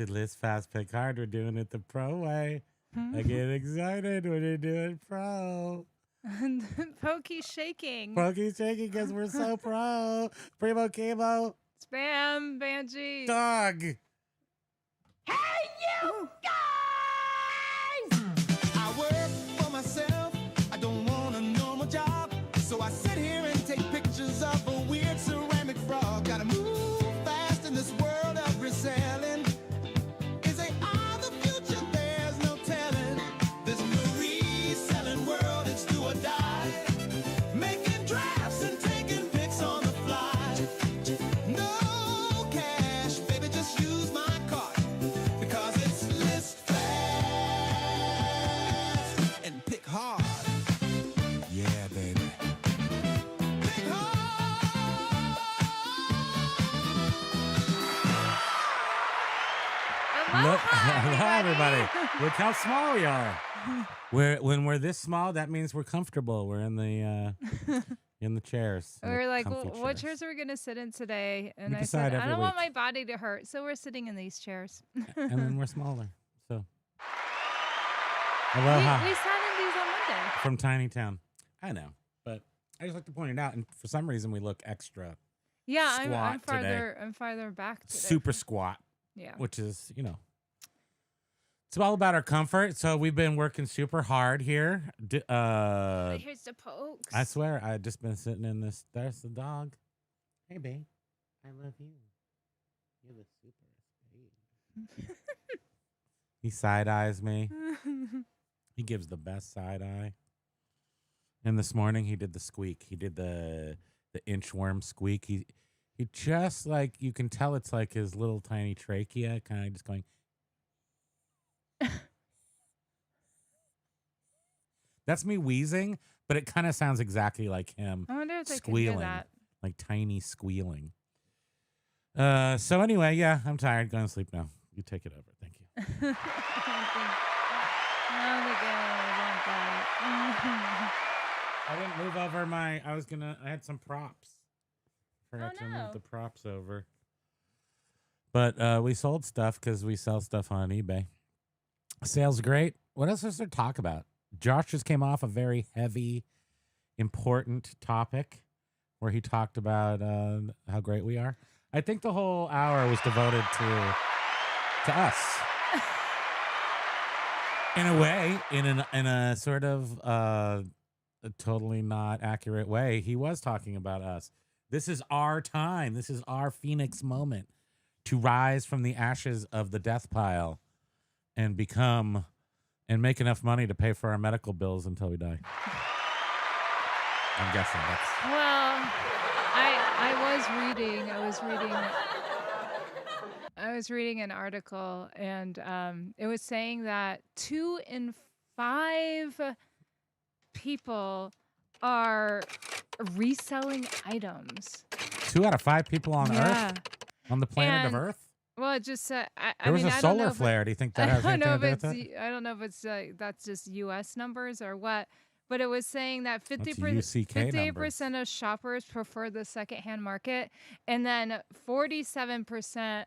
Liz Fast Pick Hard. We're doing it the pro way. I get excited when you're doing pro. Pokey's shaking. Pokey's shaking because we're so pro. Primo, Kimo. Spam, Banshee. Dog. Hey, you guys! I work for myself. I don't want a normal job. So I sit here and take pictures of a weird ceramic frog. Gotta move fast in this world of reselling. Is they are the future? There's no telling. This new reselling world, it's do or die. Making drafts and taking pics on the fly. No cash, baby, just use my card. Because it's list fast and pick hard. Yeah, baby. Pick hard. Hello, everybody. Look how small we are. When we're this small, that means we're comfortable. We're in the chairs. We're like, comfy well, what chairs are we going to sit in today? And We I decide said, I every don't want week. my body to hurt, so we're sitting in these chairs. And then we're smaller. So we aloha sat in these on Monday. from Tiny Town. I know, but I just like to point it out. And for some reason, we look extra Yeah, I'm Squat today. farther back today. super squat, Yeah. which is, it's all about our comfort. So we've been working super hard here. Here's the pokes. I swear, I've just been sitting in this. There's the dog. Hey, babe. I love you. You're the super. He side eyes me. He gives the best side eye. And this morning he did the squeak. He did the inchworm squeak. He just like, you can tell it's like his little tiny trachea kind of just going. That's me wheezing, but it kind of sounds exactly like him. I wonder if they can squealing, do that. like tiny squealing. So anyway, yeah, I'm tired. Going to sleep now. You take it over. Thank you. I don't think anyone would want that. I didn't move over I had some props. Forgot to no. move the props over. But we sold stuff because we sell stuff on eBay. Sales are great. What else is there to talk about? Josh just came off a very heavy, important topic where he talked about how great we are. I think the whole hour was devoted to us. In a way, in a sort of a totally not accurate way, he was talking about us. This is our time. This is our Phoenix moment to rise from the ashes of the death pile and make enough money to pay for our medical bills until we die. I'm guessing that's. Well, I was reading an article, and it was saying that 2 in 5 people are reselling items. 2 out of 5 people on Yeah. Earth, on the planet of And- Earth. Well, it just There I was mean, a I don't know solar if flare. Do you think that has anything to do with it? I don't know if it's that's just U.S. numbers or what, but it was saying that That's 58% numbers. of shoppers prefer the secondhand market, and then 47%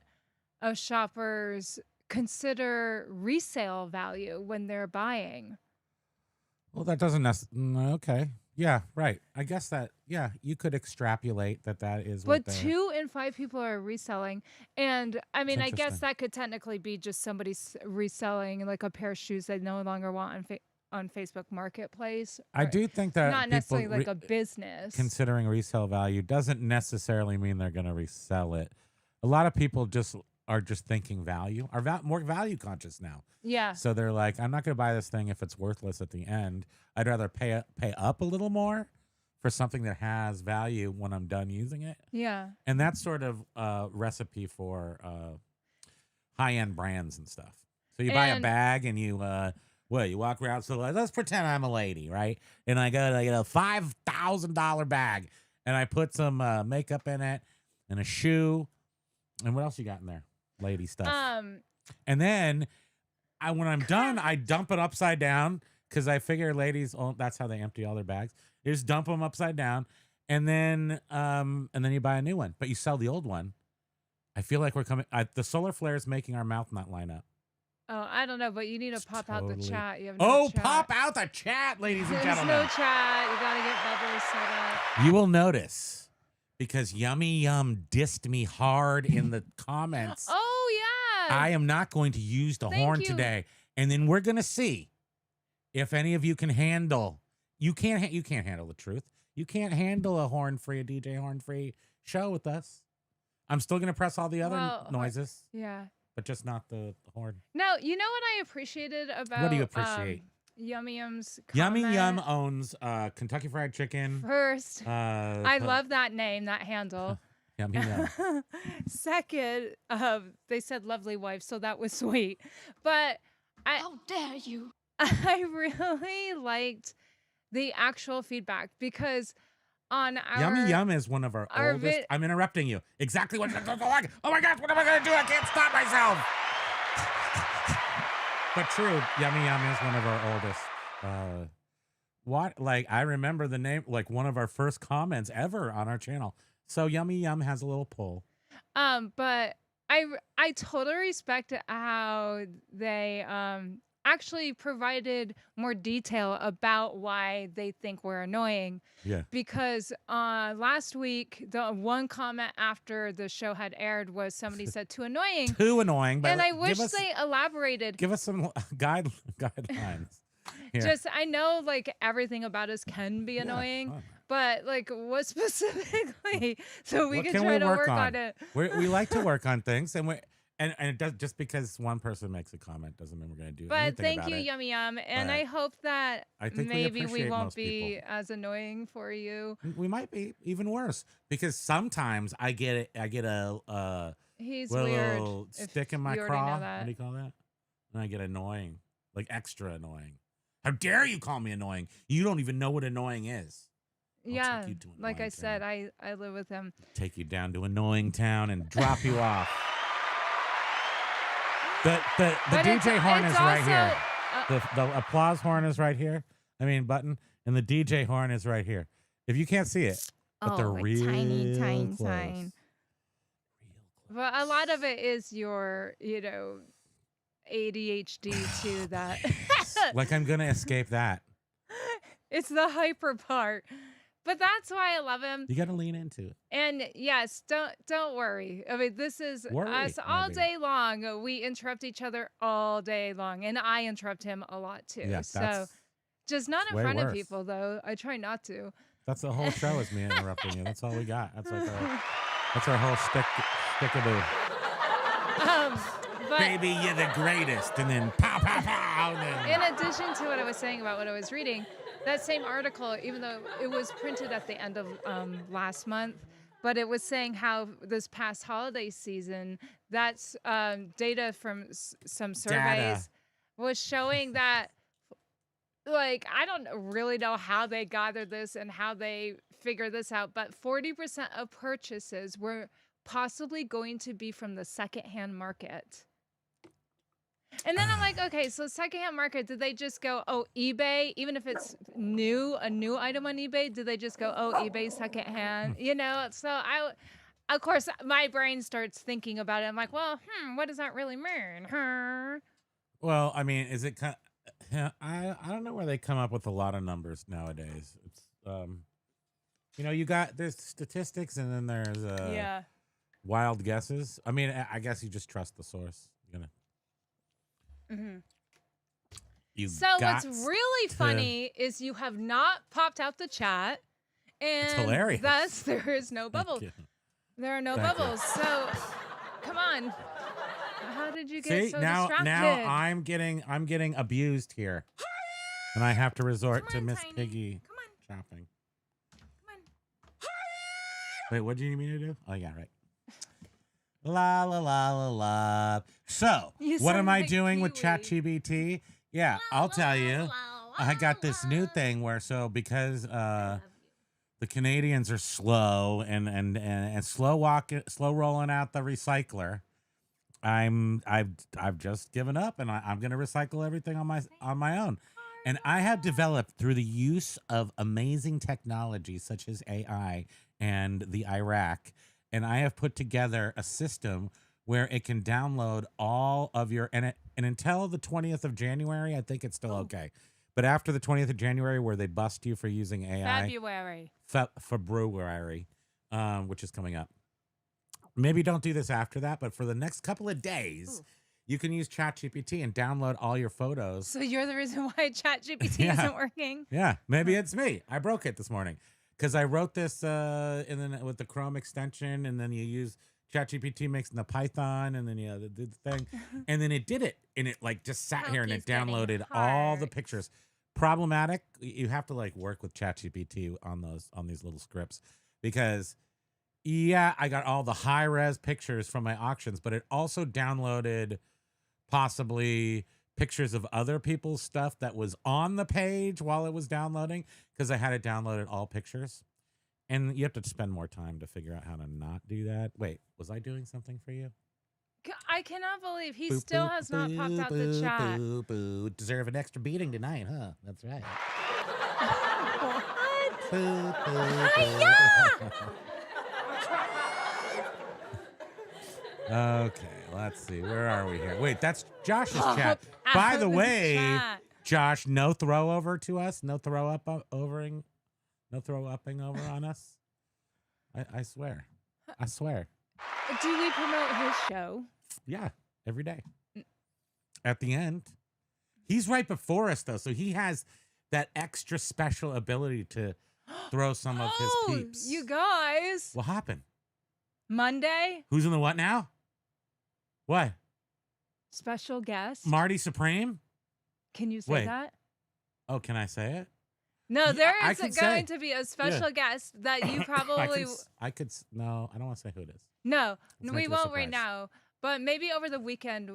of shoppers consider resale value when they're buying. Well, that doesn't okay. Yeah, right. I guess that, yeah, you could extrapolate that is what But 2 in 5 people are reselling. And I mean, I guess interesting. that could technically be just somebody reselling like a pair of shoes they no longer want on Facebook Marketplace. I or do think that not people necessarily like a business. considering resale value doesn't necessarily mean they're going to resell it. A lot of people are just thinking value, are more value conscious now. Yeah. So they're like, I'm not going to buy this thing if it's worthless at the end. I'd rather pay up a little more for something that has value when I'm done using it. Yeah. And that's sort of a recipe for high-end brands and stuff. So you buy a bag and you walk around. So let's pretend I'm a lady, right? And I get a $5,000 bag and I put some makeup in it and a shoe. And what else you got in there? Lady stuff. And then when I'm done, I dump it upside down because I figure ladies, that's how they empty all their bags. You just dump them upside down, and then you buy a new one, but you sell the old one I feel like we're coming. The solar flare is making our mouth not line up. Oh, I don't know, but you need to pop out the Totally. chat. You have no chat. Pop out the chat, ladies and There's gentlemen. no chat. You gotta get bubbles set up. You will notice because Yummy Yum dissed me hard in the comments. Oh yeah. I am not going to use the Thank horn you. today, and then we're gonna see if any of you can handle. You can't handle the truth. You can't handle a DJ horn free show with us. I'm still gonna press all the other noises, Yeah. but just not the horn. No, you know what I appreciated about What do you appreciate? Yummy Yum's Yummy comment? Yum owns Kentucky Fried Chicken. First, I love that name, that handle. Yummy Yum. Second, they said lovely wife, so that was sweet. But How dare you? I really liked the actual feedback because on our Yummy Yum is one of our oldest. I'm interrupting you. Exactly what. Oh my gosh, what am I going to do? I can't stop myself. But true, Yummy Yum is one of our oldest. What? Like, I remember the name, like one of our first comments ever on our channel. So Yummy Yum has a little pull. But I totally respect how they actually provided more detail about why they think we're annoying. Yeah. Because last week, the one comment after the show had aired was somebody said too annoying. Too annoying. But And I wish they elaborated. Give us some guidelines. Here. Just, I know like everything about us can be annoying, but like what specifically? So we can try to work on it. We like to work on things, and it does, just because one person makes a comment doesn't mean we're going to do anything But thank about you, it. Yummy Yum, and I hope that I think maybe we won't most be people. as annoying for you. We might be even worse because sometimes I get a He's little weird. stick in my you already craw. know that. What do you call that? And I get annoying, like extra annoying. How dare you call me annoying? You don't even know what annoying is. Yeah, take you to like I Annoying said, Town. I live with him. Take you down to Annoying Town and drop you off. The But DJ horn it's is right also, here. The applause horn is right here. Button. And the DJ horn is right here. If you can't see it, but they're real tiny, close. tiny. But a lot of it is your, ADHD too. That Like I'm gonna escape that. it's the hyper part. But that's why I love him. You gotta lean into it. And yes, don't worry. I mean, this is Worry, us all maybe. day long. We interrupt each other all day long, and I interrupt him a lot too. Yeah, so that's just not in way front of worse. people, though. I try not to. That's the whole show is me interrupting you. That's all we got. That's our whole stickaboo. But Baby, you're the greatest, and then pow pow pow. in addition to what I was saying about what I was reading, that same article, even though it was printed at the end of last month, but it was saying how this past holiday season, that's data from some surveys was showing that, like, I don't really know how they gathered this and how they figured this out, but 40% of purchases were possibly going to be from the secondhand market. And then I'm like, okay, so secondhand market, did they just go, oh, eBay, even if it's a new item on eBay, did they just go, oh, eBay secondhand? So of course, my brain starts thinking about it. I'm like, well, what does that really mean? Well, I mean, is it kind I don't know where they come up with a lot of numbers nowadays. It's there's statistics and then there's wild guesses. I mean, I guess you just trust the source. So what's really funny is you have not popped out the chat, and It's hilarious. thus there is no bubble. There are no Thank you. bubbles. So come on, how did you get See, so now distracted? I'm getting abused here, and I have to resort to Come on, Miss Tiny. Piggy Come on, shopping. come on. Wait, what do you need me to do? Oh yeah, right. La la la la la. So, You what am sound I like doing with Pee-wee. ChatGPT? Yeah, I'll tell you. I got this new thing where because the Canadians are slow and slow rolling out the recycler. I've just given up and I'm gonna recycle everything on my own. And I have developed through the use of amazing technology such as AI and the Iraq and I have put together a system where it can download all of your and until the 20th of January, I think it's still okay. But after the 20th of January, where they bust you for using AI, February, which is coming up. Maybe don't do this after that, but for the next couple of days, you can use ChatGPT and download all your photos. So you're the reason why ChatGPT isn't working? Yeah, maybe it's me. I broke it this morning because I wrote this and then with the Chrome extension, and then you use ChatGPT makes the Python, and then you did the thing, and then it did it, and it like just sat here and it downloaded all the pictures. Problematic. You have to like work with ChatGPT on these little scripts because. Yeah, I got all the high-res pictures from my auctions, but it also downloaded possibly pictures of other people's stuff that was on the page while it was downloading because I had it downloaded all pictures. And you have to spend more time to figure out how to not do that. Wait, was I doing something for you? I cannot believe he still has not popped out the chat. Deserve an extra beating tonight, huh? That's right. Okay, let's see. Where are we here? Wait, that's Josh's chat. By the way, Josh, no throw over to us. No throw upping over on us. I swear. I swear. Do we promote his show? Yeah, every day. At the end. He's right before us, though, so he has that extra special ability to throw some of his peeps. You guys. What happened? Monday. Who's in the what now? What? Special guest. Marty Supreme? Can you say that? Oh, can I say it? No, there is going to be a special guest that you probably... No, I don't want to say who it is. No, we won't right now. But maybe over the weekend.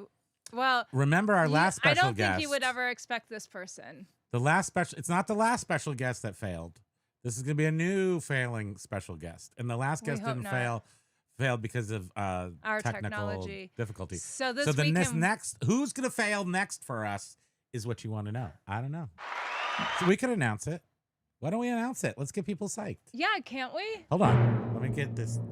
Well, remember our last special guest. I don't think you would ever expect this person. It's not the last special guest that failed. This is going to be a new failing special guest. And the last guest didn't failed because of our technical difficulty. So next, who's going to fail next for us is what you want to know. I don't know. So we could announce it. Why don't we announce it? Let's get people psyched. Yeah, can't we? Hold on. Let me get the.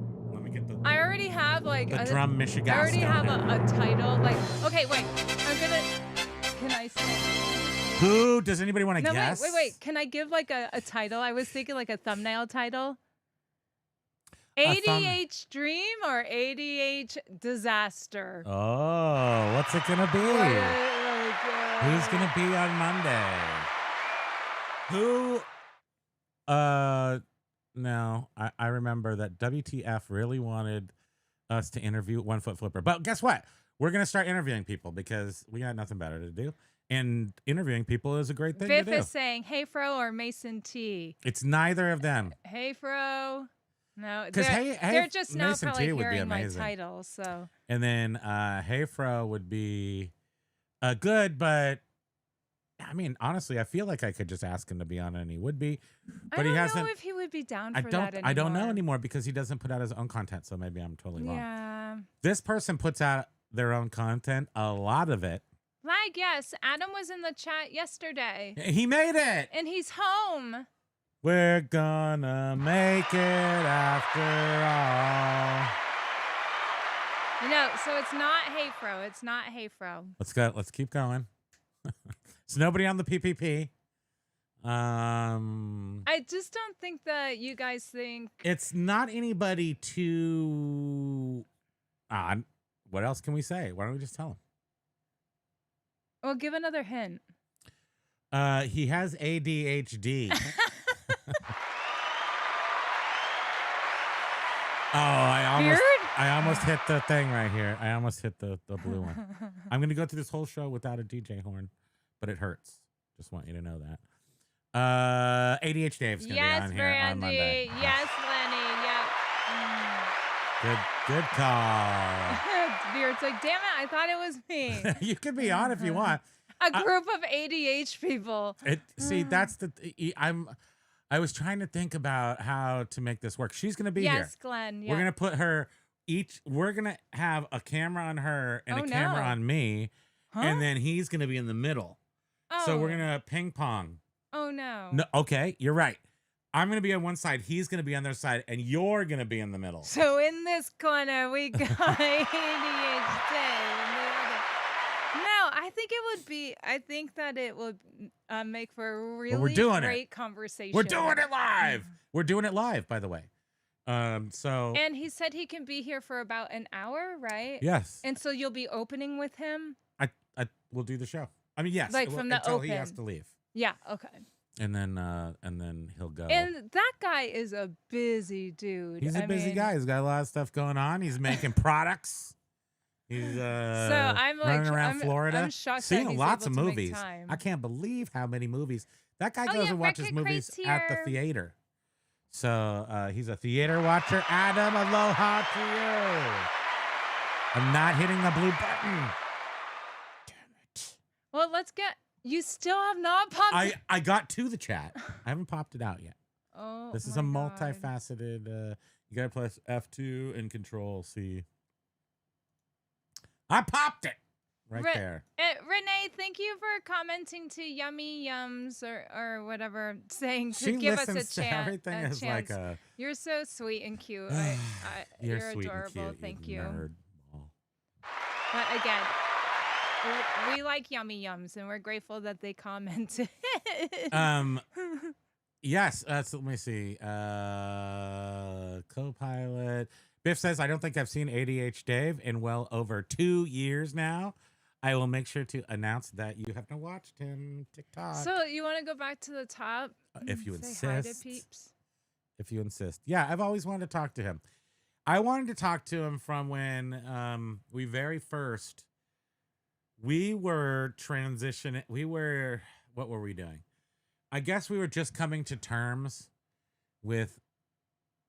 I already have like the drum Michigan. I already have a title. Like, okay, wait. Can I say? Who does anybody want to guess? Wait. Can I give like a title? I was thinking like a thumbnail title. ADH Dream or ADH Disaster? Oh, what's it going to be? Who's going to be on Monday? Who? No, I remember that WTF really wanted us to interview One Foot Flipper. But guess what? We're going to start interviewing people because we got nothing better to do. And interviewing people is a great thing to do. Biff is saying, hey, Fro or Mason T? It's neither of them. Hey, Fro. No, they're just now Mason probably T would hearing be my amazing. title. So. And then Hey Fro would be good, but I mean, honestly, I feel like I could just ask him to be on it, and he would be. But I he hasn't. I don't know if he would be down for that anymore. I don't know anymore because he doesn't put out his own content, so maybe I'm totally wrong. Yeah. This person puts out their own content, a lot of it. Like, yes, Adam was in the chat yesterday. He made it! And he's home. We're gonna make it after all. You know, so it's not Hey Fro. It's not Hey Fro. Let's go. Let's keep going. It's nobody on the PPP. I just don't think that you guys think it's not anybody too odd. What else can we say? Why don't we just tell him? Well, give another hint. He has ADHD. I almost hit the thing right here. I almost hit the blue one. I'm gonna go through this whole show without a DJ horn, but it hurts. Just want you to know that. ADH Dave's gonna be on here on Monday. Yes, Lenny. Yep. Good call. Beard's like, damn it! I thought it was me. You can be on if you want. A group of ADH people. That's the. I was trying to think about how to make this work. She's gonna be here. Yes, Glenn. Yeah. We're gonna put her we're gonna have a camera on her and a camera on me, and then he's gonna be in the middle. So we're gonna ping pong. Oh no. No, okay, you're right. I'm going to be on one side. He's going to be on their side, and you're going to be in the middle. So in this corner, we got ADHD. No, I think that it would make for a really great conversation. We're doing it live. We're doing it live, by the way. So. And he said he can be here for about an hour, right? Yes. And so you'll be opening with him? I will do the show. I mean, yes. Like from the until open. he has to leave. Yeah, okay. And then he'll go. And that guy is a busy dude. He's a busy guy. He's got a lot of stuff going on. He's making products. He's so I'm like running around Florida. I'm shocked seeing that he's lots able of to movies. Make time. I can't believe how many movies. That guy goes yeah, and watches Record movies Crate's at the here. theater. So he's a theater watcher. Adam, aloha to you. I'm not hitting the blue button. Damn it. Well, you still have not popped. I got to the chat. I haven't popped it out yet. Oh, this is a my God. multifaceted. You gotta press F2 and Control C. I popped it right there. Renee, thank you for commenting to Yummy Yums or whatever, saying to She give us a listens to chance. everything as like a. You're so sweet and cute. You're you're sweet adorable. and cute, Thank you. you. Nerd. But again, we like Yummy Yums, and we're grateful that they commented. Yes. Let me see. Co-pilot. Biff says, I don't think I've seen ADH Dave in well over 2 years now. I will make sure to announce that you have not watched him. TikTok. So you want to go back to the top? If you Say hi to insist. peeps. If you insist. Yeah, I've always wanted to talk to him. I wanted to talk to him from when we were transitioning. What were we doing? I guess we were just coming to terms with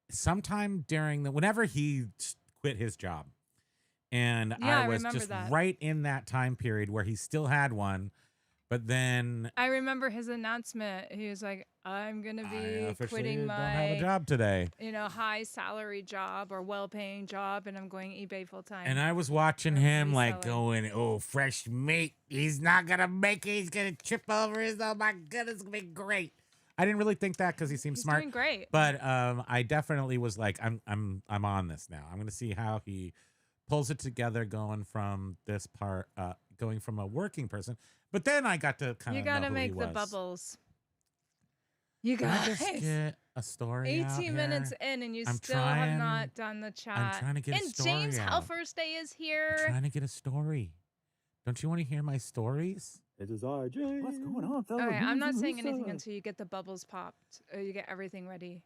sometime whenever he quit his job. And Yeah, I was remember just that. right in that time period where he still had one. But then I remember his announcement. He was like, I'm going to I be officially quitting don't have a my job today. high salary job or well-paying job, and I'm going eBay full-time. And I was watching him like reselling. going, oh, fresh meat. He's not going to make it. He's going to trip over his. Oh, my goodness, it's going to be great. I didn't really think that because he seems He's smart. doing great. But I definitely was like, I'm on this now. I'm going to see how he pulls it together going from this part, going from a working person. But then I got to kind You of got know to who he make the was. bubbles. You Can I guys. just get a story out 18 minutes here? in and you I'm still trying- have not done the chat. I'm trying to get a and story James out. Helfer's Day is I'm here. trying to get a story. Don't you want to hear my stories? It is I, James. What's going on, fella? Okay, I'm not saying anything until you get the bubbles popped. Or you get everything ready.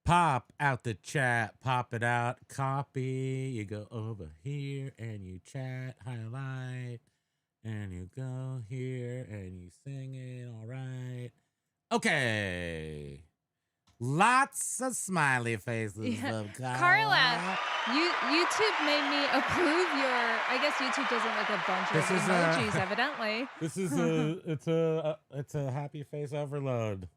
Pop out the chat, pop it out, copy. You go over here and you chat, highlight, and you go here and you sing it. All right. Okay. Lots of smiley faces. Yeah. Of Carla, YouTube made me approve your. I guess YouTube doesn't like a bunch This of is emojis, evidently. This is it's a happy face overload.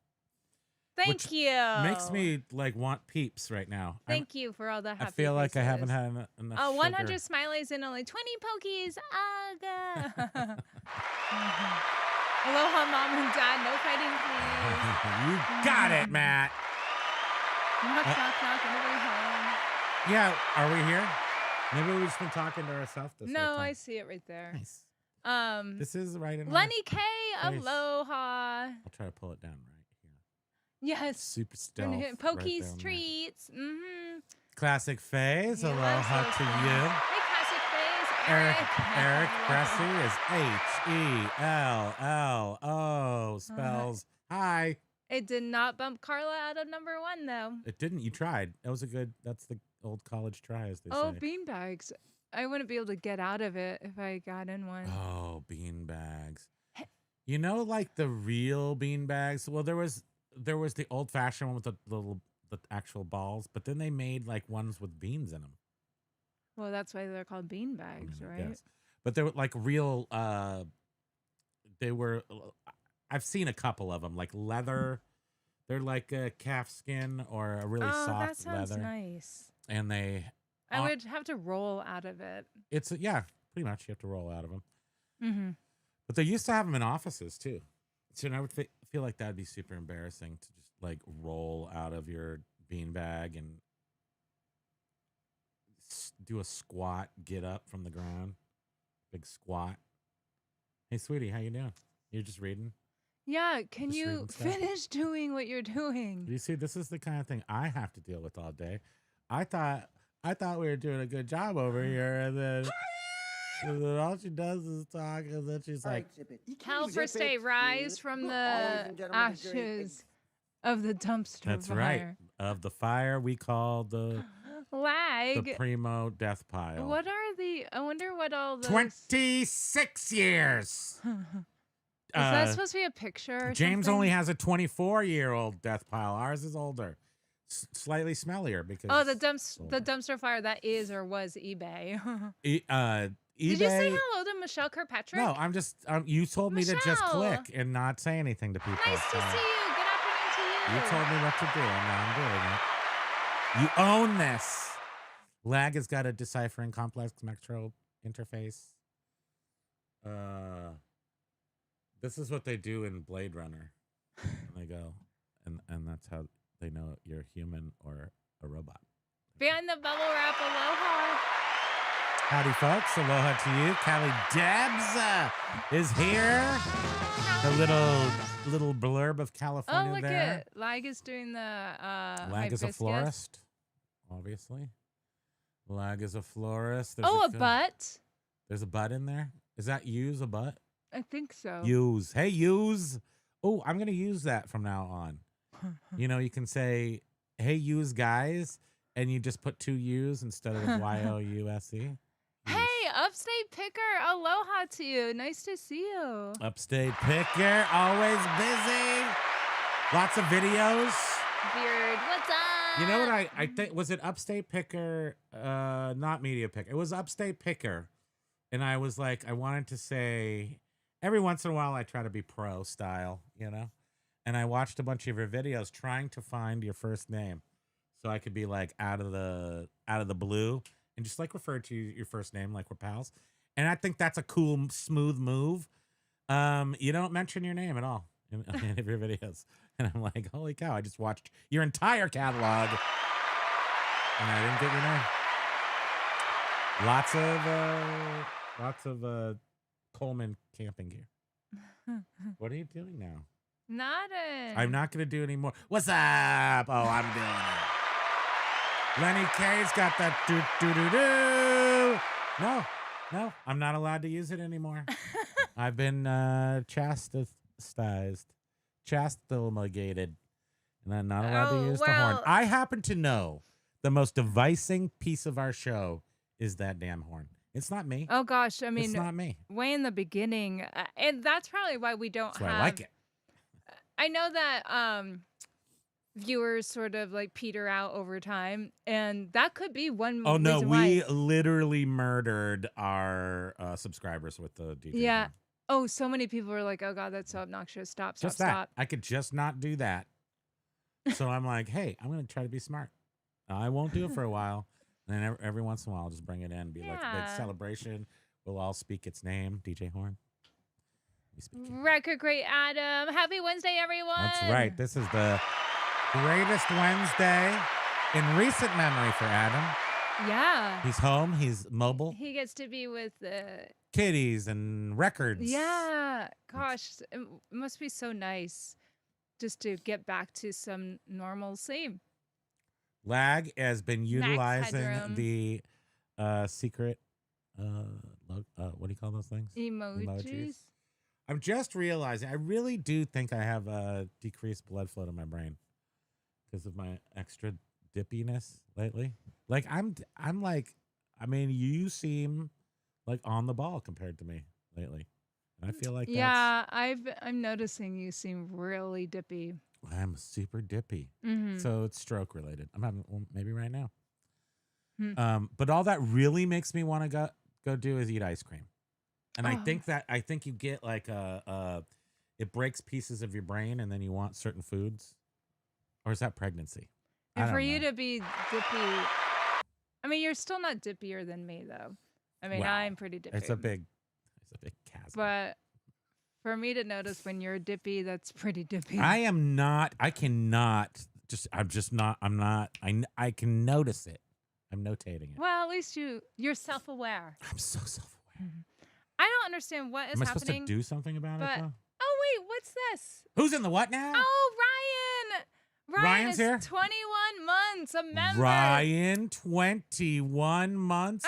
Thank which you. Makes me like want peeps right now. Thank you for all the happy I feel like I haven't faces. had enough. Oh, 100 sugar. smileys and only 20 pokies. Aga. Aloha, mom and dad. No fighting, please. You got it, Matt. Knock, knock, knock. Anybody home? Yeah, are we here? Maybe we've just been talking to ourselves this whole No, time. I see it right there. Nice. This This is right in Lenny K. face. Aloha. I'll try to pull it down right here. Yes. Super stealth. right Pokies down there. treats. Mm-hmm. Classic phase. Yeah, Aloha so to fun. you. Hey, classic face. Eric Cressy is H-E-L-L-O. Spells hi. It did not bump Carla out of number 1, though. It didn't. You tried. That's the old college try, as they Oh, say. beanbags. I wouldn't be able to get out of it if I got in one. Oh, bean bags. You know, like the real bean bags. Well, there was the old fashioned one with the actual balls, but then they made like ones with beans in them. Well, that's why they're called beanbags, right? Yes. But they were like real. They were. I've seen a couple of them, like leather. They're like a calf skin or a really Oh, soft that sounds leather, nice. and they. I would have to roll out of it. It's yeah, pretty much you have to roll out of them. Mm-hmm. But they used to have them in offices too. So I would feel like that'd be super embarrassing to just like roll out of your beanbag and do a squat, get up from the ground, big squat. Hey, sweetie, how you doing? You're just reading. Yeah, can Just you reading stuff? finish doing what you're doing? You see, this is the kind of thing I have to deal with all day. I thought we were doing a good job over here, and then all she does is talk, and then she's like, Help her stay rise from the ashes of the dumpster "That's fire. right, of the fire we call the Lag. Primo death pile." What are the? I wonder what all those. 26 years. Is that supposed to be a picture? Or James something? only has a 24-year-old death pile. Ours is older, slightly smellier because. Oh, the dumpster fire that is or was eBay. eBay. Did you say hello to Michelle Kirkpatrick? No, I'm just. You told me to just Michelle. click and not say anything to people. Nice to see you. Good afternoon to you. You told me what to do, and now I'm doing it. You own this. Lag has got a deciphering complex metro interface. This is what they do in Blade Runner. And they go, and that's how they know you're human or a robot. Behind the bubble wrap, aloha. Howdy, folks. Aloha to you. Callie Debs is here. The little blurb of California Oh, look there. at Lag is doing the Lag is a hibiscus. florist, obviously. Lag is a florist. Oh, a butt. There's a butt in there. Is that use a butt? I think so. Use. Hey, use. Oh, I'm going to use that from now on. You can say, hey, use guys, and you just put 2 U's instead of Y-O-U-S-E. Hey, Upstate Picker, aloha to you. Nice to see you. Upstate Picker, always busy. Lots of videos. Beard, what's up? You know what I think? Was it Upstate Picker? Not Media Picker. It was Upstate Picker. And I was like, I wanted to say, every once in a while I try to be pro style, And I watched a bunch of your videos trying to find your first name. So I could be like out of the blue and just like refer to your first name like we're pals. And I think that's a cool, smooth move. You don't mention your name at all in any of your videos. And I'm like, holy cow, I just watched your entire catalog and I didn't get your name. Lots of Coleman camping gear. What are you doing now? Nothing. I'm not going to do any more. What's up? Oh, I'm doing it. Lenny K's got that do-do-do-do. No, I'm not allowed to use it anymore. I've been chastised, chastilmagated, and I'm not allowed to use the horn. I happen to know the most devising piece of our show is that damn horn. It's not me. Oh, gosh. I mean, it's not me. Way in the beginning. And that's probably why we don't That's have. why I like it. I know that viewers sort of like peter out over time, and that could be one Oh, no, reason we why. literally murdered our subscribers with the DJ. Yeah. horn. Oh, so many people are like, oh, God, that's so obnoxious. Stop. Just that. I could just not do that. So I'm like, hey, I'm going to try to be smart. I won't do it for a while. And then every once in a while, I'll just bring it in and be like a big celebration. We'll all speak its name, DJ Horn. Record great Adam. Happy Wednesday, everyone. That's right. This is the greatest Wednesday in recent memory for Adam. Yeah. He's home. He's mobile. He gets to be with the kitties and records. Yeah. Gosh, it must be so nice just to get back to some normalcy. Lag has been utilizing the secret, what do you call those things? Emojis. I'm just realizing, I really do think I have a decreased blood flow to my brain because of my extra dippiness lately. Like I'm like, I mean, you seem like on the ball compared to me lately. And I feel like I'm noticing you seem really dippy. I'm super dippy. Mm-hmm. So it's stroke related. I'm having maybe right now. But all that really makes me want to go do is eat ice cream. And I think you get like it breaks pieces of your brain and then you want certain foods. Or is that pregnancy? And for you to be dippy, I mean, you're still not dippier than me though. I mean, I'm pretty dippy. It's a big chasm. But For me to notice when you're dippy, that's pretty dippy. I am not. I cannot. I'm just not. I'm not. I can notice it. I'm notating it. Well, at least you're self-aware. I'm so self-aware. I don't understand what is Am I happening. supposed to do something about it, but though? oh wait, what's this? Who's in the what now? Oh, Ryan. Ryan Ryan's is here? 21 months, a member. Ryan, 21 months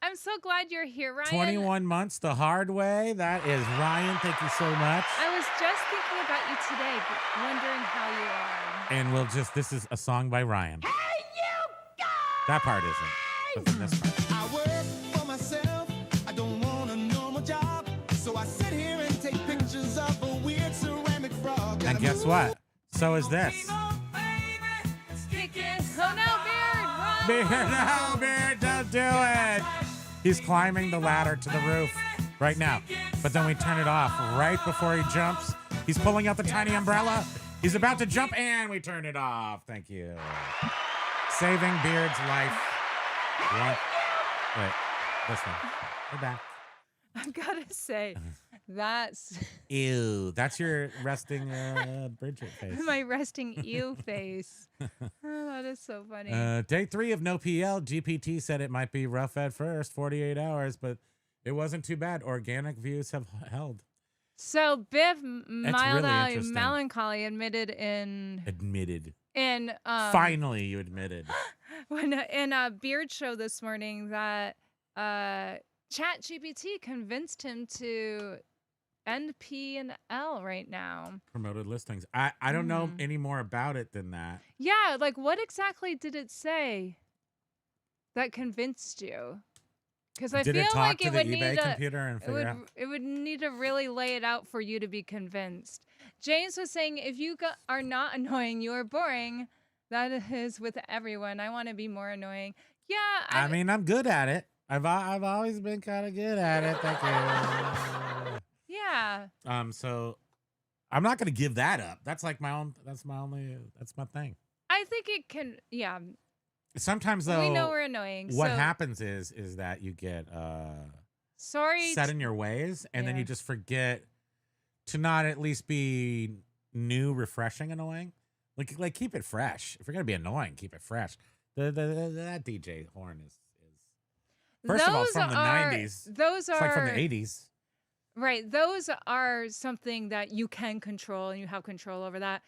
I'm so glad you're here, Ryan. 21 months the hard way. That is Ryan. Thank you so much. I was just thinking about you today, wondering how you are. And this is a song by Ryan. Hey, you guys! That part isn't. But then this part. I work for myself. I don't want a normal job. So I sit here and take pictures of a weird ceramic frog. And guess what? So is this. Oh no, Beard! Run! Beard, no, Beard, don't do it. He's climbing the ladder to the roof right now. But then we turn it off right before he jumps. He's pulling out the tiny umbrella. He's about to jump and we turn it off. Thank you. Saving Beard's life. Wait, this one. We're back. I've got to say, that's Ew, that's your resting Bridget face. my resting ew face. Oh, that is so funny. Day 3 of no PL. GPT said it might be rough at first, 48 hours, but it wasn't too bad. Organic views have held. So Biff really Mild interesting. Melancholy admitted in Finally, you admitted. when in a Beard show this morning that ChatGPT convinced him to end P and L right now. Promoted listings. I don't know any more about it than that. Yeah, like what exactly did it say that convinced you? Because I Did feel it talk like to it the would eBay need computer and figure out? it would need to really lay it out for you to be convinced. James was saying, if you are not annoying, you are boring. That is with everyone. I want to be more annoying. Yeah, I mean, I'm good at it. I've always been kind of good at it. Thank you. yeah. So I'm not going to give that up. That's like that's my thing. I think it can. Yeah. Sometimes though, we know we're annoying. What so, happens is that you get sorry set in your ways, and then you just forget to not at least be new, refreshing, annoying. Like keep it fresh. If you're gonna be annoying, keep it fresh. That DJ horn is first of all from the 90s. Those are it's like from the 80s. Right. Those are something that you can control, and you have control over that.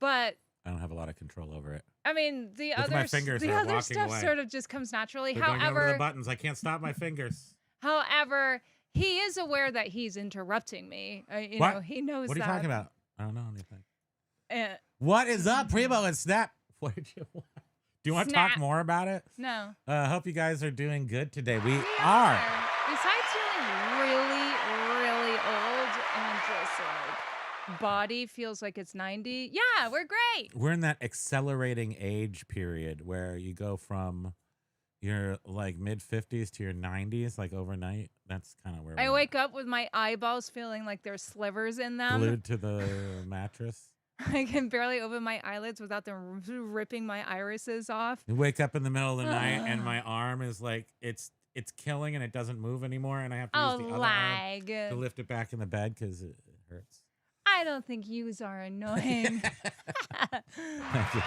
But I don't have a lot of control over it. I mean, the Look other at my fingers the are other walking stuff away. sort of just comes naturally. They're going over However, the buttons. I can't stop my fingers. however, he is aware that he's interrupting me. You What? know, he knows What are you that. talking about? I don't know anything. Uh, What is up, Primo and Snap? What did you want? Do you want to talk Snap. more about it? no. Hope you guys are doing good today. We We are. Besides feeling really, really old and just like body feels like it's 90. Yeah, we're great. We're in that accelerating age period where you go from your like mid 50s to your 90s like overnight. That's kind of where I we're wake up with my eyeballs feeling like there's slivers in them. glued to the mattress. I can barely open my eyelids without them ripping my irises off. You wake up in the middle of the night and my arm is like it's killing and it doesn't move anymore and I have to use the other arm lag. to lift it back in the bed because it hurts. I don't think yous are annoying. Thank you. Thank you.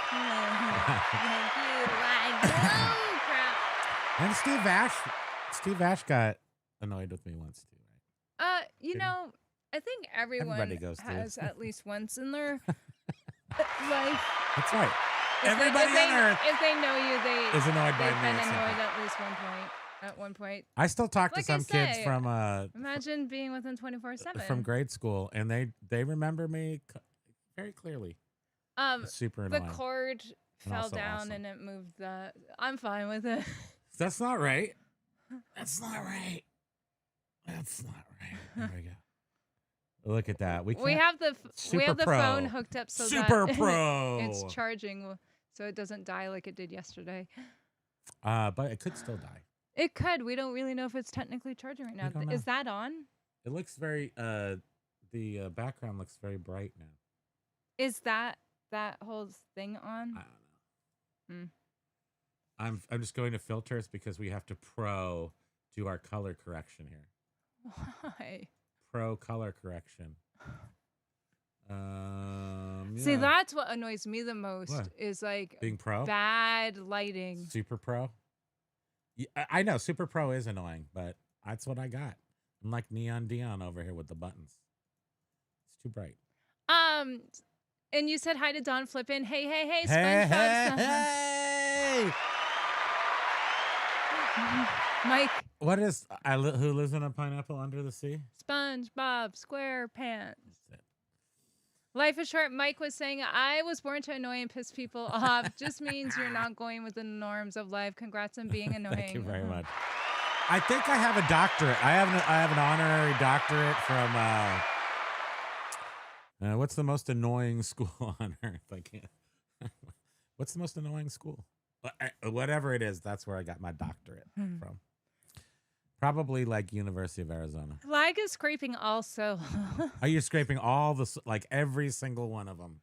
Lag. Oh, crap. And Steve Ash got annoyed with me once too, right? You know, I think everyone Everybody goes through has it. at least once in their life. That's right. If Everybody they, on Earth if they know you, they is annoyed by they've me. been at some annoyed point. at least one point. At one point, I still talk to Like I some kids say, from imagine being with them 24/7. grade school, and they remember me very clearly. It's super the annoying. cord And fell also down awesome. and it moved the. I'm fine with it. That's not right. That's not right. That's not right. There we go. Look at that. We have the Super pro. phone hooked up so Super that pro. it's charging, so it doesn't die like it did yesterday. But it could still die. It could. We don't really know if it's technically charging right now. don't know. Is that on? It looks very. The background looks very bright now. Is that whole thing on? I don't know. I'm just going to filters because we have to do our color correction here. Why? pro color correction. See, Yeah. that's what annoys me the most What? is like Being pro? bad lighting. Super pro? Yeah, I know super pro is annoying, but that's what I got. I'm like Neon Dion over here with the buttons. It's too bright. And you said hi to Don Flippin. Hey, Hey, SpongeBob. hey! Mike, What is who lives in a pineapple under the sea? SpongeBob SquarePants. That's it. Life is short. Mike was saying, I was born to annoy and piss people off. Just means you're not going with the norms of life. Congrats on being annoying. Thank you very much. I think I have a doctorate. I have an honorary doctorate from what's the most annoying school on earth? I can't. What's the most annoying school? Whatever it is, that's where I got my doctorate from. Probably like University of Arizona. Flag is scraping also. Are you scraping all like every single one of them?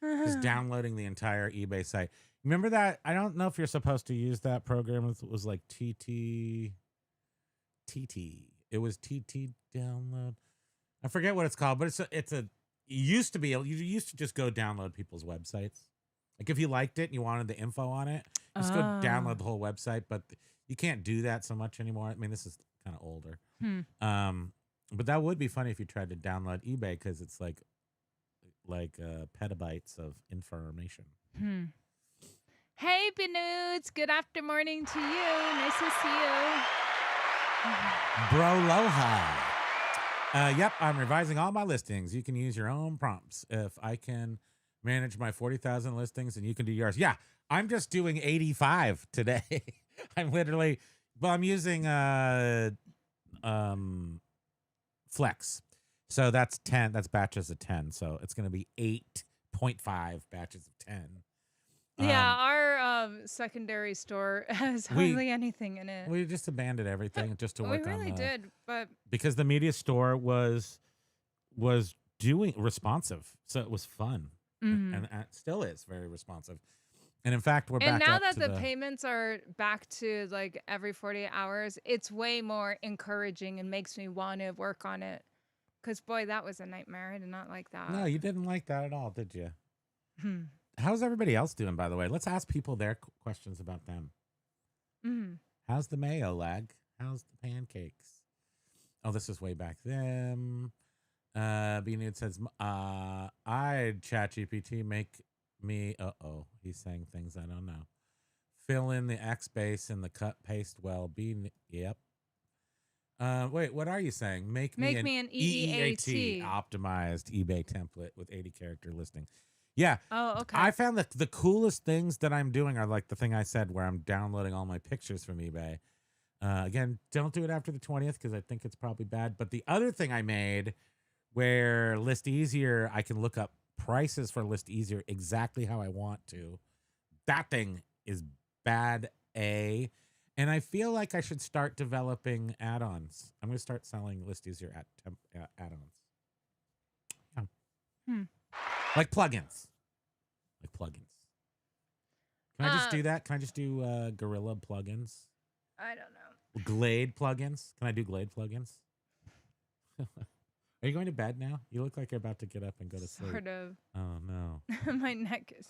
Just downloading the entire eBay site. Remember that? I don't know if you're supposed to use that program. It was like TT. It was TT download. I forget what it's called, but it's a. You used to just go download people's websites. Like if you liked it and you wanted the info on it, just go download the whole website. But you can't do that so much anymore. I mean, this is kind of older. But that would be funny if you tried to download eBay because it's like petabytes of information. Hey, Benudes. Good after morning to you. Nice to see you. Broloha. Yep, I'm revising all my listings. You can use your own prompts. If I can manage my 40,000 listings and you can do yours. Yeah, I'm just doing 85 today. I'm using Flex. So that's 10. That's batches of 10. So it's going to be 8.5 batches of 10. Yeah, our secondary store has hardly anything in it. We just abandoned everything just to work on. We really did, but because the media store was doing responsive, so it was fun, and it still is very responsive. And in fact, we're back. And now up that to the payments are back to like every 48 hours, it's way more encouraging and makes me want to work on it. Because boy, that was a nightmare. I did not like that. No, you didn't like that at all, did you? How's everybody else doing, by the way? Let's ask people their questions about them. How's the mayo lag? How's the pancakes? Oh, this is way back then. B-Nude says, I'd ChatGPT make me, he's saying things I don't know. Fill in the X base in the cut paste well. Yep. Wait, what are you saying? Make me an EEAT optimized eBay template with 80 character listing. Yeah. Oh, okay. I found that the coolest things that I'm doing are like the thing I said where I'm downloading all my pictures from eBay. Again, don't do it after the 20th because I think it's probably bad. But the other thing I made where List Easier, I can look up prices for List Easier exactly how I want to. That thing is bad A. And I feel like I should start developing add-ons. I'm going to start selling List Easier add-ons. Yeah. Like plugins. Can I just do that? Can I just do Gorilla plugins? I don't know. Glade plugins? Can I do Glade plugins? Are you going to bed now? You look like you're about to get up and go to sleep. Sort of. Oh, no. My neck is...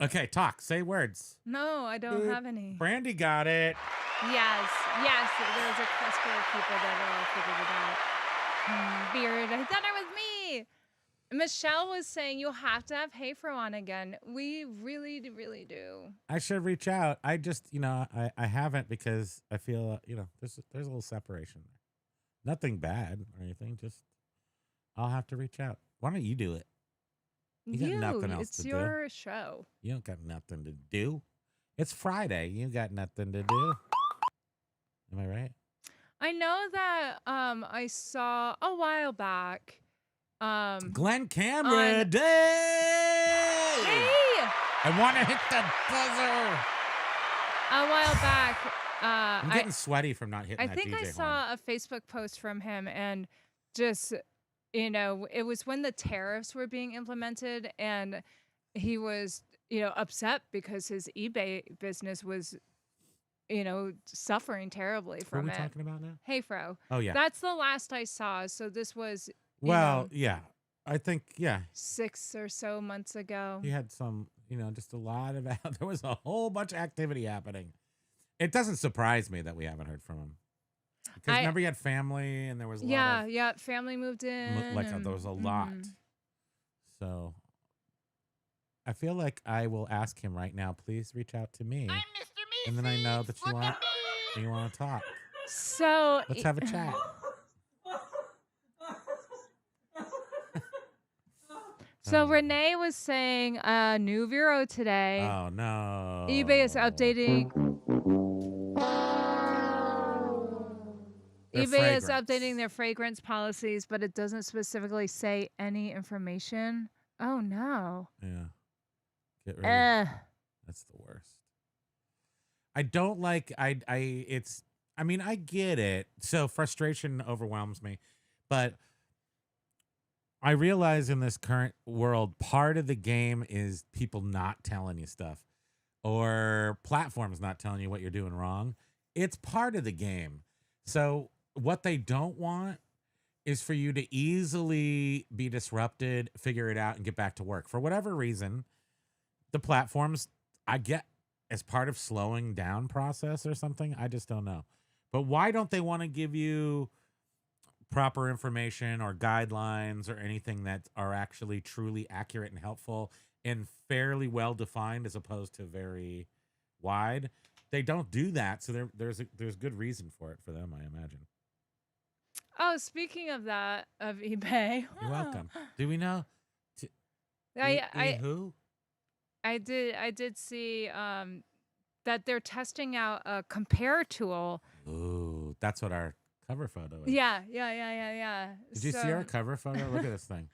Okay, talk. Say words. No, I don't have any. Brandy got it. Yes. There's a cluster of people that all figured it out. Beard, I thought it was me. Michelle was saying you'll have to have Hayfro on again. We really, really do. I should reach out. I just, I haven't because I feel, there's a little separation there. Nothing bad or anything. Just, I'll have to reach out. Why don't you do it? You got nothing else to do. It's your show. You don't got nothing to do. It's Friday. You got nothing to do. Am I right? I know that I saw a while back. Glenn Cameron Day. Hey! I want to hit the buzzer. A while back. I'm getting sweaty from not hitting I that think DJ I saw a Facebook post from him and just, it was when the tariffs were being implemented and he was, upset because his eBay business was suffering terribly What are from we it. talking about now? Hey, Fro. Oh, yeah. That's the last I saw. So this was, Well, yeah. I think, 6 or so months ago. he had some, just a lot of, there was a whole bunch of activity happening. It doesn't surprise me that we haven't heard from him. Because remember, he had family and there was a lot of, Yeah. Family moved in. there was a lot. So I feel like I will ask him right now, please reach out to me. I'm Mr. Meeseeks. And then I know that you Look want, at me. you want to talk. So Let's have a chat. So Renee was saying new Vero today. Oh, no. eBay is updating. Their eBay is fragrance. updating their fragrance policies, but it doesn't specifically say any information. Oh no. Yeah. Get ready. Eh. That's the worst. I don't like I get it. So frustration overwhelms me. But I realize in this current world, part of the game is people not telling you stuff or platforms not telling you what you're doing wrong. It's part of the game. So what they don't want is for you to easily be disrupted, figure it out, and get back to work. For whatever reason, the platforms, I get, as part of slowing down process or something. I just don't know. But why don't they want to give you proper information or guidelines or anything that are actually truly accurate and helpful and fairly well defined as opposed to very wide? They don't do that, so there's good reason for it for them, I imagine. Oh, speaking of that, of eBay. You're welcome. Do we know? Who? I did see that they're testing out a compare tool. Ooh, that's what our cover photo is. Yeah. Did you see our cover photo? Look at this thing.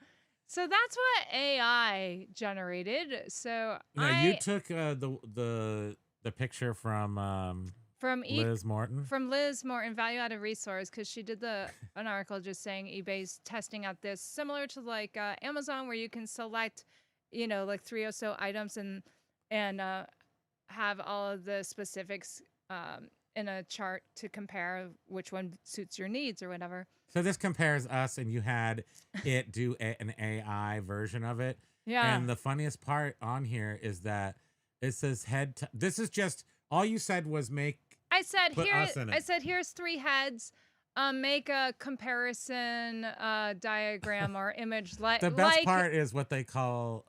So that's what AI generated. So you took the picture from Liz Morton. From Liz Morton, Value Added Resource, because she did an article just saying eBay's testing out this similar to like Amazon, where you can select, like 3 or so items and have all of the specifics in a chart to compare which one suits your needs or whatever. So this compares us, and you had it do an AI version of it. Yeah. And the funniest part on here is that it says this is just all you said was make. I said put us in it. I said here's 3 heads. Make a comparison diagram or image The best part is what they call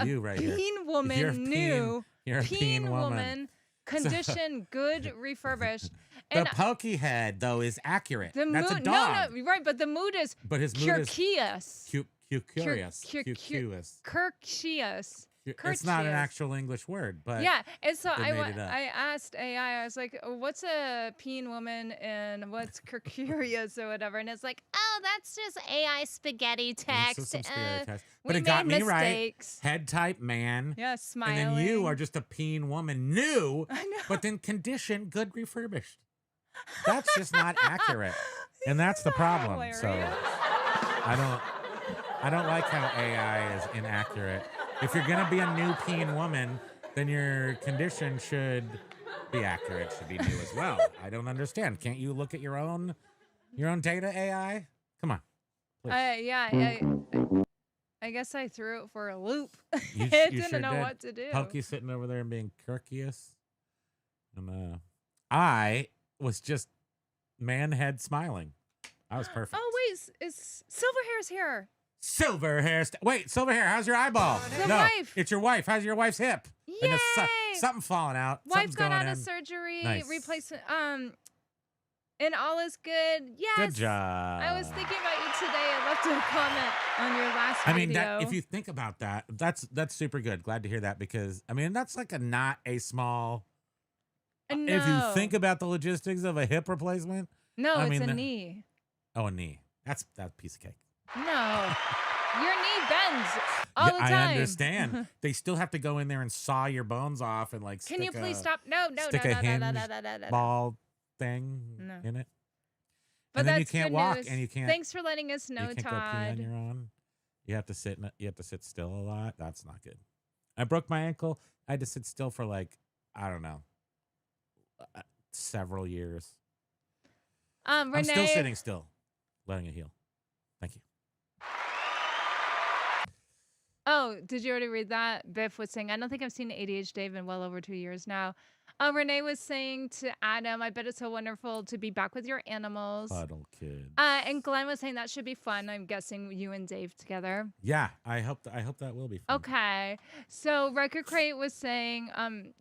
you right here. Pean woman You're a Pean woman. Condition good, refurbished. The pokey head though is accurate. That's a dog. No, right, but the mood is. But his mood is curious. Curious. It's not an actual English word, but yeah. And so I asked AI. I was like, "What's a Pean woman and what's curious or whatever?" And it's like, "Oh, that's just AI spaghetti text." But it got me right. Mistakes. Head type man. Yeah, smiling. And then you are just a Pean woman, new, I know. but then condition good, refurbished. That's just not accurate, and that's the problem. Hilarious. So I don't like how AI is inaccurate. If you're gonna be a new Pean woman, then your condition should be accurate, should be new as well. I don't understand. Can't you look at your own data, AI? Come on. Please. I guess I threw it for a loop. You It sure didn't know did. what to do. Pokey sitting over there and being curious. And I was just man head smiling. I was perfect. Oh wait, is Silverhair's here? Silver hair. Wait, silver hair. How's your eyeball? The no, wife. It's your wife. How's your wife's hip? Yay! Something falling out. Wife Something's got going out in. of surgery, Nice. replacement. And all is good. Yes. Good job. I was thinking about you today. I left a comment on your last video. I mean, if you think about that, that's super good. Glad to hear that because I mean that's like not a small. No. If you think about the logistics of a hip replacement. No, I it's mean, a knee. Oh, a knee. That's a piece of cake. No. Your knee bends all the time. I understand. They still have to go in there and saw your bones off and like. Can you please stop? No. Stick a hinge ball thing in it. But and then you that's can't good walk news. and you can't. Thanks for letting us know, you can't Todd. go pee on your own. You have to sit. You have to sit still a lot. That's not good. I broke my ankle. I had to sit still for like I don't know, several years. I'm Renee. still sitting still, letting it heal. Thank you. Oh, did you already read that? Biff was saying, I don't think I've seen ADH Dave in well over 2 years now. Renee was saying to Adam, I bet it's so wonderful to be back with your animals. Puddle kids. And Glenn was saying that should be fun. I'm guessing you and Dave together. Yeah, I hope that will be fun. Okay. So Record Crate was saying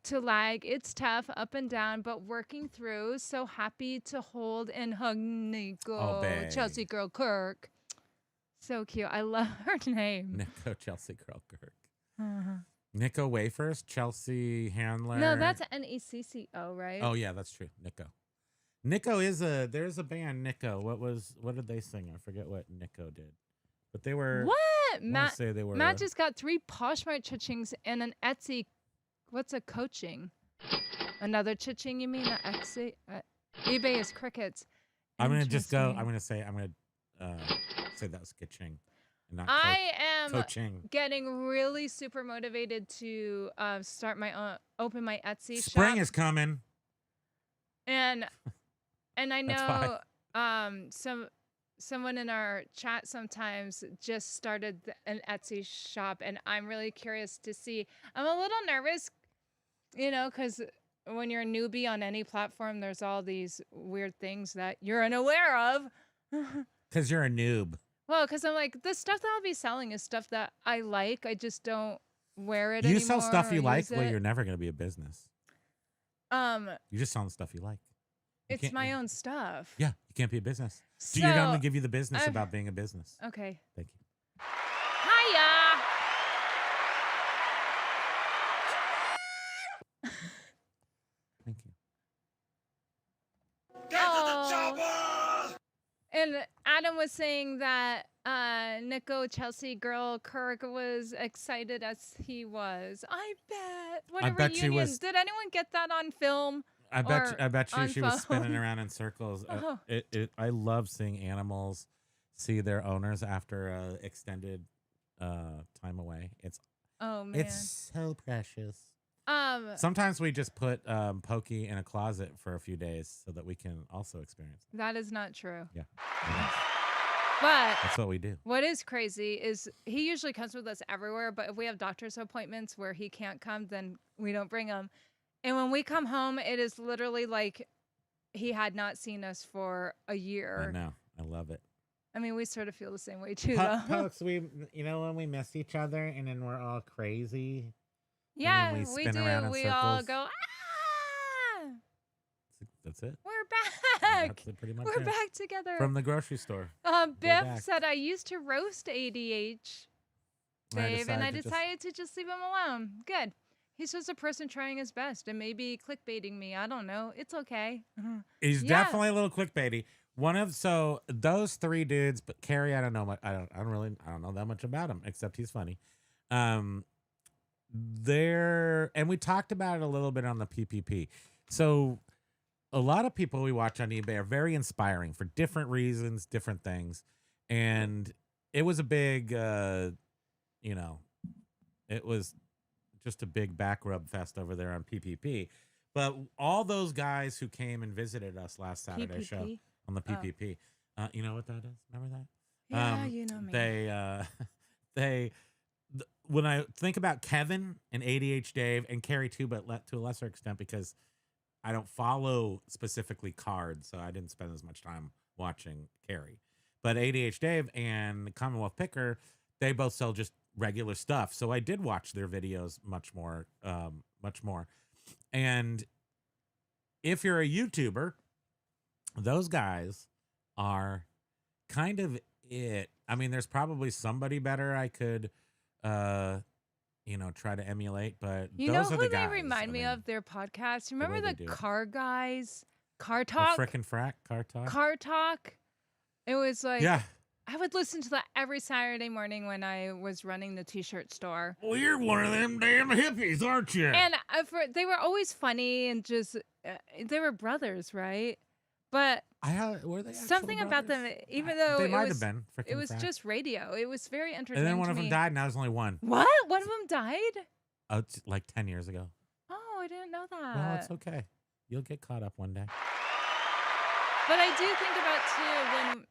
to lag, it's tough, up and down, but working through. So happy to hold and hug Nico, babe. Chelsea Girl Kirk. So cute. I love her name. Nico, Chelsea, Girl, Kirk. Nico Wafers, Chelsea Handler. No, that's Necco, right? Oh yeah, that's true. Nico. Nico there's a band, Nico. What did they sing? I forget what Nico did. But they were What? Matt Matt just got 3 Poshmark cha-chings and an Etsy. What's a coaching? Another cha-ching, you mean? An Etsy? eBay is crickets. I'm gonna say that was ka-ching. Not I am coaching. getting really super motivated to start my own, open my Etsy shop. Spring is coming. And I That's know someone in our chat sometimes just started an Etsy shop, and I'm really curious to see. I'm a little nervous, because when you're a newbie on any platform, there's all these weird things that you're unaware of. Because you're a noob. Well, because I'm like, the stuff that I'll be selling is stuff that I like. I just don't wear it anymore. You sell stuff you or like, use well, it. you're never going to be a business. You're just selling stuff you like. It's my own stuff. Yeah, you can't be a business. So So, you're going to give you the business about being a business. Okay. Thank you. Hiya! Thank you. And Adam was saying that Nico, Chelsea Girl Kirk was excited as he was. I bet. What I a bet she reunion. was- Did anyone get that on film? I bet you on she was phone? spinning around in circles. Oh. I love seeing animals see their owners after extended time away. Oh, man. It's so precious. Um, Sometimes we just put Pokey in a closet for a few days so that we can also experience it. that is not true. Yeah, it is. But That's what we do. what is crazy is he usually comes with us everywhere, but if we have doctor's appointments where he can't come, then we don't bring him. And when we come home, it is literally like he had not seen us for a year. I know. I love it. I mean, we sort of feel the same way too, though. Pokes, when we miss each other and then we're all crazy. Yeah, we we spin do. around in We all circles. go, ah! That's it. We're back. That's it pretty much We're it. back together. From the grocery store. Biff back. said, I used to roast ADH, Dave, and I decided to just leave him alone. Good. He's just a person trying his best and maybe clickbaiting me. I don't know. It's okay. He's Yeah. definitely a little clickbaity. So those 3 dudes, but Carrie, I don't know much. I don't know that much about him except he's funny. And we talked about it a little bit on the PPP. So a lot of people we watch on eBay are very inspiring for different reasons, different things. And it was a big, it was just a big back rub fest over there on PPP. But all those guys who came and visited us last Saturday show PPP? on the PPP, you know what that is? Remember that? Yeah, you know me. When I think about Kevin and ADH Dave and Carrie too, but to a lesser extent because I don't follow specifically cards, so I didn't spend as much time watching Carrie. But ADH Dave and Commonwealth Picker, they both sell just regular stuff. So I did watch their videos much more. And if you're a YouTuber, those guys are kind of it. I mean, there's probably somebody better I could, try to emulate, but You those know are who the guys. they remind me of? Their podcast. Remember way they the do it. car guys? Car Oh, Talk? frickin' frack car talk. Car Talk. It was like, Yeah. I would listen to that every Saturday morning when I was running the t-shirt store. Well, you're one of them damn hippies, aren't you? And they were always funny and just, they were brothers, right? But were they something actual about them, brothers? even though they it might was, have been. it was Frack. just radio. It was very entertaining. And then one of to them me. died. Now there's only one. What? One of them died? Oh, it's like 10 years ago. Oh, I didn't know that. Well, it's okay. You'll get caught up one day. But I do think about too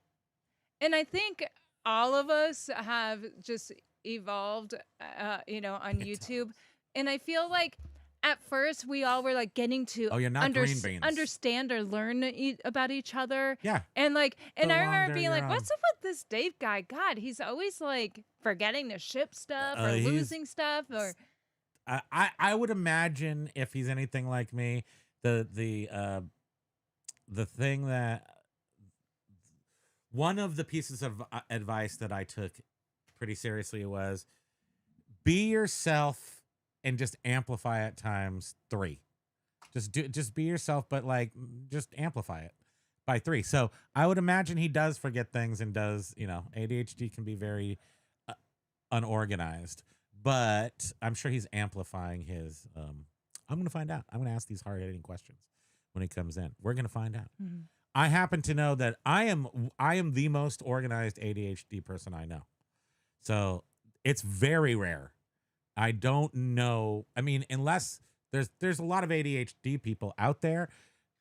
and I think all of us have just evolved, on YouTube, and I feel like at first we all were like getting to Oh, you're not green beans. understand or learn about each other. Yeah. And I remember longer being you're like, on. what's up with this Dave guy? God, he's always like forgetting to ship stuff or He's- losing stuff or I would imagine if he's anything like me, the thing that one of the pieces of advice that I took pretty seriously was be yourself and just amplify it times 3. Just be yourself, but like just amplify it by 3. So I would imagine he does forget things and does, ADHD can be very unorganized, but I'm sure he's amplifying his. I'm going to find out. I'm going to ask these hard-hitting questions when he comes in. We're going to find out. Mhm. I happen to know that I am the most organized ADHD person I know. So it's very rare. I don't know. I mean, unless there's a lot of ADHD people out there,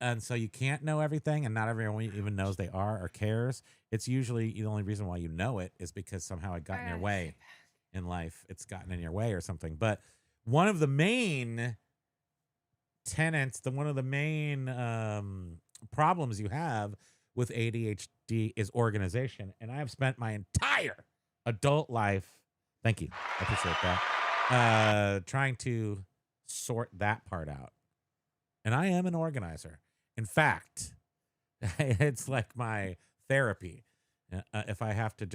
and so you can't know everything, and not everyone even knows they are or cares. It's usually the only reason why you know it is because somehow it got in your way in life. It's gotten in your way or something. But one of the main tenets, one of the main problems you have with ADHD is organization. And I have spent my entire adult life, thank you, I appreciate that, trying to sort that part out. And I am an organizer. In fact, it's like my therapy. If I have to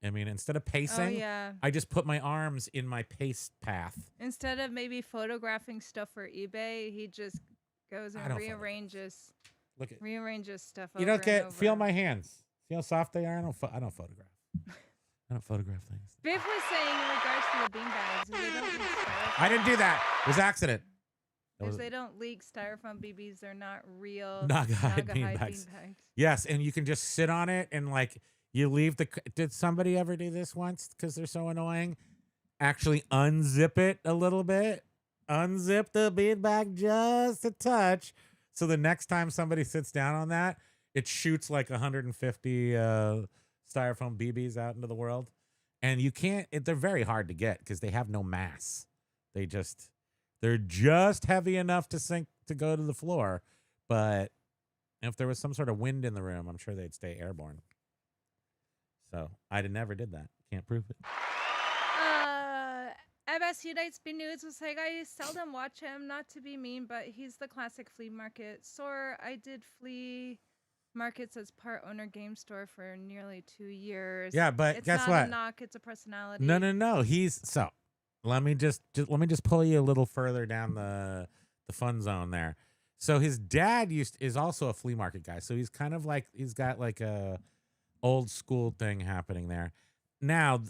instead of pacing, I just put my arms in my pace path. Instead of maybe photographing stuff for eBay, he just goes and rearranges stuff. You don't feel my hands. See how soft they are? I don't photograph. I don't photograph things. Biff was saying in regards to the beanbags, they don't leak styrofoam. I didn't do that. It was accident. If they don't leak styrofoam BBs, they're not real Naga-hide beanbags. Yes, and you can just sit on it and you leave did somebody ever do this once because they're so annoying? Actually unzip it a little bit. Unzip the beanbag just a touch. So the next time somebody sits down on that, it shoots like 150 styrofoam BBs out into the world. And you can't, they're very hard to get because they have no mass. They're just heavy enough to go to the floor. But if there was some sort of wind in the room, I'm sure they'd stay airborne. So I never did that. Can't prove it. FS Unites B News was like, I seldom watch him, not to be mean, but he's the classic flea market. I did flea markets as part owner game store for nearly 2 years. Yeah, but guess what? It's not a knock, it's a personality. No. Let me just pull you a little further down the fun zone there. So his dad is also a flea market guy. So he's kind of he's got like a old school thing happening there. Now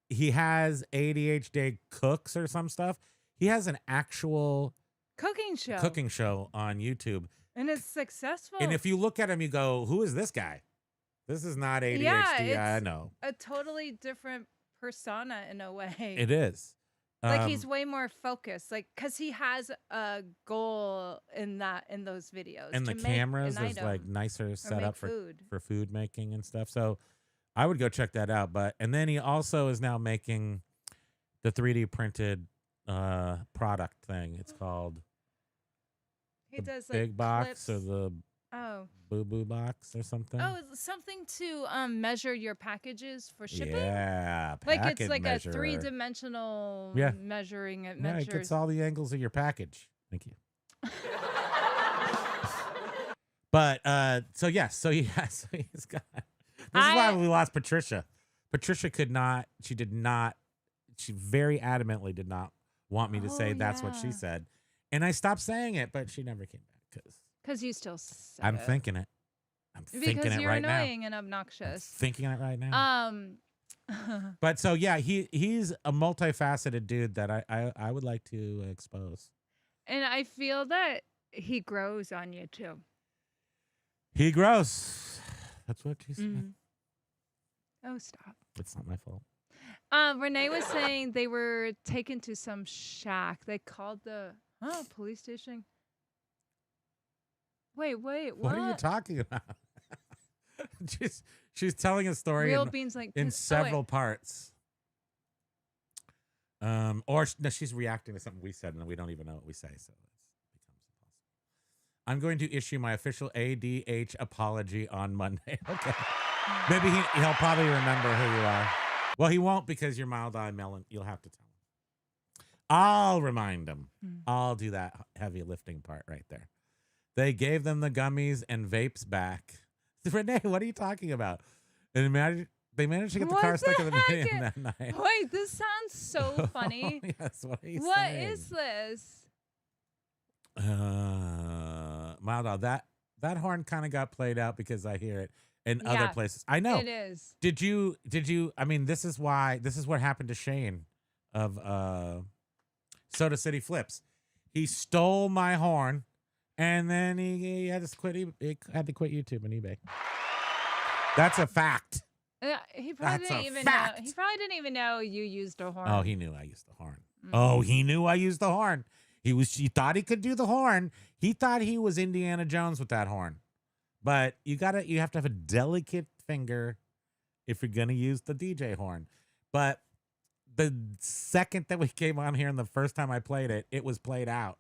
he has ADHD cooks or some stuff. He has an actual cooking show on YouTube. And it's successful. And if you look at him, you go, who is this guy? This is not ADHD. Yeah, I know. A totally different persona in a way. It is. He's way more focused, because he has a goal in those videos. And the cameras is nicer set up for food making and stuff. So I would go check that out. And then he also is now making the 3D printed product thing. It's called he does big box clips. or the boo boo box or something. Oh, something to measure your packages for shipping. Yeah, it's like measurer. a 3-dimensional measuring. It measures. It gets all the angles of your package. Thank you. But so he's got. This is why we lost Patricia. Patricia could not. She did not. She very adamantly did not want me to say that's what she said, and I stopped saying it, but she never came back because you still said I'm thinking it. I'm thinking because it you're right now. annoying and obnoxious. I'm thinking it right now. But so yeah, he's a multifaceted dude that I would like to expose. And I feel that he grows on you too. He grows. That's what she said. Mm-hmm. Oh, stop. It's not my fault. Renee was saying they were taken to some shack. They called the police station. Wait, what? What are you talking about? she's telling a story Real beans like in oh, several parts. Or no, she's reacting to something we said, and we don't even know what we say, so it becomes impossible. I'm going to issue my official ADH apology on Monday. Okay. Maybe he'll probably remember who you are. Well, he won't because you're mild-eyed melon. You'll have to tell him. I'll remind him. I'll do that heavy lifting part right there. They gave them the gummies and vapes back. Renee, what are you talking about? And they managed to get the car stuck in the median that night. Wait, this sounds so funny. Yes, what are you saying? What is this? Mild, that horn kind of got played out because I hear it in other places. I know. It is. Did you, I mean, this is what happened to Shane of Soda City Flips. He stole my horn and then he had to quit. He had to quit YouTube and eBay. That's a fact. He probably didn't even know. He probably didn't even know you used a horn. Oh, he knew I used the horn. Oh, he knew I used the horn. He thought he could do the horn. He thought he was Indiana Jones with that horn. But you have to have a delicate finger if you're gonna use the DJ horn. But the second that we came on here and the first time I played it, it was played out.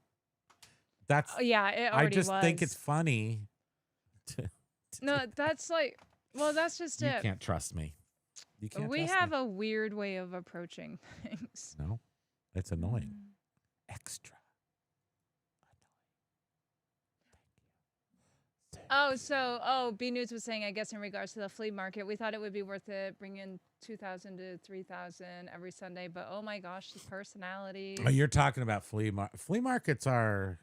That's it already I just was. think it's funny. No, that's like, well, that's just You it. can't trust me. You can't. We trust have me. a weird way of approaching things. No, it's annoying. Extra. Oh, B News was saying, I guess in regards to the flea market, we thought it would be worth it bringing in 2,000 to 3,000 every Sunday, but oh my gosh, the personalities. Oh, you're talking about flea markets are.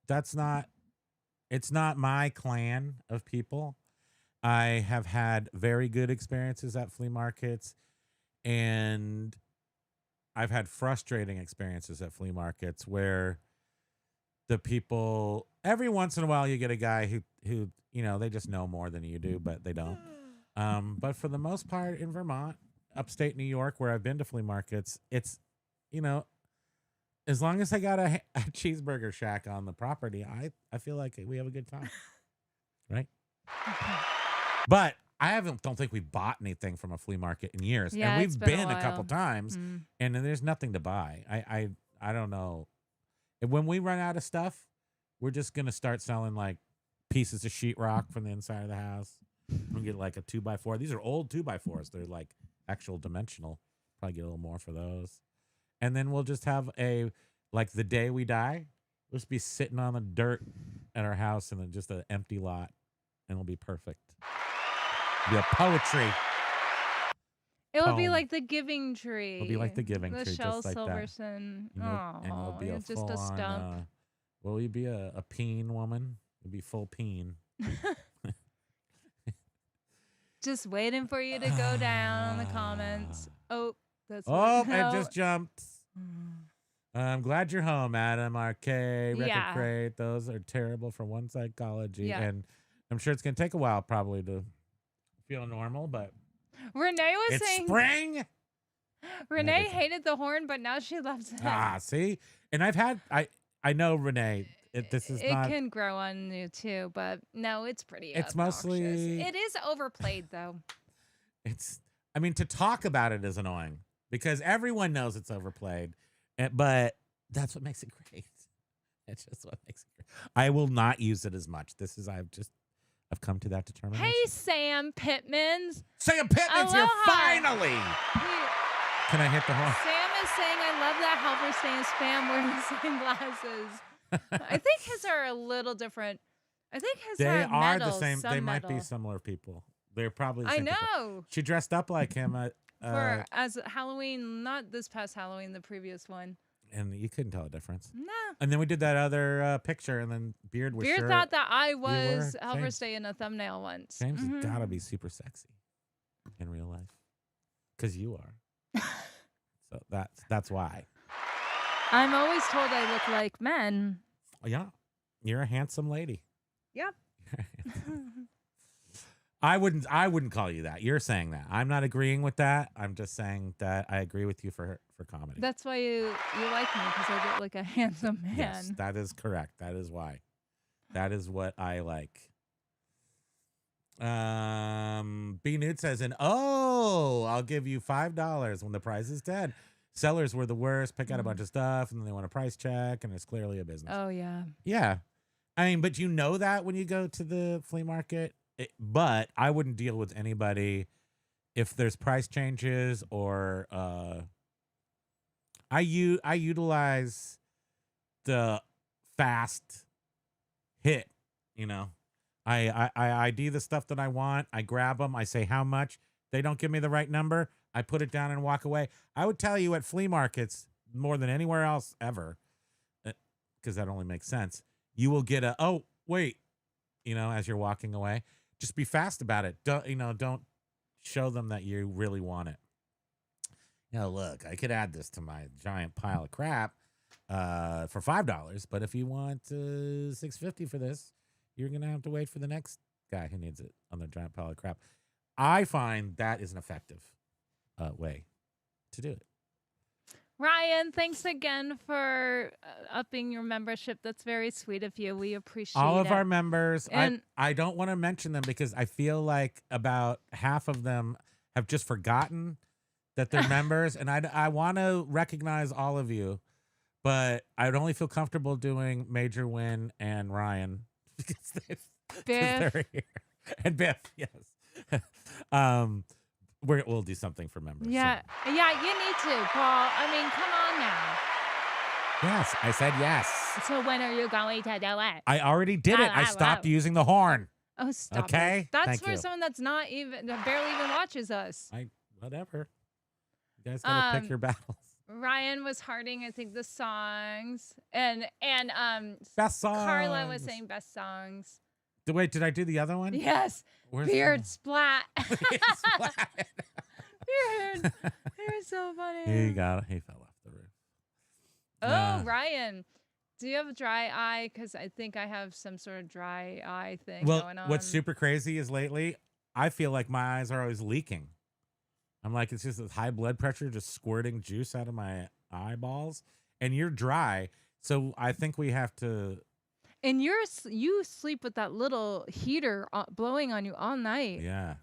It's not my clan of people. I have had very good experiences at flea markets, and I've had frustrating experiences at flea markets where the people, every once in a while you get a guy who they just know more than you do, but they don't. But for the most part in Vermont, upstate New York, where I've been to flea markets, it's, as long as I got a cheeseburger shack on the property, I feel like we have a good time. Right? But I don't think we've bought anything from a flea market in years. Yeah, and it's we've been been a a couple while. times and there's nothing to buy. I don't know. And when we run out of stuff, we're just going to start selling like pieces of sheetrock from the inside of the house. We'll get like a 2x4. These are old 2x4s. They're like actual dimensional. Probably get a little more for those. And then we'll just have like the day we die, we'll just be sitting on the dirt at our house and then just an empty lot. And it'll be perfect. It'll be a poetry. It'll be poem. like the Giving Tree. It'll be like the Giving the Tree, Shel just like that. Silverson. And it'll be It's just a full-on, stump. will you be a Pean woman? You'll be full Pean. Just waiting for you to go down in the comments. Oh, that's Oh, what, it just jumped. I'm glad you're home, Adam. RK, Record Yeah. Crate. Those are terrible for one psychology. Yeah. And I'm sure it's going to take a while probably to feel normal, but Renee was it's saying spring. Renee everything. hated the horn, but now she loves it. See? And I know, Renee, this is it not. can grow on you too, but no, it's pretty. It's obnoxious. mostly- It is overplayed though. To talk about it is annoying because everyone knows it's overplayed, but that's what makes it great. It's just what makes it great. I will not use it as much. I've come to that determination. Hey, Sam Pittmans. Sam Pittman's here Aloha. finally. He- Can I hit the horn? Sam is saying, I love that helper saying spam wearing sunglasses. I think his are a little different. I think his They are are metal, the same. some They might be metal. similar people. They're probably the I same people. know. She dressed up like him For as Halloween, not this past Halloween, the previous one. and you couldn't tell a difference. No. And then we did that other picture, and then Beard was Beard sure. thought that I were. was Helper James. Stay in a thumbnail once. James Mhm. has got to be super sexy in real life, because you are. So that's why. I'm always told I look like men. Yeah, you're a handsome lady. Yep. I wouldn't call you that. You're saying that. I'm not agreeing with that. I'm just saying that I agree with you for comedy. That's why you like me, because I look like a handsome man. Yes, that is correct. That is why. That is what I like. B Newt says, and I'll give you $5 when the price is 10. Sellers were the worst. Pick out a bunch of stuff, and then they want a price check, and it's clearly a business. Oh yeah. Yeah. I mean, but you know that when you go to the flea market. But I wouldn't deal with anybody if there's price changes or I utilize the fast hit, you know. I ID the stuff that I want. I grab them. I say how much. They don't give me the right number. I put it down and walk away. I would tell you at flea markets more than anywhere else ever, because that only makes sense. You will get a, oh, wait, as you're walking away. Just be fast about it. Don't show them that you really want it. Look, I could add this to my giant pile of crap for $5, but if you want $6.50 for this, you're going to have to wait for the next guy who needs it on their giant pile of crap. I find that is an effective way to do it. Ryan, thanks again for upping your membership. That's very sweet of you. We appreciate it. All of our members, And I don't want to mention them because I feel like about half of them have just forgotten that they're members. And I want to recognize all of you, but I'd only feel comfortable doing Major Win and Ryan because they're here. And Biff, yes. We'll do something for members. yeah, so. yeah, you need to, Paul. I mean, come on now. Yes, I said yes. So when are you going to do it? I already did it. I stopped using the horn. Oh, stop Okay? it. That's Thank for you. someone that's not even, that barely even watches us. Whatever. You guys gotta pick your battles. Ryan was hearting, I think, the songs, and Best songs. Carla was saying best songs. Wait, did I do the other one? Yes, Where's beard splat. Beard splat. Beard. You're so funny. He fell off the roof. Oh, Ryan, do you have a dry eye? Because I think I have some sort of dry eye thing going on. What's super crazy is lately, I feel like my eyes are always leaking. I'm like, it's just this high blood pressure just squirting juice out of my eyeballs. And you're dry. So I think we have to... And you sleep with that little heater blowing on you all night. Yeah.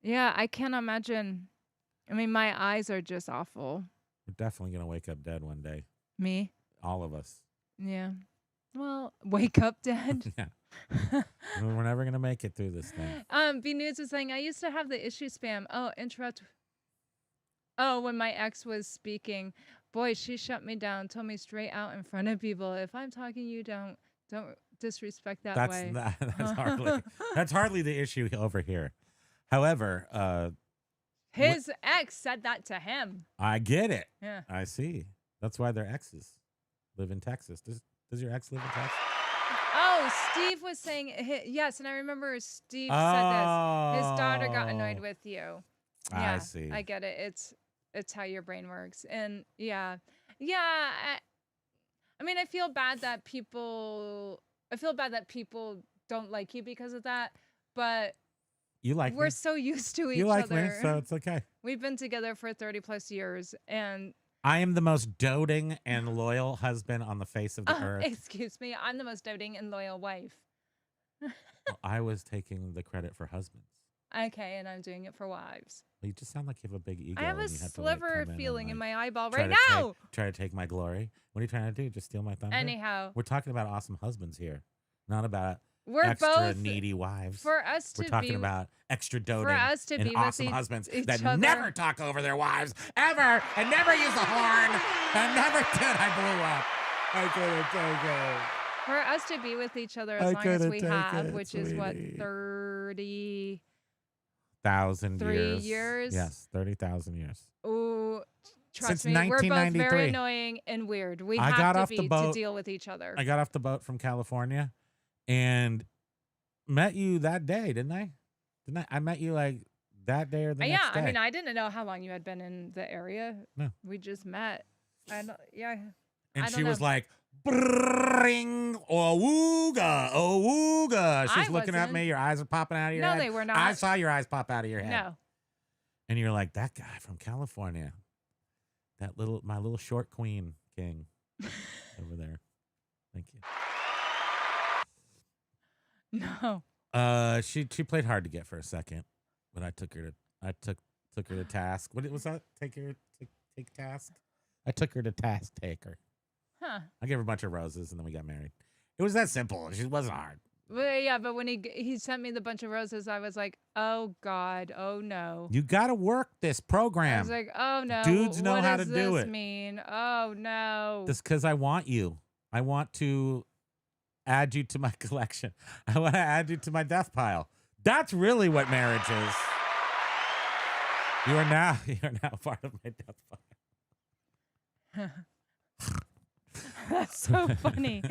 Yeah, I can't imagine. I mean, my eyes are just awful. We're definitely going to wake up dead one day. Me? All of us. Yeah. Well, wake up dead. Yeah. We're never going to make it through this thing. B News was saying, I used to have the issue spam. Oh, interrupt. Oh, when my ex was speaking. Boy, she shut me down, told me straight out in front of people, if I'm talking, you don't disrespect that way. That's hardly the issue over here. However, his ex said that to him. I get it. Yeah. I see. That's why their exes live in Texas. Does your ex live in Texas? Oh, Steve was saying yes, and I remember Steve said this. His daughter got annoyed with you. Yeah, I see. I get it. It's how your brain works, and yeah. I mean, I feel bad that people don't like you because of that, but you like we're me. so used to each You like other. me, so it's okay. We've been together for 30 plus years, and I am the most doting and loyal husband on the face of the earth. excuse me, I'm the most doting and loyal wife. Well, I was taking the credit for husbands. Okay, and I'm doing it for wives. Well, you just sound like you have a big ego. I have a and you have sliver to, feeling in like, my eyeball try right to now. try to take my glory. What are you trying to do? Just steal my thunder? Anyhow, We're talking about awesome husbands here, not about we're extra both needy wives. for us to We're talking be about extra doting for us to and be awesome with husbands each that other. never talk over their wives ever and never use the horn and never did. I blew up. I couldn't take it. For us to be with each other I as long as couldn't we take have, it, which is what, sweetie. 30,000 years? Yes, 30,000 years. Ooh, trust Since me, we're both 1993. very annoying and weird. We I got have to off the be to boat- deal with each other. I got off the boat from California and met you that day, didn't I? I met you like that day or the next day. I mean, I didn't know how long you had been in the area. No. We just met. And yeah. And I she don't was know. like, bring awooga, awooga. She's I looking at wasn't. me. Your eyes are popping out of your No, head. they were not. I saw your eyes pop out of your head. No. And you're like, that guy from California. My little short queen king over there. Thank you. No. She played hard to get for a second, but I took her to task. What was that? Take task. I took her to task taker. Huh. I gave her a bunch of roses, and then we got married. It was that simple. It wasn't hard. Well, yeah, but when he sent me the bunch of roses, I was like, oh God, oh no. You got to work this program. I was like, oh no. Dudes know what how does to do this it. mean? Oh no. Just because I want you. I want to add you to my collection. I want to add you to my death pile. That's really what marriage is. You are now part of my death pile. That's so funny.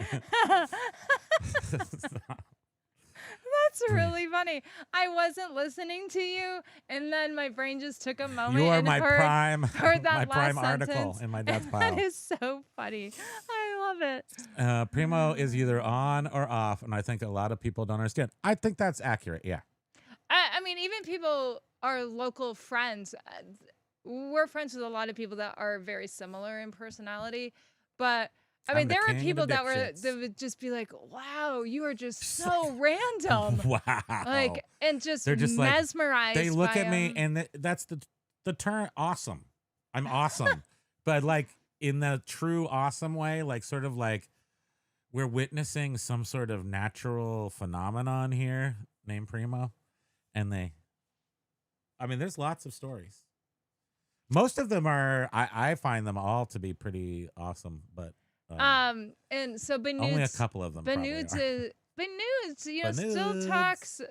That's really funny. I wasn't listening to you, and then my brain just took a moment. You are and my heard that my prime last article sentence. in my death pile. That is so funny. I love it. Primo is either on or off, and I think a lot of people don't understand. I think that's accurate. Yeah. I mean, even people, our local friends, we're friends with a lot of people that are very similar in personality, but I mean, I'm the there were king of people the that dipshits. would just be like, "Wow, you are just so random." Wow. Like, and just They're just like, mesmerized. they look by at me, 'em. and that's the term awesome. I'm awesome, but like in the true awesome way, like sort of like we're witnessing some sort of natural phenomenon here named Primo, and I mean, there's lots of stories. Most of them are, I find them all to be pretty awesome, but And so only a couple of them. Benudes still talks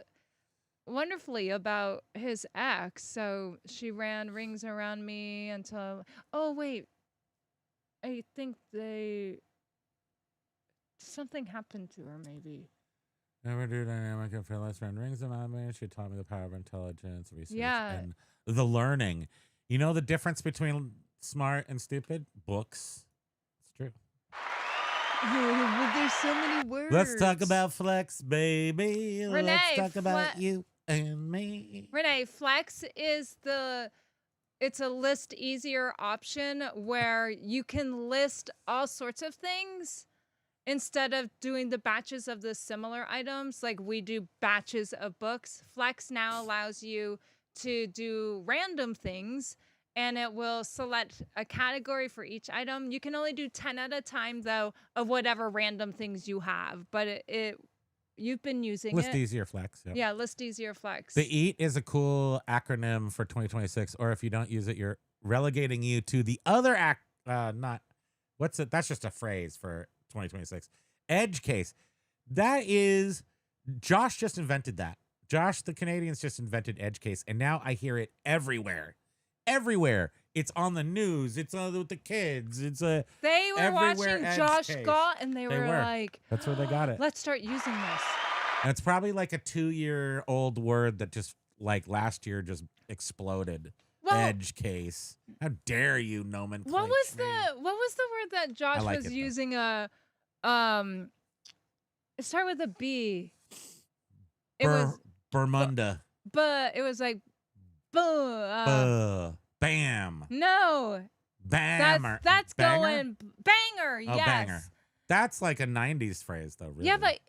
wonderfully about his ex. So she ran rings around me until, oh wait, I think something happened to her maybe. Never do dynamic and fearless ran rings around me. She taught me the power of intelligence, research, Yeah. and the learning. You know the difference between smart and stupid? Books. It's true. There's so many words. Let's talk about flex, baby. Renee, Let's talk about you and me. Renee, Flex is it's a list easier option where you can list all sorts of things instead of doing the batches of the similar items. Like we do batches of books. Flex now allows you to do random things, and it will select a category for each item. You can only do 10 at a time, though, of whatever random things you have. But you've been using List it. easier flex. Yep. Yeah, list easier Flex. The EAT is a cool acronym for 2026, or if you don't use it, you're relegating you to the other that's just a phrase for 2026. Edge case. That is, Josh just invented that. Josh, the Canadians just invented edge case, and now I hear it everywhere. Everywhere. It's on the news. It's on with the kids. They were everywhere watching edge Josh case. Scott, and they were like, that's where they got it. let's start using this. And it's probably like a 2-year-old word that just like last year just exploded. Well, edge case. How dare you nomenclature? What was the word that Josh like was it, though. using? It started with a B. It was Bermuda. but it was like Bam. no. Bammer. That's Banger? going banger. Oh, Yes. banger. That's like a 90s phrase, though, really. Yeah, but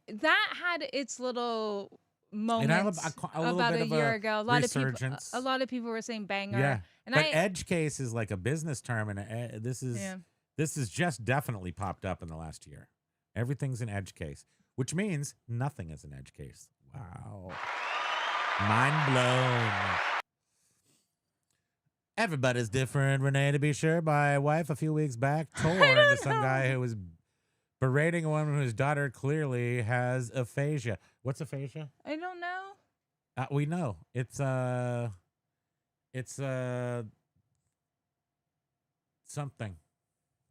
that had its little moments a little about bit a of year a ago. resurgence. A lot of people were saying banger. Yeah. And But edge case is like a business term, and this is just definitely popped up in the last year. Everything's an edge case, which means nothing is an edge case. Wow. Mind blown. Everybody's different, Renee, to be sure. My wife, a few weeks back, tore into some guy who was berating a woman whose daughter clearly has aphasia. What's aphasia? I don't know. We know. It's something.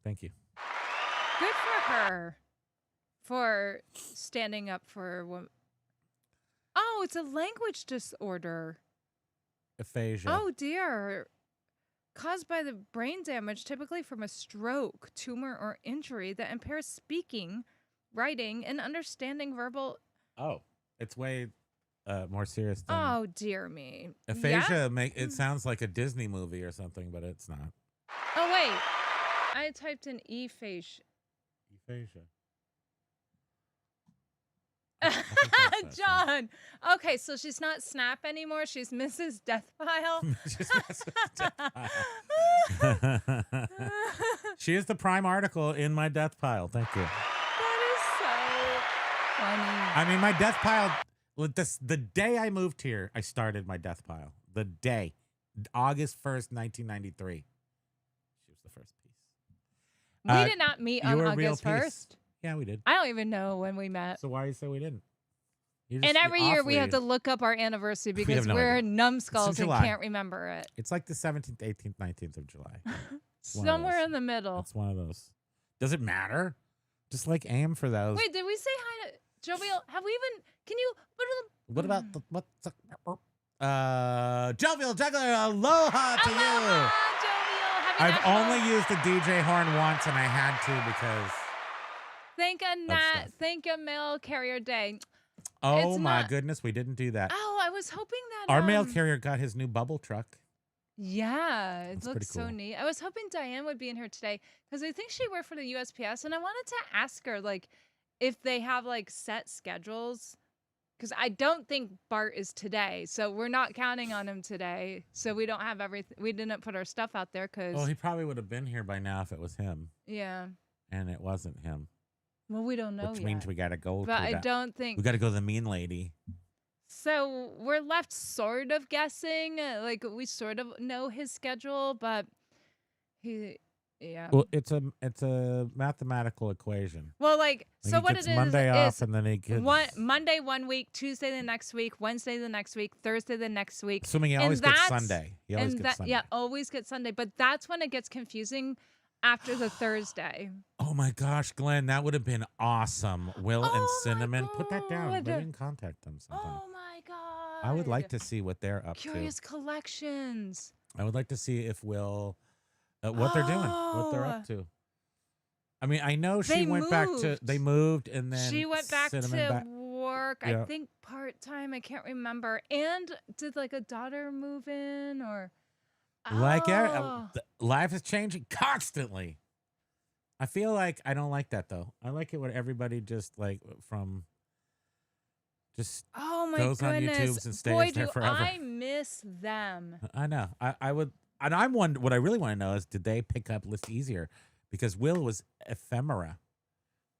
Thank you. Good for her for standing up for women. Oh, it's a language disorder. Aphasia. Oh dear. Caused by the brain damage, typically from a stroke, tumor, or injury that impairs speaking, writing, and understanding verbal. Oh, it's way more serious than Oh dear me. aphasia. It sounds like a Disney movie or something, but it's not. Oh wait, I typed in aphasia. Aphasia. that's so. John. Okay, so she's not Snap anymore. She's Mrs. Deathpile. Just she is the prime article in my death pile. Thank you. That is so funny. I mean, my death pile. The day I moved here, I started my death pile. The day, August 1st, 1993. She was the first piece. We did not meet on you were a real August piece. 1st. Yeah, we did. I don't even know when we met. So why you say we didn't? And every year we have to look up our anniversary because we're numbskulls and can't remember it. It's like the 17th, 18th, 19th of July. Somewhere in the middle. It's one of those. Does it matter? Just like aim for those. Wait, did we say hi to Jovial? Have we even? Can you? What about Jovial Juggler? Aloha to Aloha, you. Jovial. Happy I've National- only used the DJ horn once, and I had to because. Thank a Nat. Thank a Mail Carrier Day. Oh It's my not- goodness, we didn't do that. Oh, I was hoping that Our mail carrier got his new bubble truck. Yeah, it That's looks pretty so cool. neat. I was hoping Diane would be in here today because I think she worked for the USPS, and I wanted to ask her like if they have like set schedules. Because I don't think Bart is today, so we're not counting on him today. So we don't have everything. We didn't put our stuff out there because. Well, he probably would have been here by now if it was him, Yeah. and it wasn't him. Well, we don't know Which yet. means we got to go. But to I that. don't think. We got to go to the mean lady. So we're left sort of guessing. Like we sort of know his schedule, but he. Yeah. Well, it's a mathematical equation. Well, like so, He what gets it is Monday off, is and then he gets Monday 1 week, Tuesday the next week, Wednesday the next week, Thursday the next week. Assuming he And always gets that's- Sunday. He always gets Sunday. Yeah, always gets Sunday. But that's when it gets confusing after the Thursday. Oh my gosh, Glenn, that would have been awesome. Will and Oh my Cinnamon, put that down. God. Maybe we can contact them sometime. Oh my god! I would like to see what they're up Curious Collections. to. I would like to see if Will, what they're doing, what they're up to. I mean, I know she They went back to. They moved, and then She went back to Cinnamon work. Yeah. I think part time. I can't remember. And did like a daughter move in or? Oh. Life is changing constantly. I feel like I don't like that though. I like it when everybody just like Oh my goes on goodness! YouTubes and stays Boy, there do forever. I miss them. I know. I would, and I'm one. What I really want to know is, did they pick up List Easier? Because Will was ephemera,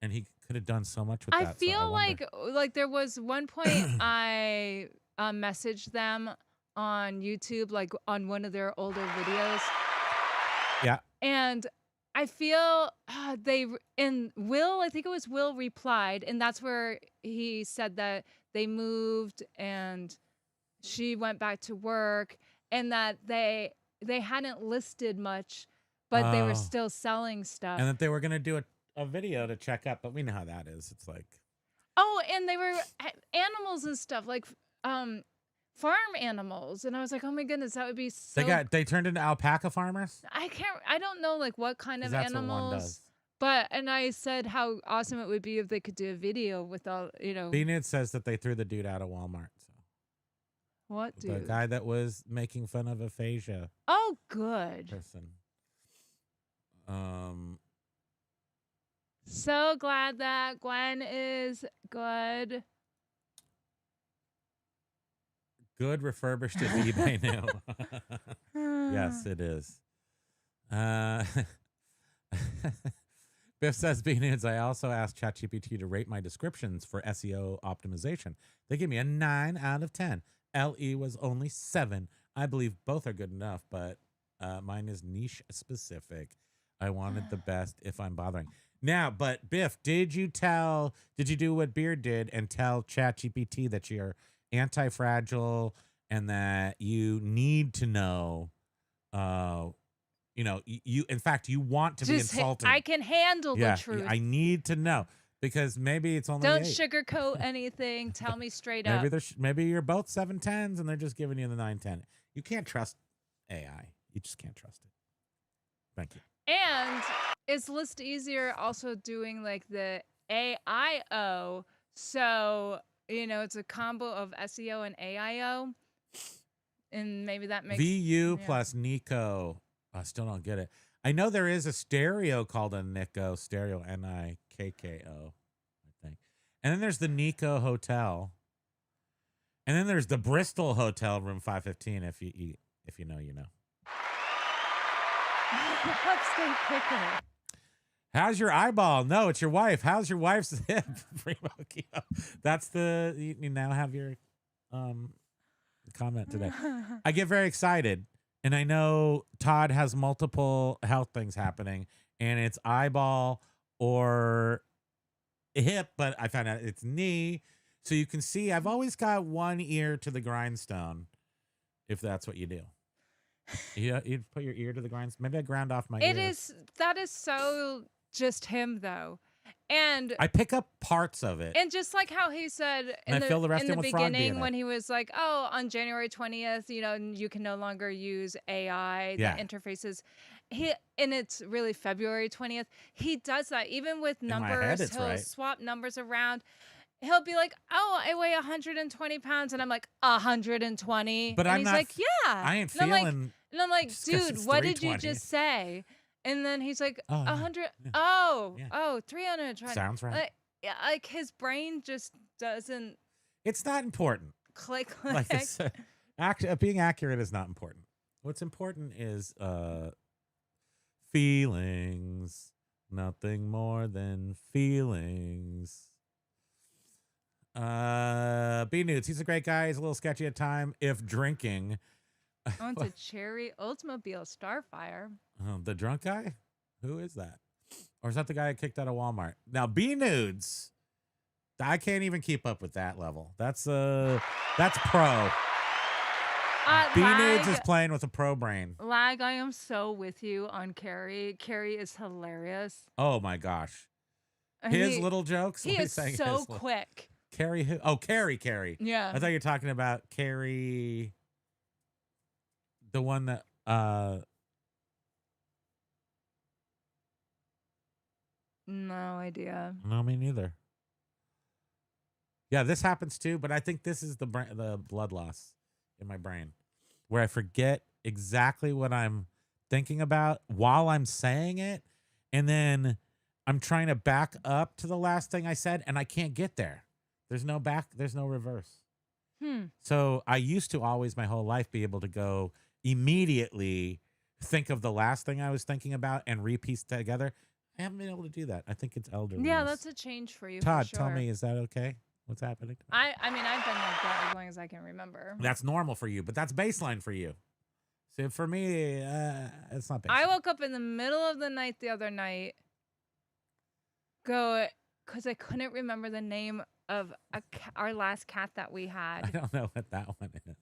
and he could have done so much with that. I so feel wonder. like there was one point I messaged them on YouTube, like on one of their older videos. Yeah. And I feel I think it was Will replied, and that's where he said that they moved and she went back to work, and that they hadn't listed much, but they were Oh. still selling stuff. And that they were going to do a video to check up, but we know how that is. It's like, Oh, and they were animals and stuff, like farm animals, and I was like, oh my goodness, that would be so. they turned into alpaca farmers. I don't know like what kind 'Cause of that's what one animals, does. but and I said how awesome it would be if they could do a video with all Pean says that they threw the dude out of Walmart. So. what The dude. guy that was making fun of aphasia Oh, good. person. So glad that Gwen is good. Good refurbished is eBay new. Yes, it is. Biff says, B-Nudes, I also asked ChatGPT to rate my descriptions for SEO optimization. They give me a 9 out of 10. LE was only 7. I believe both are good enough, but mine is niche specific. I wanted the best if I'm bothering. Now, but Biff, did you do what Beard did and tell ChatGPT that you're anti-fragile and that you need to know, you in fact, you want to be insulted. I can handle the truth. I need to know because maybe it's only Don't 8. sugarcoat anything. Tell me straight Maybe up. maybe you're both 710s and they're just giving you the 910. You can't trust AI. You just can't trust it. Thank you. And is List Easier also doing like the AIO? So, it's a combo of SEO and AIO. And maybe that makes VU plus Nico. I still don't get it. I know there is a stereo called a Nico, stereo Nikko, I think. And then there's the Nico Hotel. And then there's the Bristol Hotel, room 515. If you know, you know. Upstate kicker. How's your eyeball? No, it's your wife. How's your wife's hip? Primo, Kimo. That's you now have your comment today. I get very excited, and I know Todd has multiple health things happening, and it's eyeball or hip, but I found out it's knee. So you can see I've always got one ear to the grindstone, if that's what you do. You put your ear to the grindstone. Maybe I ground off my ears. That is so just him though. And I pick up parts of it. And just like how he said and I fill the rest in the with frog beginning DNA. when he was like, oh, on January 20th, you can no longer use AI, the interfaces. And it's really February 20th. He does that even with numbers. He'll swap numbers around. He'll be like, oh, I weigh 120 pounds. And I'm like, 120. But he's like, yeah. I ain't feeling. And I'm like, dude, what did you just say? And then he's like, 100. Yeah. 320. Sounds right. Like his brain just doesn't. It's not important. Click. Like being accurate is not important. What's important is feelings. Nothing more than feelings. B Nudes. He's a great guy. He's a little sketchy at time. If drinking. On to Cherry Oldsmobile Starfire. The drunk guy? Who is that? Or is that the guy I kicked out of Walmart? Now, B Nudes. I can't even keep up with that level. That's pro. B Nudes is playing with a pro brain. Lag, I am so with you on Carrie. Carrie is hilarious. Oh my gosh. His little jokes? He is so quick. Carrie who? Oh, Carrie. Yeah. I thought you were talking about Carrie. The one that no idea. No, me neither. Yeah, this happens too, but I think this is the blood loss in my brain where I forget exactly what I'm thinking about while I'm saying it, and then I'm trying to back up to the last thing I said and I can't get there. There's no reverse. So I used to always my whole life be able to go immediately think of the last thing I was thinking about and repiece together. I haven't been able to do that. I think it's elderly. Yeah, that's a change for you. Todd, for sure. tell me, is that okay? What's happening? I mean, I've been like that as long as I can remember. That's normal for you, but that's baseline for you. So for me, it's not baseline. I woke up in the middle of the night the other night, because I couldn't remember the name of our last cat that we had. I don't know what that one is.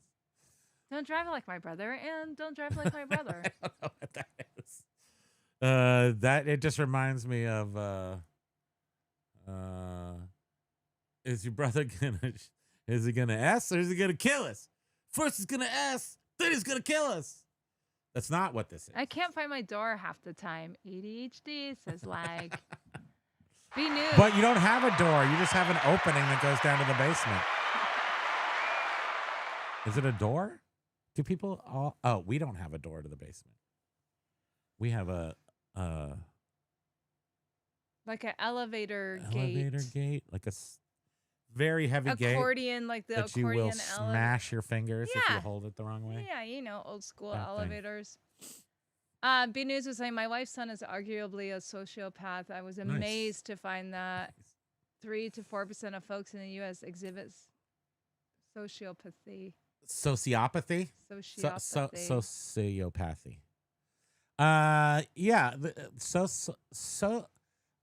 Don't drive like my brother, and don't drive like my brother. I don't know what that is. That it just reminds me of is your brother is he gonna S or is he gonna kill us? First he's gonna S, then he's gonna kill us. That's not what this is. I can't find my door half the time. ADHD says lag. Be new. But you don't have a door. You just have an opening that goes down to the basement. Is it a door? Do people all? Oh, we don't have a door to the basement. We have a like an elevator gate, like a very heavy gate. Accordion, like the that accordion. You will smash your fingers if you hold it the wrong way. Yeah, old school elevators. B News was saying my wife's son is arguably a sociopath. I was amazed to find that 3 to 4% of folks in the U.S. exhibit sociopathy. Sociopathy? Sociopathy. Yeah. So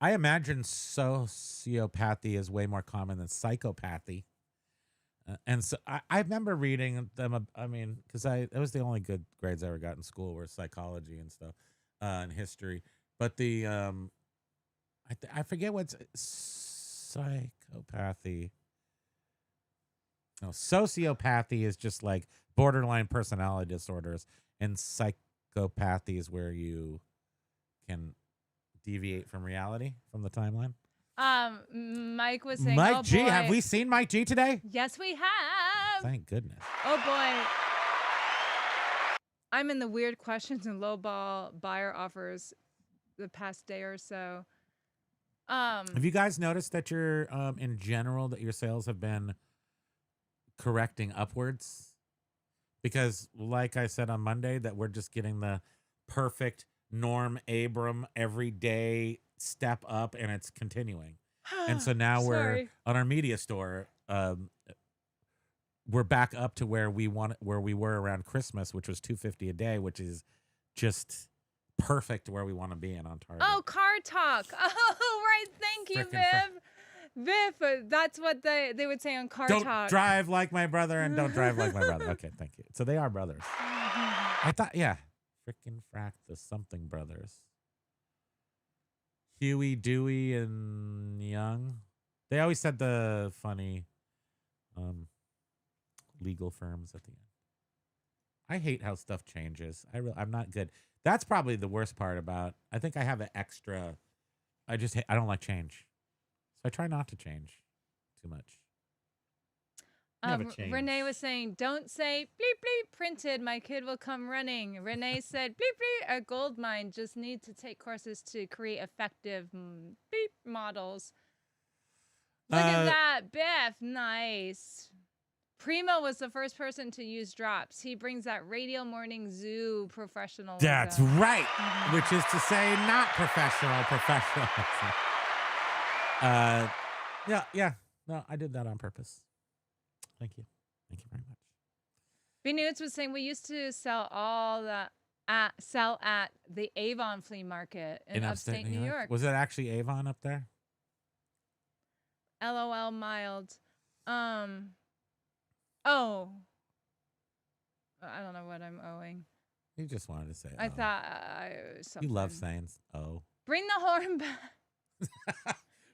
I imagine sociopathy is way more common than psychopathy. And so I remember reading them. I mean, because it was the only good grades I ever got in school were psychology and stuff, and history. But the I forget what's psychopathy. No, sociopathy is just like borderline personality disorders, and psychopathy is where you can deviate from reality, from the timeline. Mike was saying, Mike G, have we seen Mike G today? Yes, we have. Thank goodness. Oh boy. I'm in the weird questions and lowball buyer offers the past day or so. Have you guys noticed that you're in general that your sales have been correcting upwards? Because like I said on Monday, that we're just getting the perfect Norm Abram everyday step up, and it's continuing. And so now we're Sorry. on our media store. We're back up to where we were around Christmas, which was $250 a day, which is just perfect where we want to be in on Target. Oh, car talk. Oh, right. Thank you, Viv. That's what they would say on car Don't talk. drive like my brother and don't drive like my brother. Okay, thank you. So they are brothers. I thought, yeah. Frickin' frack the something brothers. Huey, Dewey, and Young. They always said the funny legal firms at the end. I hate how stuff changes. I'm not good. That's probably the worst part about. I think I have an extra. I don't like change, so I try not to change too much. Never change. Renee was saying, "Don't say bleep bleep printed. My kid will come running." Renee said, "Bleep bleep. A gold mine just need to take courses to create effective beep models." Look at that, Biff. Nice. Primo was the first person to use drops. He brings that radio morning zoo professional. That's right. Which is to say, not professional. Yeah. No, I did that on purpose. Thank you very much. B Nudes was saying we used to sell at the Avon flea market in upstate New York. Was it actually Avon up there? LOL mild. Oh. I don't know what I'm owing. You just wanted to say. I thought something. You love saying oh. Bring the horn back.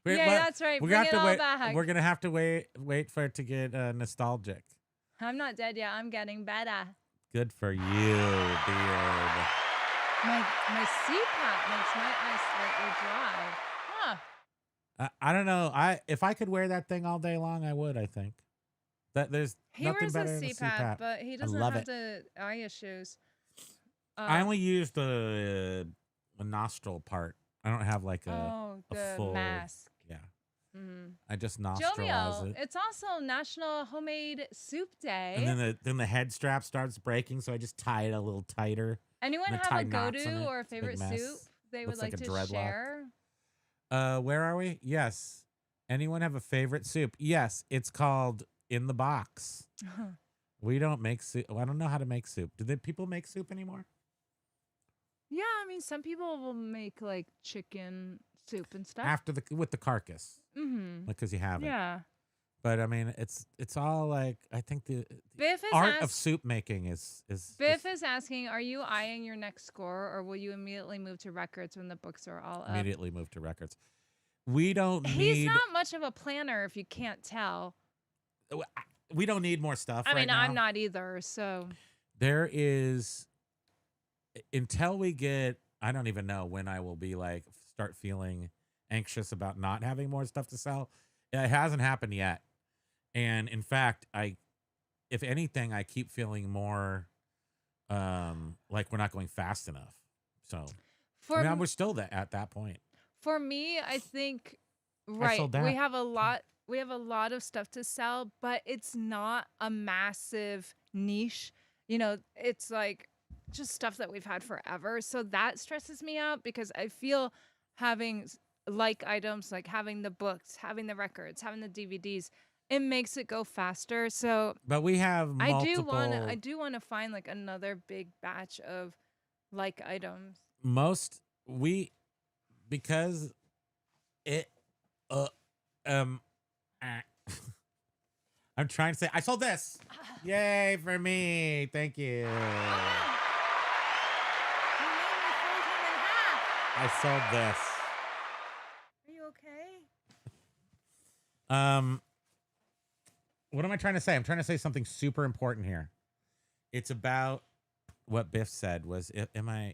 Yeah, that's right. Bring it all back. We're gonna have to wait for it to get nostalgic. I'm not dead yet. I'm getting better. Good for you, beard. My CPAP makes my eyes slightly dry. Huh. I don't know. If I could wear that thing all day long, I would. I think that there's nothing better than CPAP. But he doesn't have the eye issues. I only use the nostril part. I don't have like a full mask. Yeah. Mm-hmm. I just nostrilize Jovial. it. It's also National Homemade Soup Day. And then the head strap starts breaking, so I just tie it a little tighter. Anyone have a go-to or a favorite soup they would like to share? Where are we? Yes. Anyone have a favorite soup? Yes. It's called In the Box. We don't make soup. I don't know how to make soup. Do people make soup anymore? Yeah, I mean, some people will make like chicken soup and stuff with the carcass, because you have it. Yeah, but I mean, it's all like I think the Biff art of soup making is. Biff is asking, are you eyeing your next score, or will you immediately move to records when the books are all up? Immediately move to records. We don't. He's not much of a planner, if you can't tell. We don't need more stuff. I mean, now. I'm not either. So there is. Until we get, I don't even know when I will be like start feeling anxious about not having more stuff to sell. It hasn't happened yet. And in fact, if anything, I keep feeling more like we're not going fast enough. So we're still at that point. For me, I think we have a lot of stuff to sell, but it's not a massive niche. You know, it's like just stuff that we've had forever. So that stresses me out because I feel having like items, like having the books, having the records, having the DVDs, it makes it go faster. So, but we have multiple. I do want to find like another big batch of like items. Because it I'm trying to say I sold this. Yay for me. Thank you. I sold this. Are you okay? What am I trying to say? I'm trying to say something super important here. It's about what Biff said was,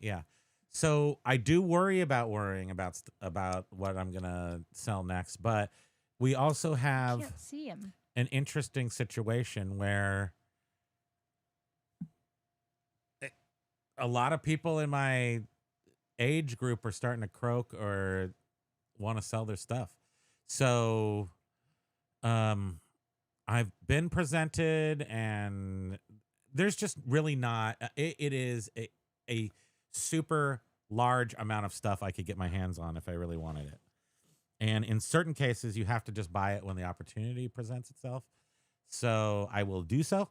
yeah. So I do worrying about what I'm going to sell next, but we also have I can't see him. An interesting situation where a lot of people in my age group are starting to croak or want to sell their stuff. So, I've been presented, and there's just really not. It is a super large amount of stuff I could get my hands on if I really wanted it. And in certain cases, you have to just buy it when the opportunity presents itself. So I will do so.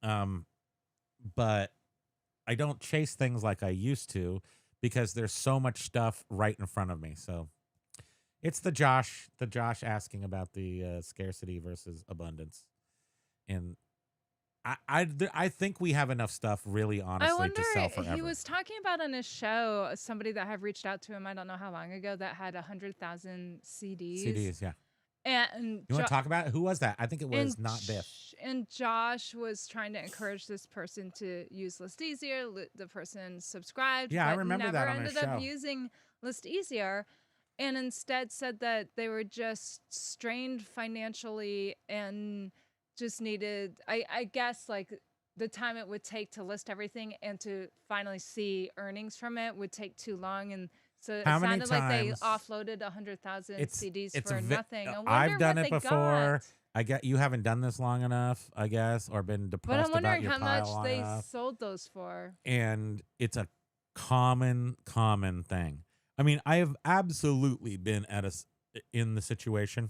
But I don't chase things like I used to because there's so much stuff right in front of me. So it's the Josh asking about the scarcity versus abundance. And I think we have enough stuff, really, I honestly, wonder, to sell forever. he was talking about on his show, somebody that had reached out to him, I don't know how long ago, that had 100,000 CDs. CDs, yeah. And You want to talk about it? Who was that? I think it was and not Biff. And Josh was trying to encourage this person to use List Easier. The person subscribed, Yeah, I but remember never that on his ended up show. using List Easier, and instead said that they were just strained financially and just needed, I guess, like the time it would take to list everything and to finally see earnings from it would take too long. And so it How many sounded like they times- offloaded 100,000 CDs it's for a nothing. I wonder I've done what it they before. got. I get you haven't done this long enough, I guess, or been But depressed I'm about wondering your how pile much long they enough. sold those for. And it's a common thing. I mean, I have absolutely been in the situation.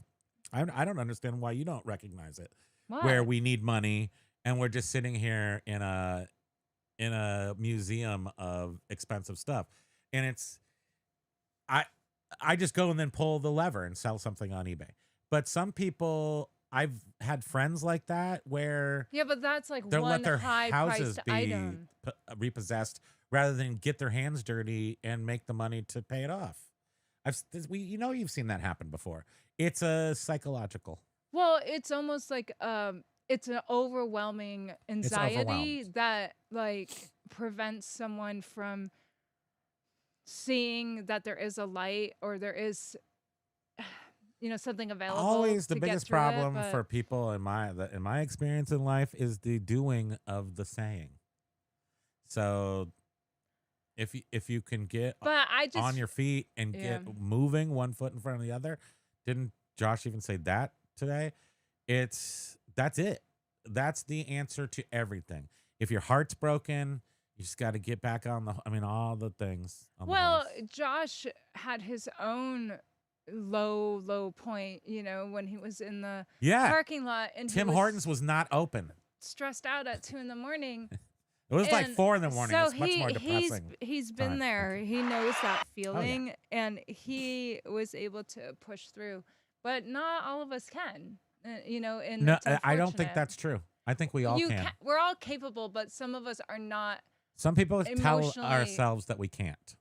I don't understand why you don't recognize it. What? Where we need money and we're just sitting here in a museum of expensive stuff, and it's I just go and then pull the lever and sell something on eBay. But some people, I've had friends like that where Yeah, but that's like they'll one let their high-priced houses be item. repossessed rather than get their hands dirty and make the money to pay it off. You've seen that happen before. It's a psychological. Well, it's almost like it's an overwhelming anxiety overwhelmed. that like prevents someone from seeing that there is a light or there is something available. Always the to get biggest through it, problem but- for people in my experience in life is the doing of the saying. So if you can get But I just on your feet and Yeah. get moving one foot in front of the other, didn't Josh even say that today? That's it. That's the answer to everything. If your heart's broken, you just got to get back on all the things. On the Well, horse. Josh had his own low point, when he was in the Yeah, parking lot and Tim he was Hortons was not open. stressed out at 2 a.m. It was like And 4 a.m. So It's much more depressing. he's been time. there. He knows that feeling, yeah. and he was able to push through. But not all of us can, and No, it's I don't think unfortunate. that's true. I think we all can. We're all capable, but some of us are not. Some people tell emotionally- ourselves that we can't,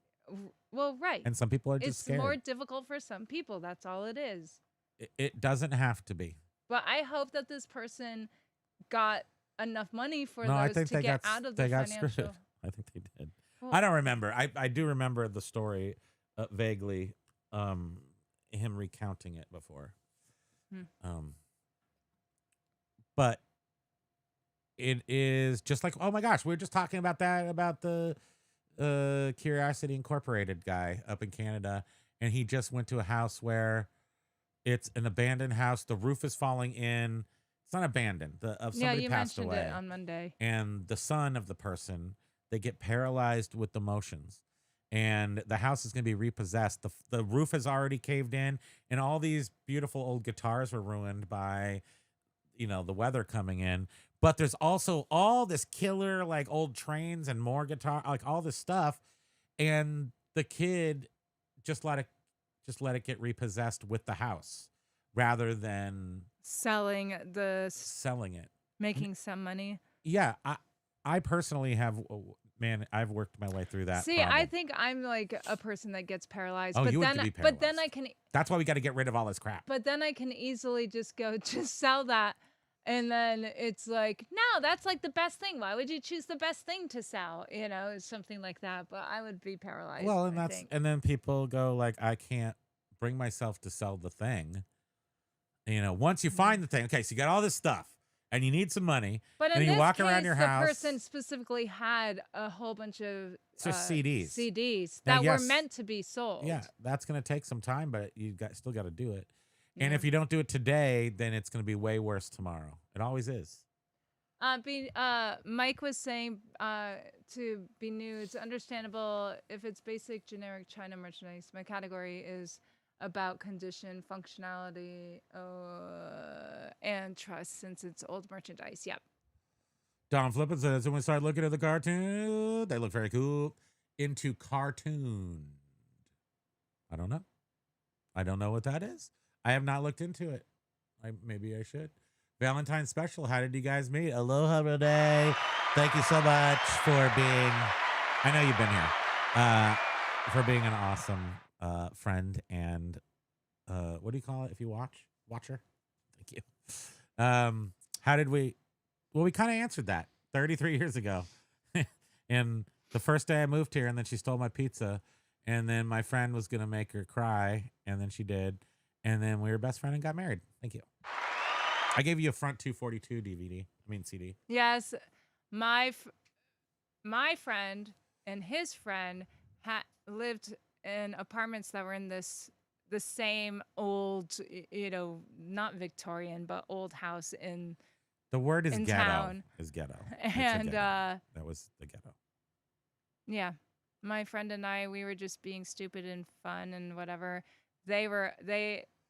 Well, right. and some people are just It's scared. more difficult for some people. That's all it is. It doesn't have to be. But I hope that this person got enough money for No, I those think to they get got out of they the got financial. screwed. I think they did. Well, I don't remember. I do remember the story vaguely. Him recounting it before. But it is just like, oh my gosh, we were just talking about the Curiosity Incorporated guy up in Canada, and he just went to a house where it's an abandoned house. The roof is falling in. It's not abandoned. Somebody you passed mentioned away. it on Monday. And the son of the person, they get paralyzed with emotions, and the house is going to be repossessed. The roof has already caved in, and all these beautiful old guitars were ruined by the weather coming in. But there's also all this killer like old trains and more guitar, like all this stuff, and the kid just let it get repossessed with the house rather than Selling selling it. making some money. Yeah, I personally have, man, I've worked my way through that. See, problem. I think I'm like a person that gets paralyzed. Oh, but you would then be but then paralyzed. I can That's why we got to get rid of all this crap. but then I can easily just sell that. And then it's like, no, that's like the best thing. Why would you choose the best thing to sell? Something like that. But I would be paralyzed. Well, and I think. and then people go like, I can't bring myself to sell the thing. Once you find the thing, okay, so you got all this stuff, and you need some money, But in and you this walk case, around your the house. person specifically had a whole bunch of It's just CDs. CDs Now, that yes, were meant to be sold. Yeah, that's going to take some time, but still got to do it. And Yeah. if you don't do it today, then it's going to be way worse tomorrow. It always is. Mike was saying to be new, it's understandable if it's basic generic China merchandise. My category is about condition, functionality, and trust since it's old merchandise. Yep. Don Flippin says, when we start looking at the cartoon, they look very cool. Into cartoon. I don't know. I don't know what that is. I have not looked into it. Maybe I should. Valentine's special. How did you guys meet? Aloha, Renee. Thank you so much for being. I know you've been here. For being an awesome friend and what do you call it if you watcher? Thank you. How did we? Well, we kind of answered that 33 years ago, and the first day I moved here, and then she stole my pizza, and then my friend was gonna make her cry, and then she did, and then we were best friend and got married. Thank you. I gave you a front 242 CD. Yes, my friend and his friend lived in apartments that were in the same old, not Victorian, but old house in. The word is in ghetto. Town. Is ghetto. And that was the ghetto. Yeah, my friend and I, we were just being stupid and fun and whatever.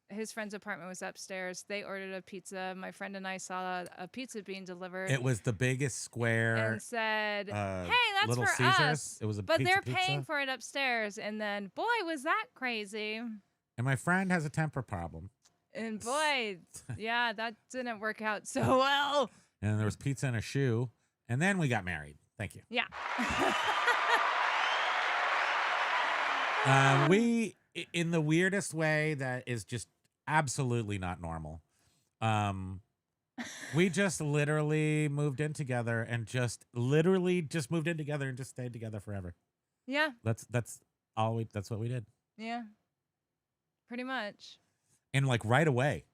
His friend's apartment was upstairs. They ordered a pizza. My friend and I saw a pizza being delivered. It was the biggest square. And said, "Hey, that's Little for Caesars. us." It was a but pizza. they're paying for it upstairs. And then, boy, was that crazy. And my friend has a temper problem. And boy, yeah, that didn't work out so well. And there was pizza in a shoe. And then we got married. Thank you. Yeah. We, in the weirdest way that is just absolutely not normal. We just literally moved in together and just stayed together forever. Yeah. That's what we did. Yeah. Pretty much. And like right away.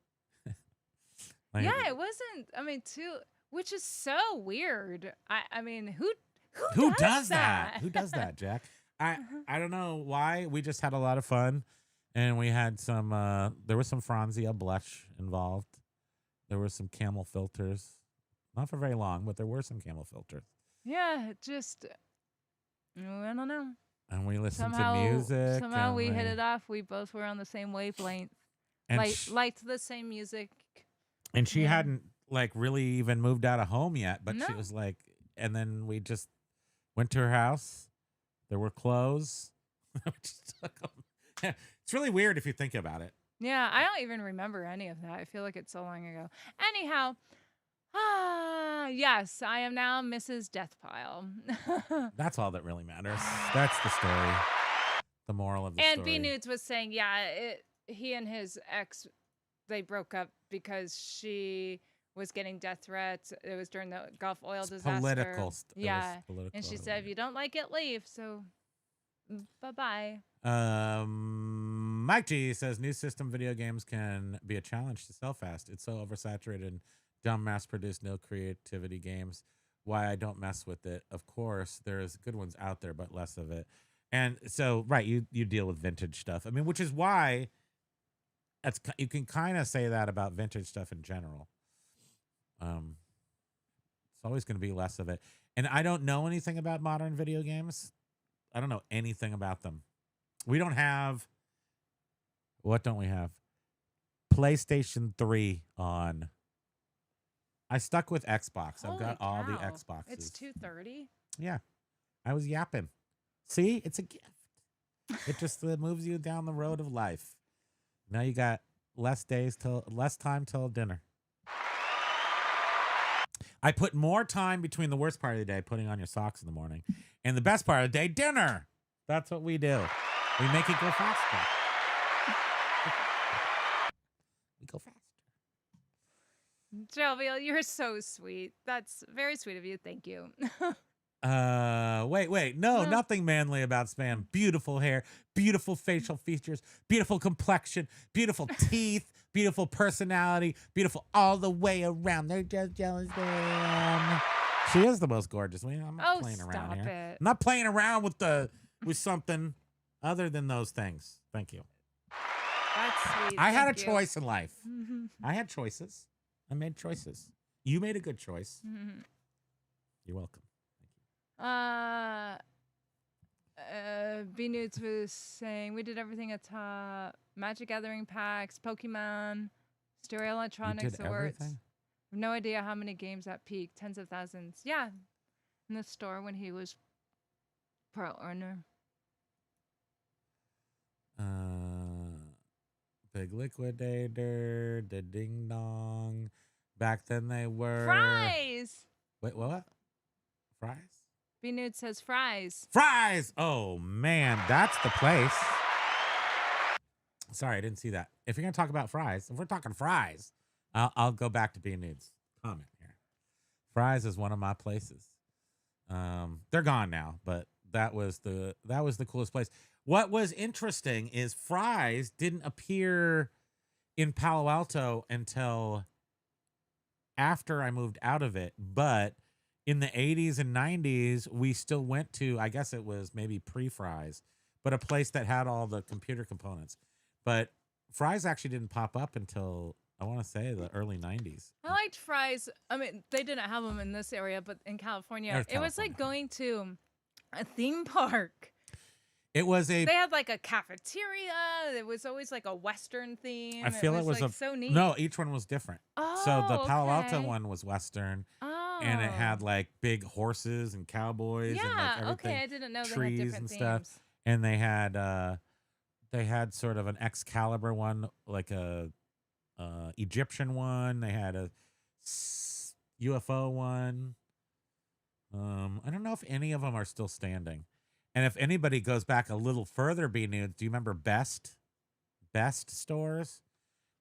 Yeah, it wasn't, which is so weird. I mean, who does that? Who does that, Jack? I don't know why. We just had a lot of fun, and we had some. There was some Franzia blush involved. There were some camel filters, not for very long, but there were some camel filters. Yeah, just I don't know. And we listened to music. Somehow we hit it off. We both were on the same wavelength. And liked the same music. And she hadn't like really even moved out of home yet, but she No. was like, and then we just went to her house. There were clothes. We just took 'em. It's really weird if you think about it. Yeah, I don't even remember any of that. I feel like it's so long ago. Anyhow, yes, I am now Mrs. Deathpile. That's all that really matters. That's the story. The moral of the And story. B Nudes was saying, he and his ex, they broke up because she was getting death threats. It was during the Gulf oil disaster. Political. Yeah. Political, And she said, if you don't like it, leave. So, bye-bye. Mike G says new system video games can be a challenge to sell fast. It's so oversaturated and dumb mass-produced, no creativity games. Why I don't mess with it. Of course, there's good ones out there, but less of it. And so, right, you deal with vintage stuff. I mean, which is why you can kind of say that about vintage stuff in general. It's always going to be less of it. And I don't know anything about modern video games. I don't know anything about them. We don't have, what don't we have? PlayStation 3 on. I stuck with Xbox. I've got all the cow. Xboxes. It's 2:30. Yeah. I was yapping. See, it's a gift. It just moves you down the road of life. Now you got less time till dinner. I put more time between the worst part of the day, putting on your socks in the morning, and the best part of the day, dinner. That's what we do. We make it go faster. We go faster. Jovial, you're so sweet. That's very sweet of you. Thank you. Wait. No, nothing manly about Spam. Beautiful hair, beautiful facial features, beautiful complexion, beautiful teeth, beautiful personality, beautiful all the way around. They're just jealous. Damn. She is the most gorgeous. I'm not playing around here. It. I'm not playing around with something other than those things. Thank you. That's sweet. I had a Thank you. choice in life. I had choices. I made choices. You made a good choice. You're welcome. B Nudes was saying we did everything at top. Magic Gathering packs, Pokemon, Stereo Electronics You did Awards. everything? No idea how many games at peak. Tens of thousands. Yeah. In the store when he was pro owner. Big Liquidator, the Ding Dong. Back then they were Fries! Wait, what? Fries? B Nude says fries. Fries! Oh man, that's the place. Sorry, I didn't see that. If you're gonna talk about fries, if we're talking fries, I'll go back to being Nude's comment here. Fries is one of my places. They're gone now, but that was the coolest place. What was interesting is Fries didn't appear in Palo Alto until after I moved out of it, but in the 80s and 90s, we still went to, I guess it was maybe pre-Fries, but a place that had all the computer components. But Fries actually didn't pop up until, I want to say, the early 90s. I liked fries. I mean, they didn't have them in this area, but in California, it was like going to a theme park. It was They had like a cafeteria. It was always like a Western theme. I feel it was like so neat. No, each one was different. Oh, so the Palo Alto okay. one was Western. Oh. And it had like big horses and cowboys and like everything. Okay, I didn't know they had trees different and themes. stuff. And they had sort of an Excalibur one, like a Egyptian one. They had a UFO one. I don't know if any of them are still standing. And if anybody goes back a little further, B Nudes, do you remember Best stores?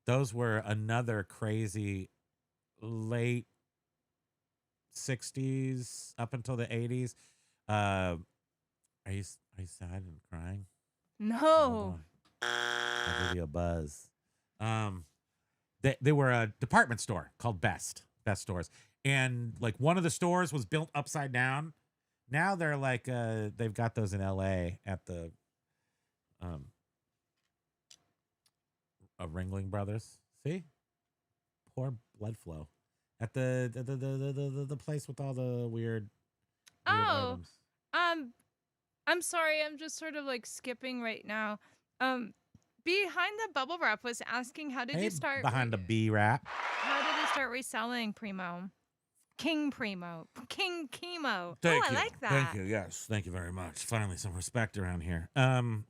Those were another crazy late 60s up until the 80s. Are you sad and crying? No. I'll give you a buzz. They were a department store called Best Stores, and like one of the stores was built upside down. Now they're like they've got those in LA at the Ringling Brothers. See, poor blood flow at the place with all the weird items. I'm sorry. I'm just sort of like skipping right now. Behind the bubble wrap was asking, how did you start behind the B wrap? How did you start reselling Primo? King Kimo. Thank you. I like that. Thank you. Yes, thank you very much. Finally, some respect around here. You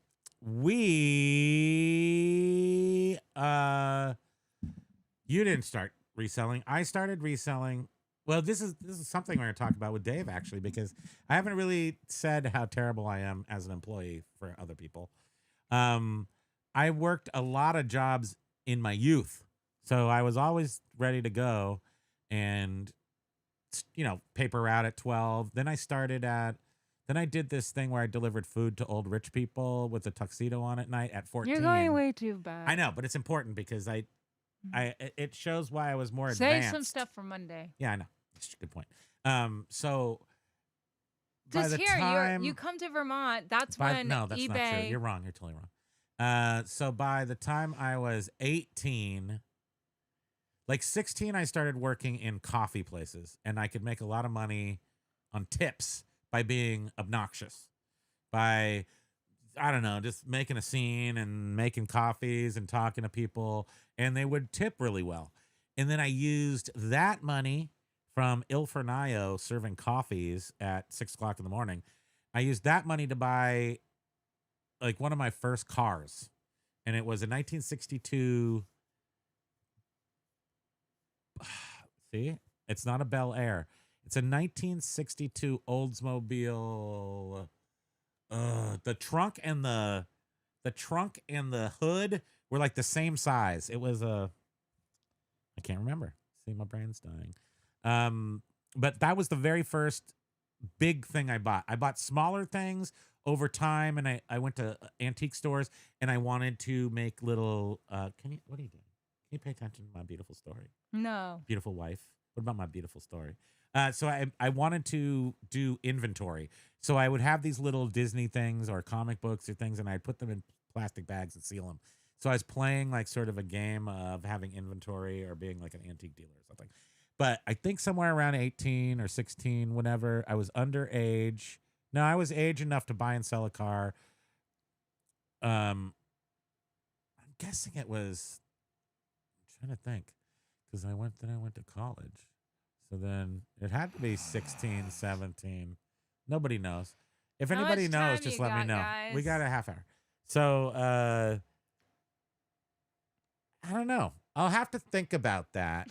didn't start reselling. I started reselling. Well, this is something we're going to talk about with Dave actually, because I haven't really said how terrible I am as an employee for other people. I worked a lot of jobs in my youth, so I was always ready to go, and paper route at 12. Then I did this thing where I delivered food to old rich people with a tuxedo on at night at 14. You're going way too bad. I know, but it's important because it shows why I was more Save advanced. some stuff for Monday. Yeah, I know. That's a good point. So by Just the here, time you come to Vermont, that's when no, that's eBay. not true. You're wrong. You're totally wrong. So by the time I was 18, like 16, I started working in coffee places, and I could make a lot of money on tips by being obnoxious, by, I don't know, just making a scene and making coffees and talking to people, and they would tip really well. And then I used that money from Il Fornaio serving coffees at 6 o'clock in the morning. I used that money to buy like one of my first cars, and it was a 1962. See, it's not a Bel Air. It's a 1962 Oldsmobile. The trunk and the hood were like the same size. It was I can't remember. See, my brain's dying. But that was the very first big thing I bought. I bought smaller things over time, and I went to antique stores, and I wanted to make little. What are you doing? you pay attention to my beautiful story? No. Beautiful wife. What about my beautiful story? So I wanted to do inventory. So I would have these little Disney things or comic books or things, and I'd put them in plastic bags and seal them. So I was playing like sort of a game of having inventory or being like an antique dealer or something. But I think somewhere around 18 or 16, whenever I was underage. No, I was age enough to buy and sell a car. I'm guessing it was. I'm trying to think, because I went to college. So then it had to be 16, 17. Nobody knows. If How anybody much knows, time just you let me got, know. guys? We got a half hour. So I don't know. I'll have to think about that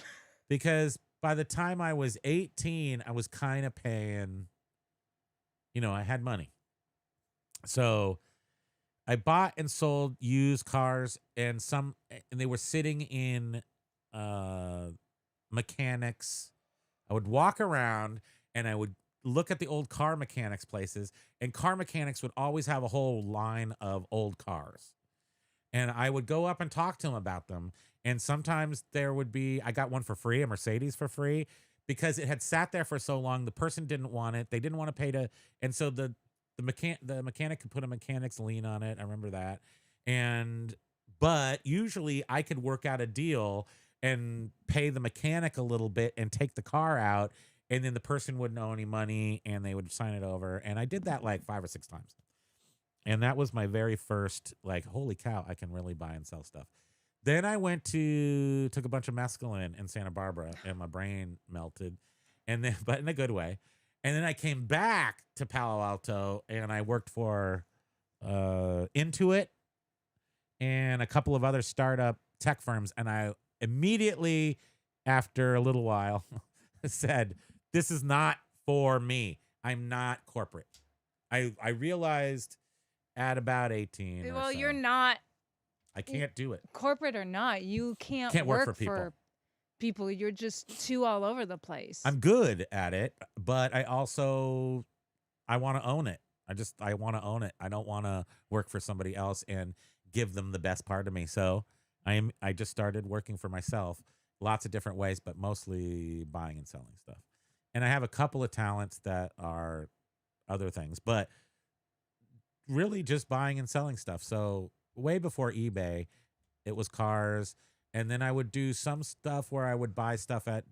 because by the time I was 18, I was kind of paying, I had money. So I bought and sold used cars and they were sitting in mechanics. I would walk around and I would look at the old car mechanics places, and car mechanics would always have a whole line of old cars. And I would go up and talk to them about them. And sometimes I got one for free, a Mercedes for free, because it had sat there for so long. The person didn't want it. They didn't want to pay and so the mechanic could put a mechanic's lien on it. I remember that. But usually I could work out a deal and pay the mechanic a little bit and take the car out, and then the person wouldn't owe any money and they would sign it over. And I did that like 5 or 6 times. And that was my very first, like, holy cow, I can really buy and sell stuff. Then I took a bunch of mescaline in Santa Barbara and my brain melted, but in a good way. And then I came back to Palo Alto and I worked for Intuit and a couple of other startup tech firms. And I immediately, after a little while, said, this is not for me. I'm not corporate. I realized at about 18. Well, or so, you're not I can't do it. corporate or not. You can't work work for people. You're just too all over the place. I'm good at it, but I want to own it. I want to own it. I don't want to work for somebody else and give them the best part of me. So I just started working for myself, lots of different ways, but mostly buying and selling stuff. And I have a couple of talents that are other things, but really just buying and selling stuff. So way before eBay, it was cars. And then I would do some stuff where I would buy stuff at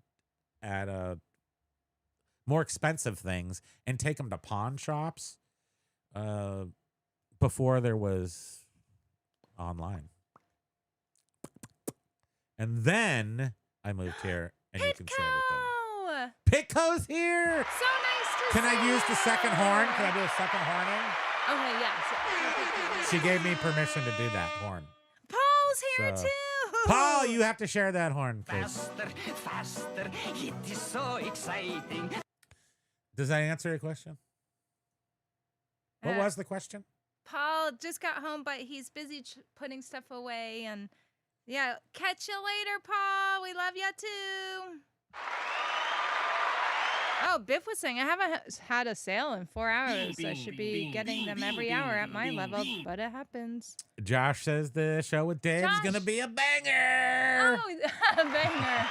more expensive things and take them to pawn shops before there was online. And then I moved here, and you can see everything. Pitco's here. So nice to Can see I use the you. second horn? Can I do a second horning? Okay, yeah. She gave me permission to do that horn. Paul's here So- too. Paul, you have to share that horn, please. Faster, it is so exciting. Does that answer your question? What was the question? Paul just got home, but he's busy putting stuff away. And yeah, catch you later, Paul. We love you too. Oh, Biff was saying I haven't had a sale in 4 hours. I should be getting them every hour at my level, but it happens. Josh says the show with Dave's Josh. gonna be a banger. Oh, a banger.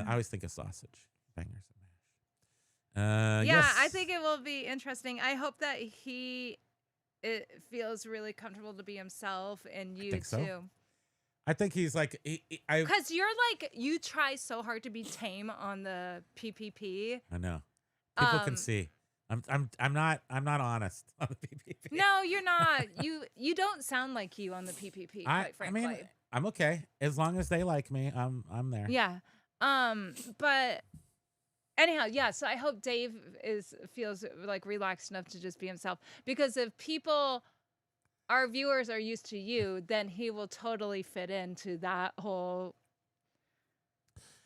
I always think of sausage. Bangers and mash. Yeah, Yes. I think it will be interesting. I hope that it feels really comfortable to be himself, and you think so. too. I think he's like Because you try so hard to be tame on the PPP. I know. People can Um, see. I'm not honest on the PPP. No, you're not. You don't sound like you on the PPP. Quite frankly. I mean, I'm okay as long as they like me. I'm there. Yeah. But anyhow, yeah. So I hope Dave feels like relaxed enough to just be himself. Because if our viewers are used to you, then he will totally fit into that whole.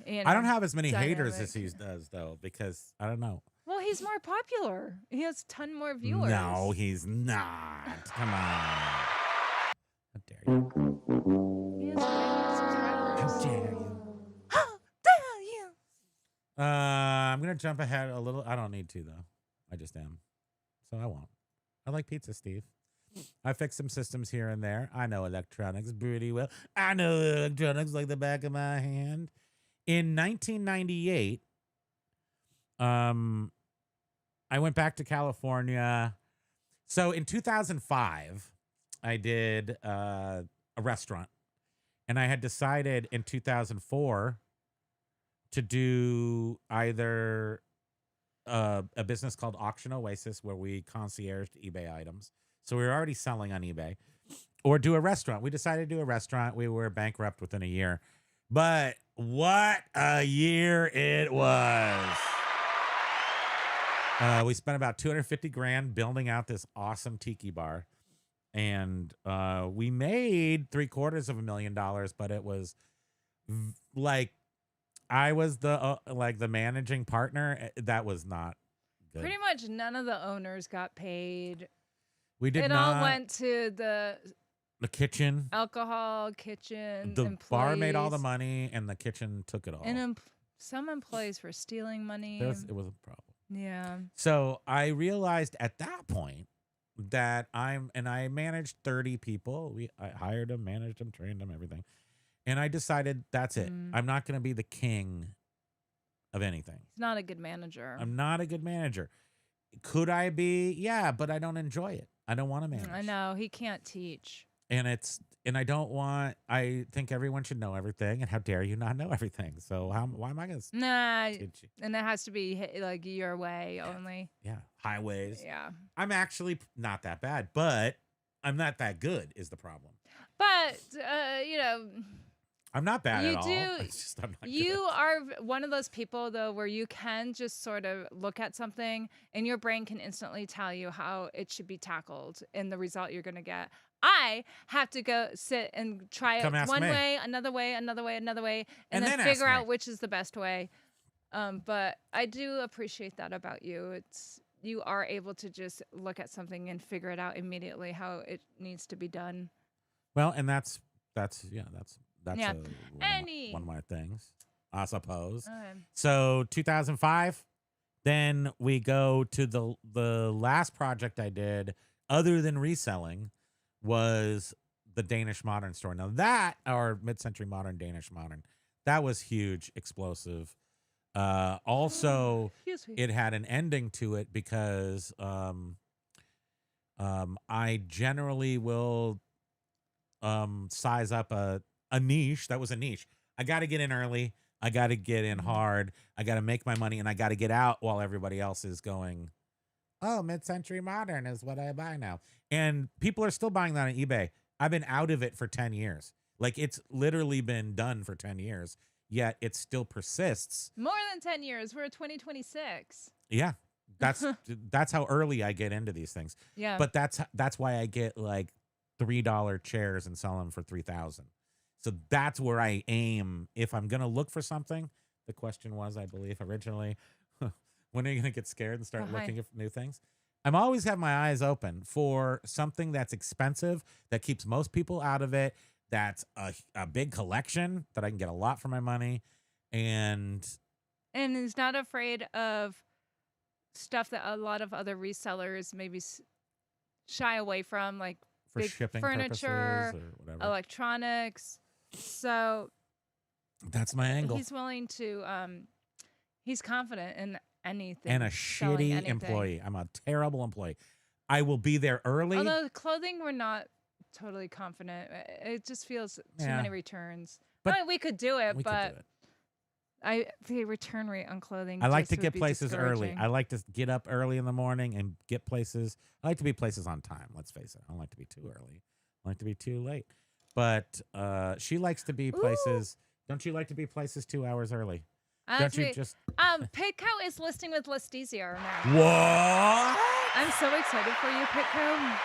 I don't have as many haters dynamic. as he does though, because I don't know. Well, he's more popular. He has a ton more viewers. No, he's not. Come on. How dare you? He has way more subscribers. How dare you? How dare you? I'm gonna jump ahead a little. I don't need to though. I just am, so I won't. I like pizza, Steve. I fixed some systems here and there. I know electronics pretty well. I know electronics like the back of my hand. In 1998, I went back to California. So in 2005, I did a restaurant. And I had decided in 2004 to do either a business called Auction Oasis, where we concierged eBay items. So we were already selling on eBay, or do a restaurant. We decided to do a restaurant. We were bankrupt within a year. But what a year it was. We spent about 250 grand building out this awesome tiki bar. And we made $750,000, but it was like, I was the managing partner. That was not good. Pretty much none of the owners got paid. We did It not. all went to the kitchen. alcohol kitchen. The bar made all the employees. money, and the kitchen took it all. And some employees were stealing money. It was a problem. Yeah. So I realized at that point that I managed 30 people. I hired them, managed them, trained them, everything. And I decided that's it. I'm not going to be the king of anything. He's not a good manager. I'm not a good manager. Could I be? Yeah, but I don't enjoy it. I don't want to manage. I know. He can't teach. And I think everyone should know everything. And how dare you not know everything? So why am I going to Nah. teach you? And it has to be like your way only. Yeah, highways. Yeah. I'm actually not that bad, but I'm not that good is the problem. But, I'm not bad You at all. do- It's just I'm not you good. are one of those people, though, where you can just sort of look at something and your brain can instantly tell you how it should be tackled and the result you're going to get. I have to go sit and try it Come ask one me. way, another way, another way, another way, And and then then ask figure out me. which is the best way. But I do appreciate that about you. You are able to just look at something and figure it out immediately how it needs to be done. Well, and that's Yeah. one of my things, I suppose. Okay. So 2005, then we go to the last project I did other than reselling was the Danish Modern store. Now that, or mid-century modern, Danish Modern, that was huge, explosive. Also, Excuse me. it had an ending to it because I generally will size up a niche. That was a niche. I got to get in early. I got to get in hard. I got to make my money, and I got to get out while everybody else is going, oh, mid-century modern is what I buy now. And people are still buying that on eBay. I've been out of it for 10 years. Like, it's literally been done for 10 years, yet it still persists. More than 10 years. We're 2026. Yeah. That's how early I get into these things. Yeah. But that's why I get like $3 chairs and sell them for $3,000. So that's where I aim. If I'm going to look for something, the question was, I believe originally, when are you going to get scared and start looking at new things? I'm always have my eyes open for something that's expensive, that keeps most people out of it, that's a big collection that I can get a lot for my money. And is not afraid of stuff that a lot of other resellers maybe shy away from, like for big shipping furniture, purposes or whatever. electronics. So That's my angle. he's willing to, he's confident in anything. And a selling shitty anything. employee. I'm a terrible employee. I will be there early. Although clothing, we're not totally confident. It just feels too Yeah. many returns. But I mean, we could do it, we but could do it. the return rate on clothing. I like just to would get be places early. discouraging. I like to get up early in the morning and get places. I like to be places on time. Let's face it. I don't like to be too early. I like to be too late. But she likes to be places. Don't you like to be places 2 hours early? Don't you just? Pitco is listing with Listesia now. What? I'm so excited for you, Pitco.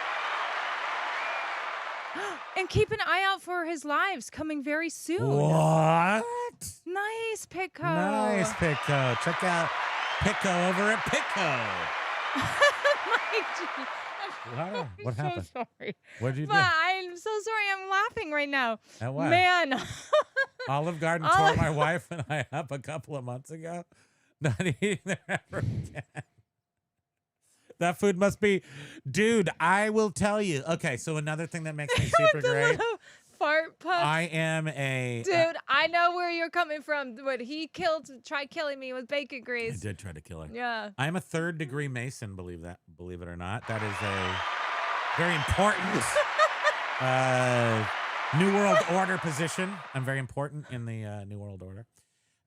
And keep an eye out for his lives coming very soon. What? Nice, Pitco. Nice, Pitco. Check out Pitco over at Pitco. What I'm happened? so sorry. What did you do? But I'm so sorry. I'm laughing right now. At what? Man. Olive Garden tore my wife and I up a couple of months ago. Not eating there ever again. That food must be, dude. I will tell you. Okay, so another thing that makes me super The great. little fart puff. I am a Dude, I know where you're coming from. When he tried killing me with bacon I grease. did try to kill her. Yeah. I am a 3rd-degree Mason. Believe it or not. That is a very important New World Order position. I'm very important in the New World Order.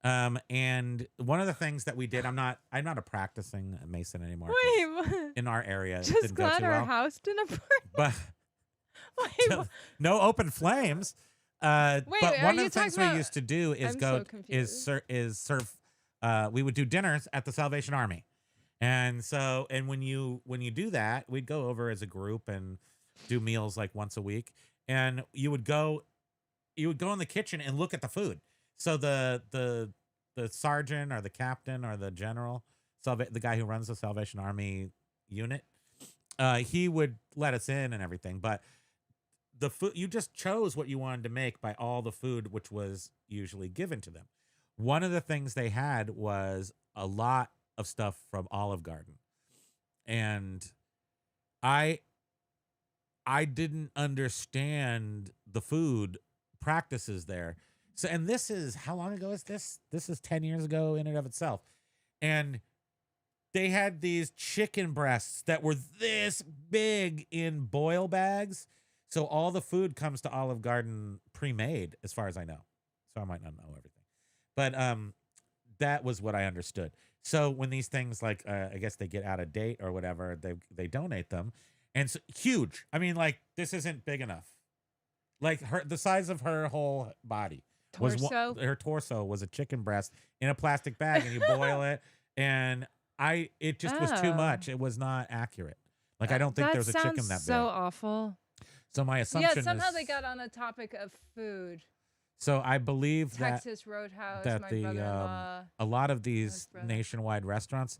And one of the things that we did, I'm not a practicing Mason anymore. 'Cause Wait, what? in our area, it Just didn't go glad too our well. house didn't burn. But Wait, what? no open flames. Wait, But are one of you the things talking we about- used to do is I'm go so confused. is serve. We would do dinners at the Salvation Army, and when you do that, we'd go over as a group and do meals like once a week, and you would go in the kitchen and look at the food. So the sergeant or the captain or the general, the guy who runs the Salvation Army unit, he would let us in and everything, but the food, you just chose what you wanted to make by all the food which was usually given to them. One of the things they had was a lot of stuff from Olive Garden, and I didn't understand the food practices there. So, and this is, how long ago is this? This is 10 years ago in and of itself. And they had these chicken breasts that were this big in boil bags. So all the food comes to Olive Garden pre-made, as far as I know. So I might not know everything. But that was what I understood. So when these things, like, I guess they get out of date or whatever, they donate them. And so, huge. I mean, like, this isn't big enough. Like, the size of her whole body. Torso? Her torso was a chicken breast in a plastic bag, and you boil it. And it just was too Oh. much. It was not accurate. Like, I don't think there was a chicken that big. So awful. So my assumption Yeah, somehow is, they got on a topic of food. so I believe Texas Roadhouse, that my the brother-in-law. a lot of these brother. nationwide restaurants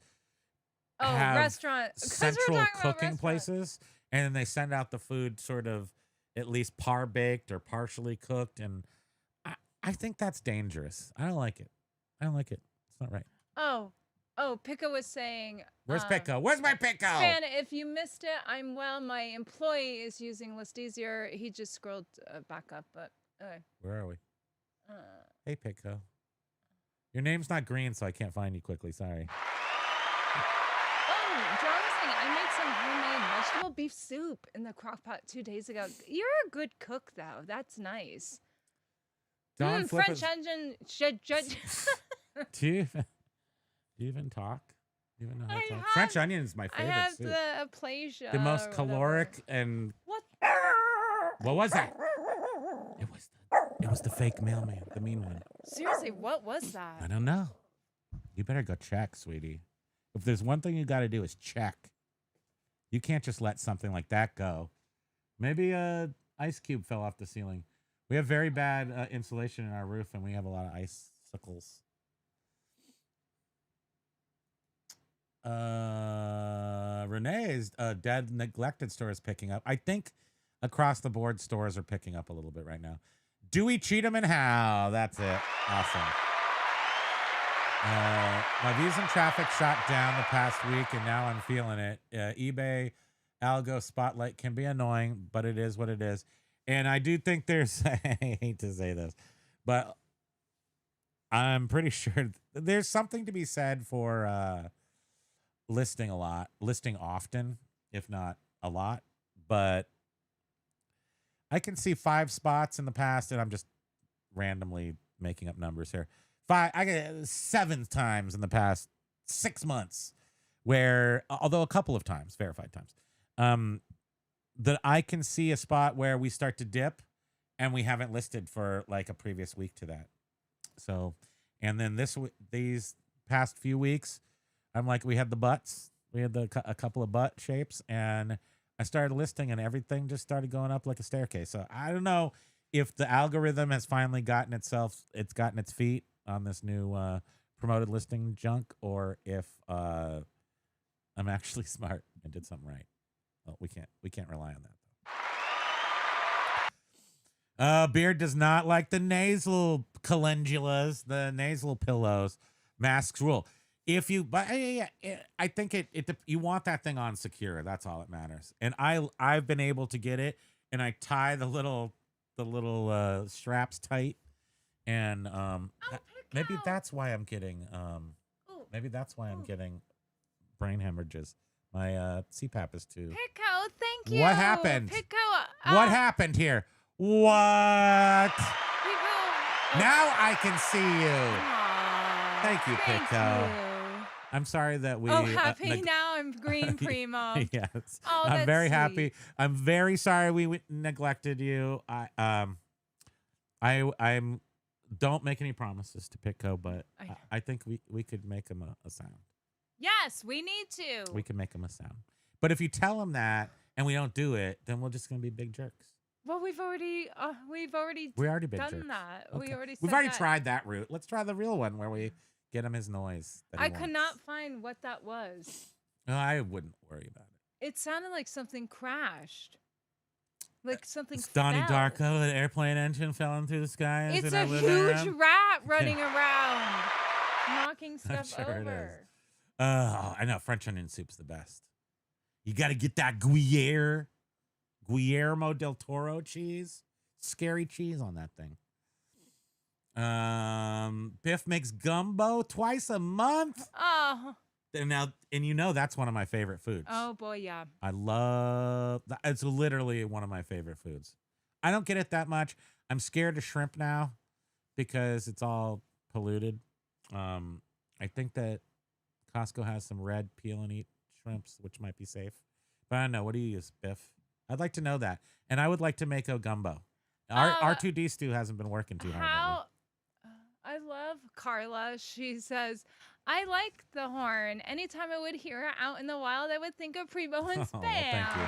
Oh, have restaurant. 'Cause we're central talking about cooking restaurant. places, and then they send out the food sort of at least par baked or partially cooked, and I think that's dangerous. I don't like it. It's not right. Oh, Pico was saying. Where's Pico? Where's my Pico? Span, if you missed it, I'm well. My employee is using List Easier. He just scrolled back up, but. Where are we? Uh, Hey, Pico. Your name's not green, so I can't find you quickly. Sorry. Oh, John was saying I made some homemade vegetable beef soup in the crock pot 2 days ago. You're a good cook, though. That's nice. Don French Flippers- onion. Do you even talk? Do you even know how to I talk? have- French onion is my I favorite have soup. the aplasia. The most or caloric whatever. and What? what was that? It was the fake mailman, the mean one. Seriously, what was that? I don't know. You better go check, sweetie. If there's one thing you got to do is check. You can't just let something like that go. Maybe a ice cube fell off the ceiling. We have very bad insulation in our roof, and we have a lot of icicles. Renee's dead neglected store is picking up. I think across the board stores are picking up a little bit right now. Do we cheat them and how? That's it. Awesome. My views and traffic shot down the past week, and now I'm feeling it. eBay algo spotlight can be annoying, but it is what it is. And I do think there's, I hate to say this, but I'm pretty sure there's something to be said for listing often, if not a lot. But I can see 5 spots in the past, and I'm just randomly making up numbers here. I get 7 times in the past 6 months, where, although a couple of times, verified times, that I can see a spot where we start to dip, and we haven't listed for like a previous week to that. So, and then these past few weeks, I'm like, we had the butts, we had a couple of butt shapes, and I started listing, and everything just started going up like a staircase. So I don't know if the algorithm has finally gotten its feet on this new promoted listing junk, or if I'm actually smart and did something right. Well, we can't rely on that. Beard does not like the nasal calendulas, the nasal pillows. Masks rule. If you, but I think you want that thing on secure. That's all that matters. And I've been able to get it, and I tie the little straps tight, and maybe that's why I'm getting brain hemorrhages. My CPAP is too. Pico, thank you. What happened? Pico, What happened here? What? Pico. Now I can see you. Aw, Thank you, Pico. you. I'm sorry that we. Happy now I'm green, Primo. Yes. Oh, I'm that's very sweet. happy. I'm very sorry we neglected you. I'm don't make any promises to Pico, but I think we could make him a sound. Yes, we need to. We can make him a sound. But if you tell him that and we don't do it, then we're just gonna be big jerks. Well, we've already big done jerks. that. Okay. We've already tried that route. Let's try the real one where we get him his noise. That he I could wants. not find what that was. No, I wouldn't worry about it. It sounded like something crashed. Like something It's Donnie fell. Darko, an airplane engine fell into the sky. It's a huge rat running around, knocking I'm stuff sure it over. is. I know. French onion soup's the best. You got to get that Guillermo del Toro cheese. Scary cheese on that thing. Biff makes gumbo twice a month. Oh. And that's one of my favorite foods. Oh boy, yeah. I love that. It's literally one of my favorite foods. I don't get it that much. I'm scared of shrimp now because it's all polluted. I think that Costco has some red peel and eat shrimps, which might be safe. But I don't know. What do you use, Biff? I'd like to know that. And I would like to make a gumbo. R2D stew hasn't been working too hard. I love Carla. She says, I like the horn. Anytime I would hear her out in the wild, I would think of Primo and Spam. Thank you.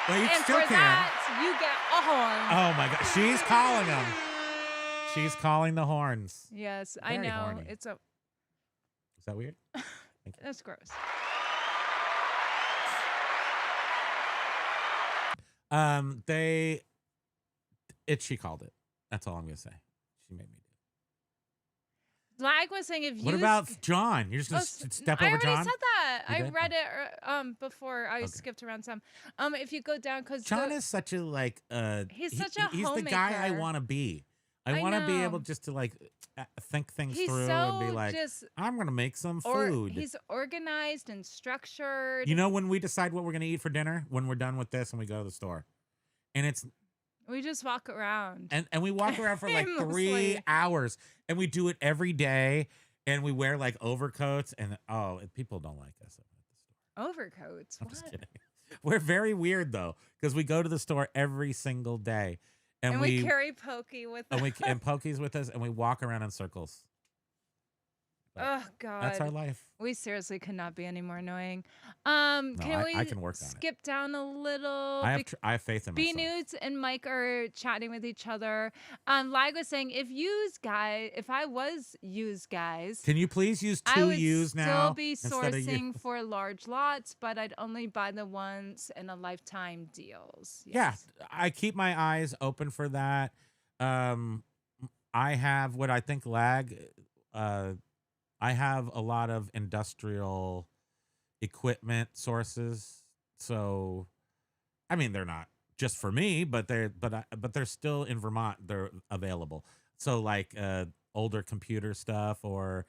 Well, you And still for can. that, you get a horn. Oh my God. She's calling them. She's calling the horns. Yes, I Very know. horny. It's a. Is that weird? That's gross. She called it. That's all I'm gonna say. She made me do Lag was saying if you. What about John? You're just gonna step over John? I already said that. You I did? read it before I skipped around some. If you go down, because John is such a he's such a he's the guy I homemaker. want to be. I I want to be know. able just to think things He's through so and be like, just I'm gonna make some or food. he's organized and structured. You know when we decide what we're gonna eat for dinner? When we're done with this and we go to the store, and We just walk around. and we walk around for like 3 Aimlessly. hours, and we do it every day, and we wear like overcoats, and people don't like us at the store. Overcoats. I'm What? just kidding. We're very weird though, because we go to the store every single day, And we carry Pokey with us. and Pokey's with us, and we walk around in circles. Oh God. That's our life. We seriously could not be any more annoying. No, Can we I can work on it. skip down a little? I have faith in B myself. Nudes and Mike are chatting with each other. Lag was saying, if I was used guys, Can you please use I two would U's now? still be instead of you? sourcing for large lots, but I'd only buy the once in a lifetime deals. Yeah, Yes. I keep my eyes open for that. I have what I think I have a lot of industrial equipment sources. So, I mean, they're not just for me, but they're still in Vermont. They're available. So like older computer stuff or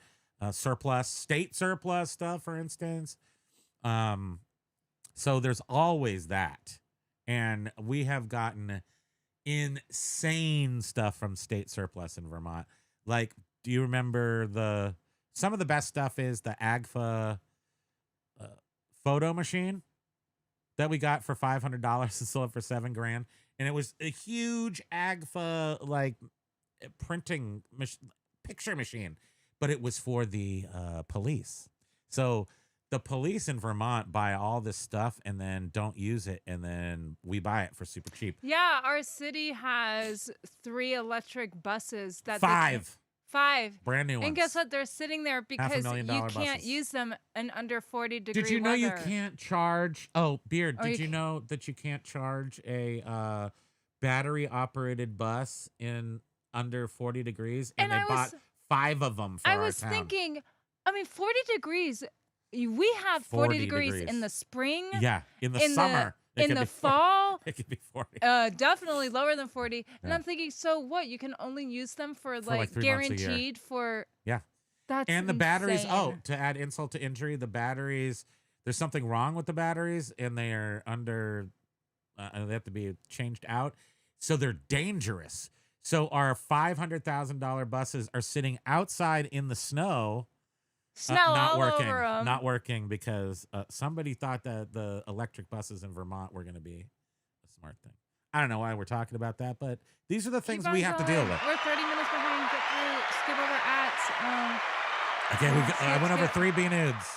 state surplus stuff, for instance. So there's always that. And we have gotten insane stuff from state surplus in Vermont. Like, do you remember some of the best stuff is the Agfa photo machine that we got for $500 and sold it for $7,000. And it was a huge Agfa printing picture machine, but it was for the police. So the police in Vermont buy all this stuff and then don't use it, and then we buy it for super cheap. Yeah, our city has 3 electric buses that 5 brand new ones. And guess what? They're sitting there because you $500,000 can't buses. use them in under 40 degree Did you know you weather. can't charge? Oh, Beard, Or did you you know that you can't charge a battery operated bus in under 40 degrees? And And they I was- bought 5 of them for I our was town. thinking, I mean, 40 degrees. We have 40 degrees in the spring. Yeah, in the summer. In the fall. It could be 40. Definitely lower than 40. And Yeah. I'm thinking, so what? You can only use them for like 3 months a year. guaranteed for. Yeah. That's And the batteries, insane. to add insult to injury, the batteries, there's something wrong with the batteries and they are under, they have to be changed out. So they're dangerous. So our $500,000 buses are sitting outside in the snow. Snow not all working. over 'em. Not working because somebody thought that the electric buses in Vermont were going to be a smart thing. I don't know why we're talking about that, but these are the things Keep we on have to deal going. with. We're 30 minutes behind. Get through. Skip over ads. Okay, I went over skip. 3 B-Nudes.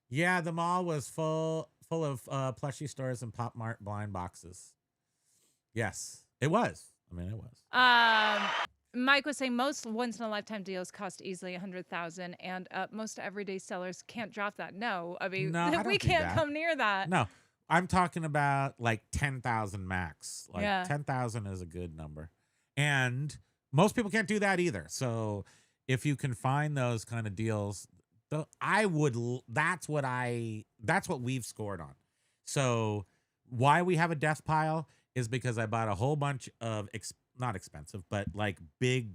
Yeah, the mall was full of plushie stores and Pop Mart blind boxes. Yes, it was. I mean, it was. Mike was saying most once-in-a-lifetime deals cost easily $100,000, and most everyday sellers can't drop that. No, I mean, No, I don't we do can't that. come near that. No, I'm talking about like 10,000 max. Like Yeah. 10,000 is a good number. And most people can't do that either. So if you can find those kind of deals, that's what we've scored on. So why we have a death pile is because I bought a whole bunch of not expensive, but like big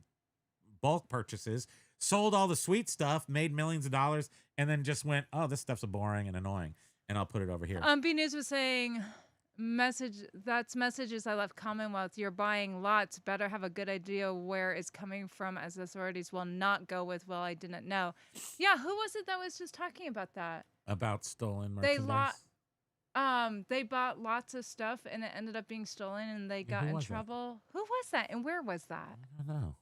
bulk purchases, sold all the sweet stuff, made millions of dollars, and then just went, oh, this stuff's boring and annoying, and I'll put it over here. B News was saying, messages I left Commonwealth. You're buying lots. Better have a good idea where it's coming from, as authorities will not go with, well, I didn't know. Yeah, who was it that was just talking about that? About stolen merchandise. They bought lots of stuff and it ended up being stolen and they got who in was that? trouble. Who was that and where was that? I don't know.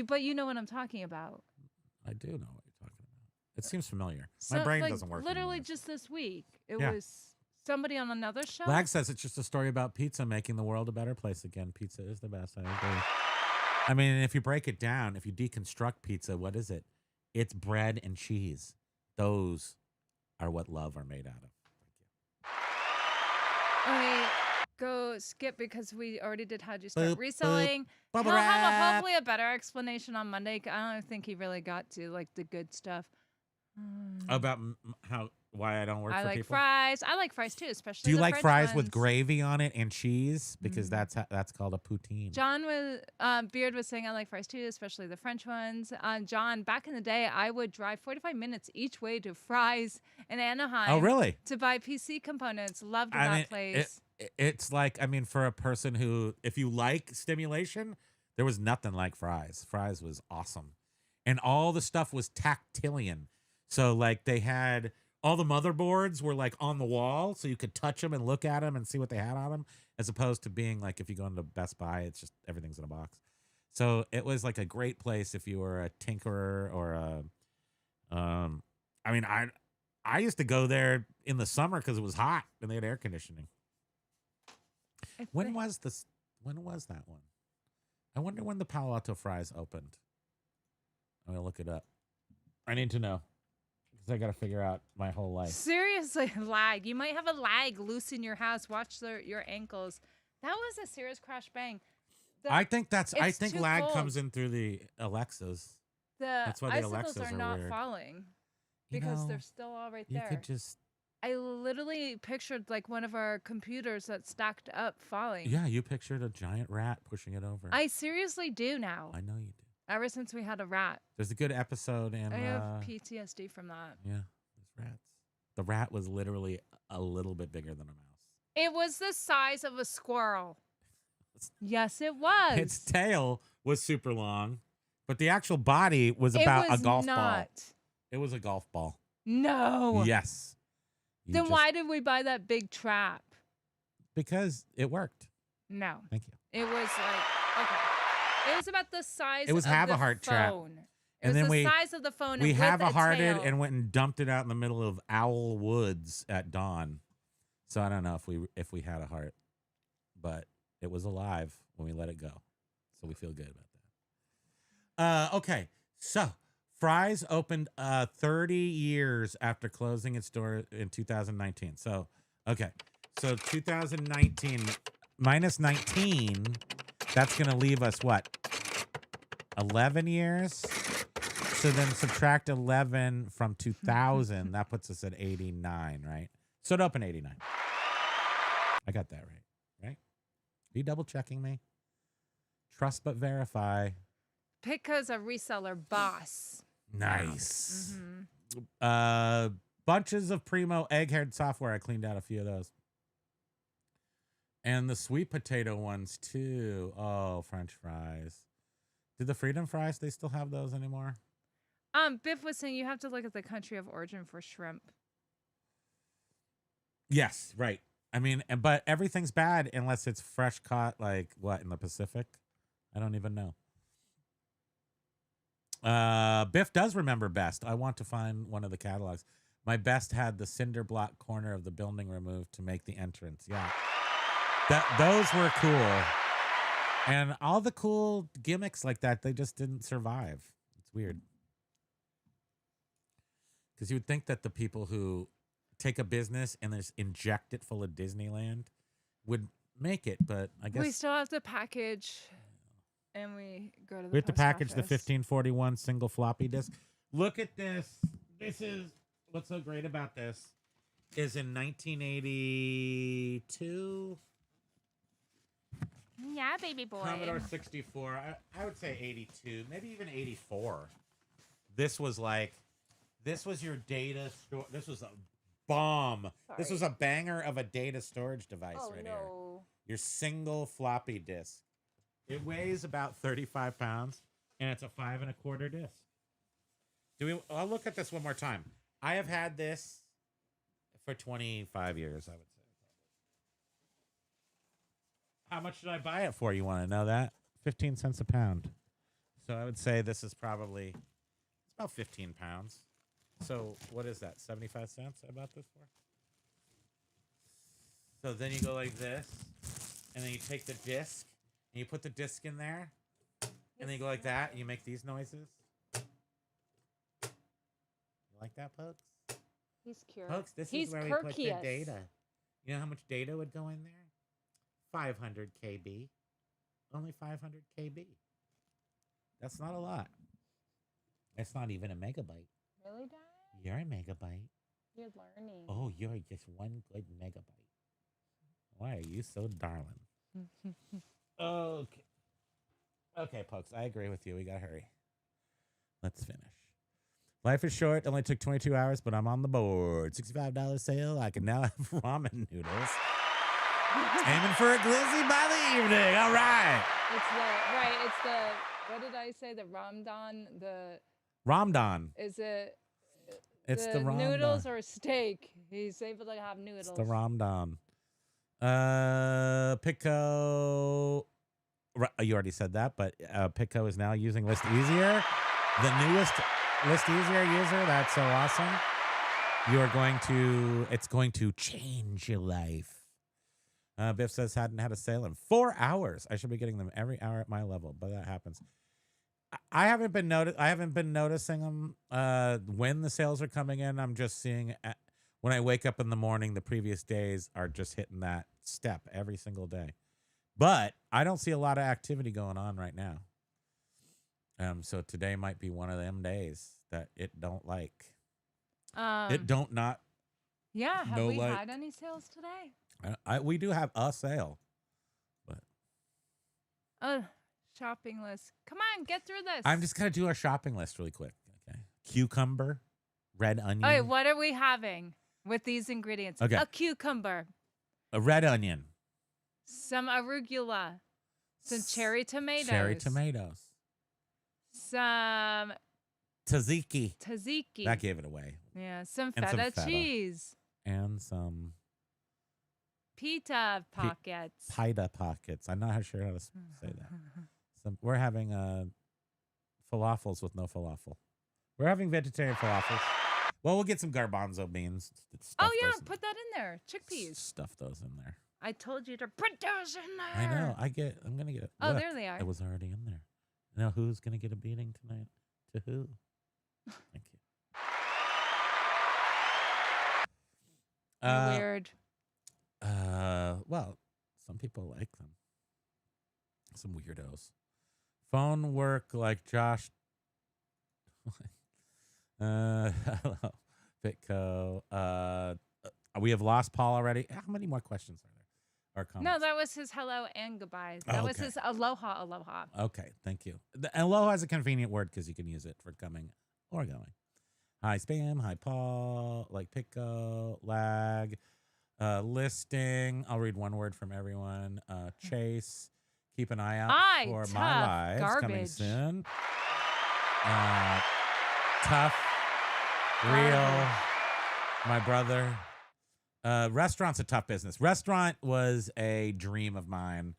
But you know what I'm talking about. I do know what you're talking about. It seems familiar. So, My brain like, doesn't work literally anymore. just this week. It Yeah. was somebody on another show. Lag says it's just a story about pizza making the world a better place again. Pizza is the best. I agree. I mean, if you break it down, if you deconstruct pizza, what is it? It's bread and cheese. Those are what love are made out of. Okay, go skip because we already did How'd You Start Boop, boop. Reselling. Bubble He'll have wrap. hopefully a better explanation on Monday. I don't think he really got to like the good stuff. About why I don't work I for like people. fries. I like fries too, especially. Do you the like French fries with ones. gravy on it and cheese? Because that's called a poutine. John was Beard was saying I like fries too, especially the French ones. John, back in the day, I would drive 45 minutes each way to Fry's in Anaheim. Oh, really? To buy PC components. Loved I that mean, place. it's like, I mean, for a person who, if you like stimulation, there was nothing like Fry's. Fry's was awesome. And all the stuff was tactilian. So, like, they had all the motherboards were like on the wall, so you could touch them and look at them and see what they had on them, as opposed to being like, if you go into Best Buy, it's just everything's in a box. So it was like a great place if you were a tinkerer or I mean, I used to go there in the summer because it was hot and they had air conditioning. When was that one? I wonder when the Palo Alto Fries opened. I'm gonna look it up. I need to know because I got to figure out my whole life. Seriously, lag. You might have a lag loose in your house. Watch your ankles. That was a serious crash bang. I think it's too lag cold. comes in through the Alexas. The why the icicles Alexas are are not weird. falling You because know, they're still all right You there. could just I literally pictured like one of our computers that stacked up falling. you pictured a giant rat pushing it over. I seriously do now. I know you do. Ever since we had a rat. There's a good episode in I have PTSD from that. yeah, there's rats. The rat was literally a little bit bigger than a mouse. It was the size of a squirrel. Yes, it was. Its tail was super long, but the actual body was It about was a golf not. ball. It was a golf ball. No. Yes. You Then just- why did we buy that big trap? Because it worked. No. Thank you. It was like, okay. It was about the size It was of have the a heart trap. phone. And It was then the we- size of the phone. We with have a hearted tail. and went and dumped it out in the middle of Owl Woods at dawn. So I don't know if we had a heart, but it was alive when we let it go. So we feel good about that. Okay, so Fry's opened 30 years after closing its door in 2019. So okay, so 2019 minus 19, that's gonna leave us what? 11 years. So then subtract 11 from 2000. That puts us at 89, right? So it opened 89. I got that right? Right? Are you double checking me? Trust but verify. Pitco's a reseller boss. Nice. Mm-hmm. Bunches of Primo egg-haired software. I cleaned out a few of those. And the sweet potato ones too. Oh, French fries. Did the Freedom Fries, they still have those anymore? Biff was saying you have to look at the country of origin for shrimp. Yes, right. I mean, but everything's bad unless it's fresh caught, like what, in the Pacific? I don't even know. Biff does remember best. I want to find one of the catalogs. My best had the cinder block corner of the building removed to make the entrance. Yeah. Those were cool. And all the cool gimmicks like that, they just didn't survive. It's weird. Because you would think that the people who take a business and just inject it full of Disneyland would make it, but I guess We still have to package, and we go to the we have to post package the office. 1541 single floppy disk. Look at this. This is what's so great about this is in 1982. Yeah, baby boy. Commodore 64. I would say 82, maybe even 84. This was your data store. This was a bomb. This was a banger of a data storage device right here. Your single floppy disk. It weighs about 35 pounds, and it's a 5 1/4 disc. I'll look at this one more time. I have had this for 25 years, I would say. How much did I buy it for? You want to know that? 15 cents a pound. So I would say this is probably, it's about 15 pounds. So what is that? 75 cents I bought this for? So then you go like this, and then you take the disc, and you put the disc in there, and then you go like that, and you make these noises. You like that, Pokes? He's cute. Pokes, this He's is where we put the Kirkius. data. You know how much data would go in there? 500 KB. Only 500 KB. That's not a lot. It's not even a megabyte. Really, Dad? You're a megabyte. You're learning. Oh, you're just one good megabyte. Why are you so darling? Okay. Okay, Pokes, I agree with you. We gotta hurry. Let's finish. Life is short. Only took 22 hours, but I'm on the board. $65 sale. I can now have ramen noodles. Aiming for a glizzy by the evening. All right. It's the what did I say? The Ramadan. Ramdan. Is it? It's the Ramdan. noodles or steak. He's able to have noodles. It's the Ramdan. Pico. You already said that, but Pico is now using List Easier. The newest List Easier user. That's so awesome. It's going to change your life. Biff says hadn't had a sale in 4 hours. I should be getting them every hour at my level, but that happens. I haven't been noticing them when the sales are coming in. I'm just seeing when I wake up in the morning, the previous days are just hitting that step every single day. But I don't see a lot of activity going on right now. So today might be one of them days that it don't like. It don't not. Yeah. Have no we like. had any sales today? We do have a sale, but Shopping list. Come on, get through this. I'm just gonna do our shopping list really quick. Okay, cucumber, red onion. Okay, what are we having with these ingredients? Okay. A cucumber, A red onion, some arugula, some cherry tomatoes, some tzatziki. tzatziki. That gave it away, Yeah, some And some feta feta. cheese, and some pita pockets. pita pockets. I'm not sure how to say that. We're having falafels with no falafel. We're having vegetarian falafels. Well, we'll get some garbanzo beans. Oh yeah, put that in there. Chickpeas. Stuff those in there. I told you to put those in there. I know. I'm gonna get it. Oh, Look, there they are. It was already in there. Now who's gonna get a beating tonight? To who? Thank you. You're weird. Well, some people like them. Some weirdos. Phone work like Josh. Hello, Bitco. We have lost Paul already. How many more questions are there? Or comments? No, that was his hello and goodbye. That was Okay. his aloha. Okay, thank you. The aloha is a convenient word because you can use it for coming or going. Hi, Spam. Hi, Paul. Like Pico. Lag. Listing. I'll read one word from everyone. Chase. Keep an eye out for my lives coming soon. Tough. Real. My brother. Restaurant's a tough business. Restaurant was a dream of mine.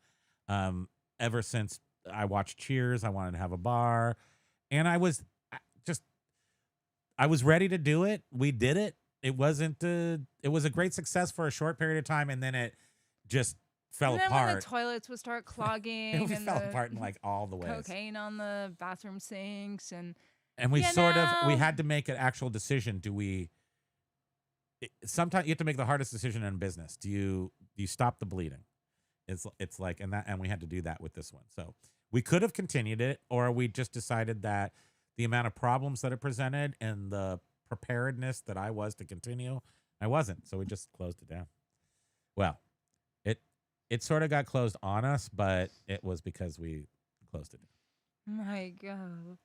Ever since I watched Cheers, I wanted to have a bar, and I was ready to do it. We did it. It was a great success for a short period of time, and then it just fell and then apart. when the toilets would start clogging, It and fell apart in like all the ways. Cocaine on the bathroom sinks, and we had to make an actual decision. Sometimes you have to make the hardest decision in business. Do you stop the bleeding? It's like, and we had to do that with this one. So we could have continued it, or we just decided that the amount of problems that it presented and the preparedness that I was to continue, I wasn't. So we just closed it down. Well, it sort of got closed on us, but it was because we closed it down. My God.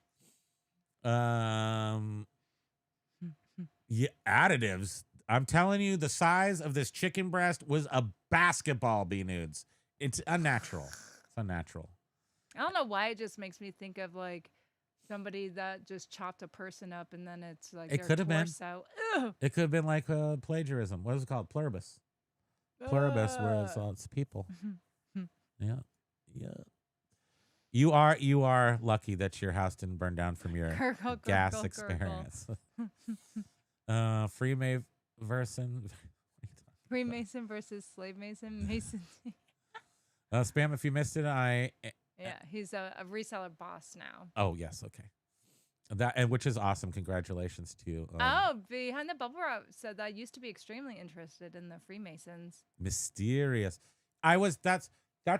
Yeah, additives. I'm telling you, the size of this chicken breast was a basketball, B-Nudes. It's unnatural. It's unnatural. I don't know why it just makes me think of like somebody that just chopped a person up and then it's like It could have been. Ugh. It could have been like plagiarism. What is it called? Pluribus. Pluribus, where it's people. Yeah. You are lucky that your house didn't burn down from your gas experience. Freemason versus slave Mason. Spam, if you missed it, yeah, he's a reseller boss now. Oh yes, okay. Which is awesome. Congratulations to you. Behind the bubble wrap said that I used to be extremely interested in the Freemasons. Mysterious. That's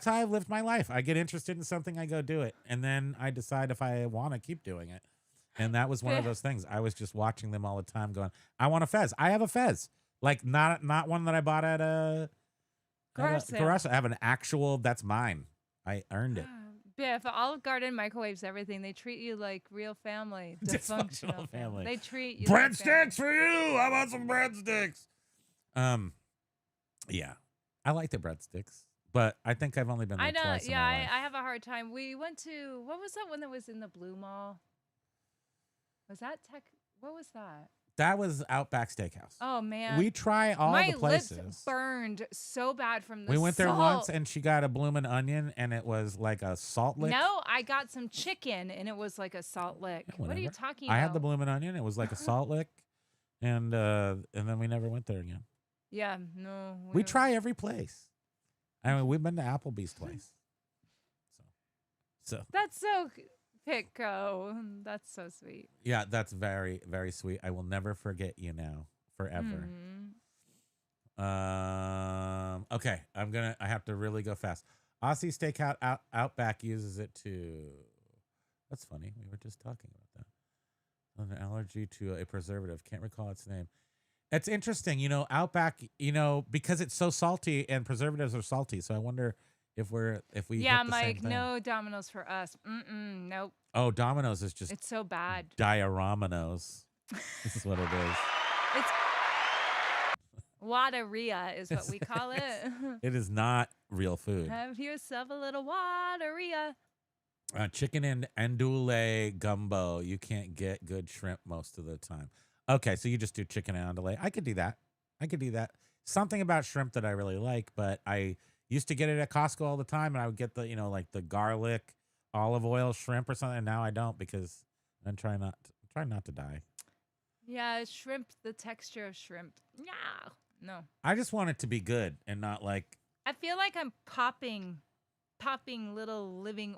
how I've lived my life. I get interested in something, I go do it, and then I decide if I want to keep doing it. And that was one of those things. I was just watching them all the time, going, "I want a fez. I have a fez, like not one that I bought at a garage. I have an actual. That's mine. I earned it." Biff, Olive Garden microwaves everything. They treat you like real family. Dysfunctional family. They treat you breadsticks for you. I want some breadsticks. Yeah, I like the breadsticks, but I think I've only been there twice. Yeah, I have a hard time. We went to, what was that one that was in the Blue Mall? Was that what was that? That was Outback Steakhouse. Oh man, we try all the places. My lips burned so bad from the We went there salt. once, and she got a bloomin' onion, and it was like a salt lick. No, I got some chicken, and it was like a salt lick. What are you talking about? I had the bloomin' onion. It was like a salt lick, and then we never went there again. Yeah, no. We try every place. I mean, we've been to Applebee's twice. So that's so Pitco. That's so sweet. Yeah, that's very, very sweet. I will never forget you now, forever. Okay, I have to really go fast. Aussie Steakhouse Outback uses it too. That's funny. We were just talking about that. An allergy to a preservative. Can't recall its name. It's interesting, Outback, because it's so salty and preservatives are salty. So I wonder if we yeah, Mike, no Domino's for us. Nope. Oh, Domino's is just it's so bad. Diarrhea-minos. This is what it is. It's wateria is what we call it. It is not real food. Have yourself a little wateria. Chicken and andouille gumbo. You can't get good shrimp most of the time. Okay, so you just do chicken and andouille. I could do that. Something about shrimp that I really like, but I used to get it at Costco all the time, and I would get the, like the garlic, olive oil shrimp or something. And now I don't because I'm trying not to die. Yeah, shrimp, the texture of shrimp. No. I just want it to be good and not like. I feel like I'm popping little living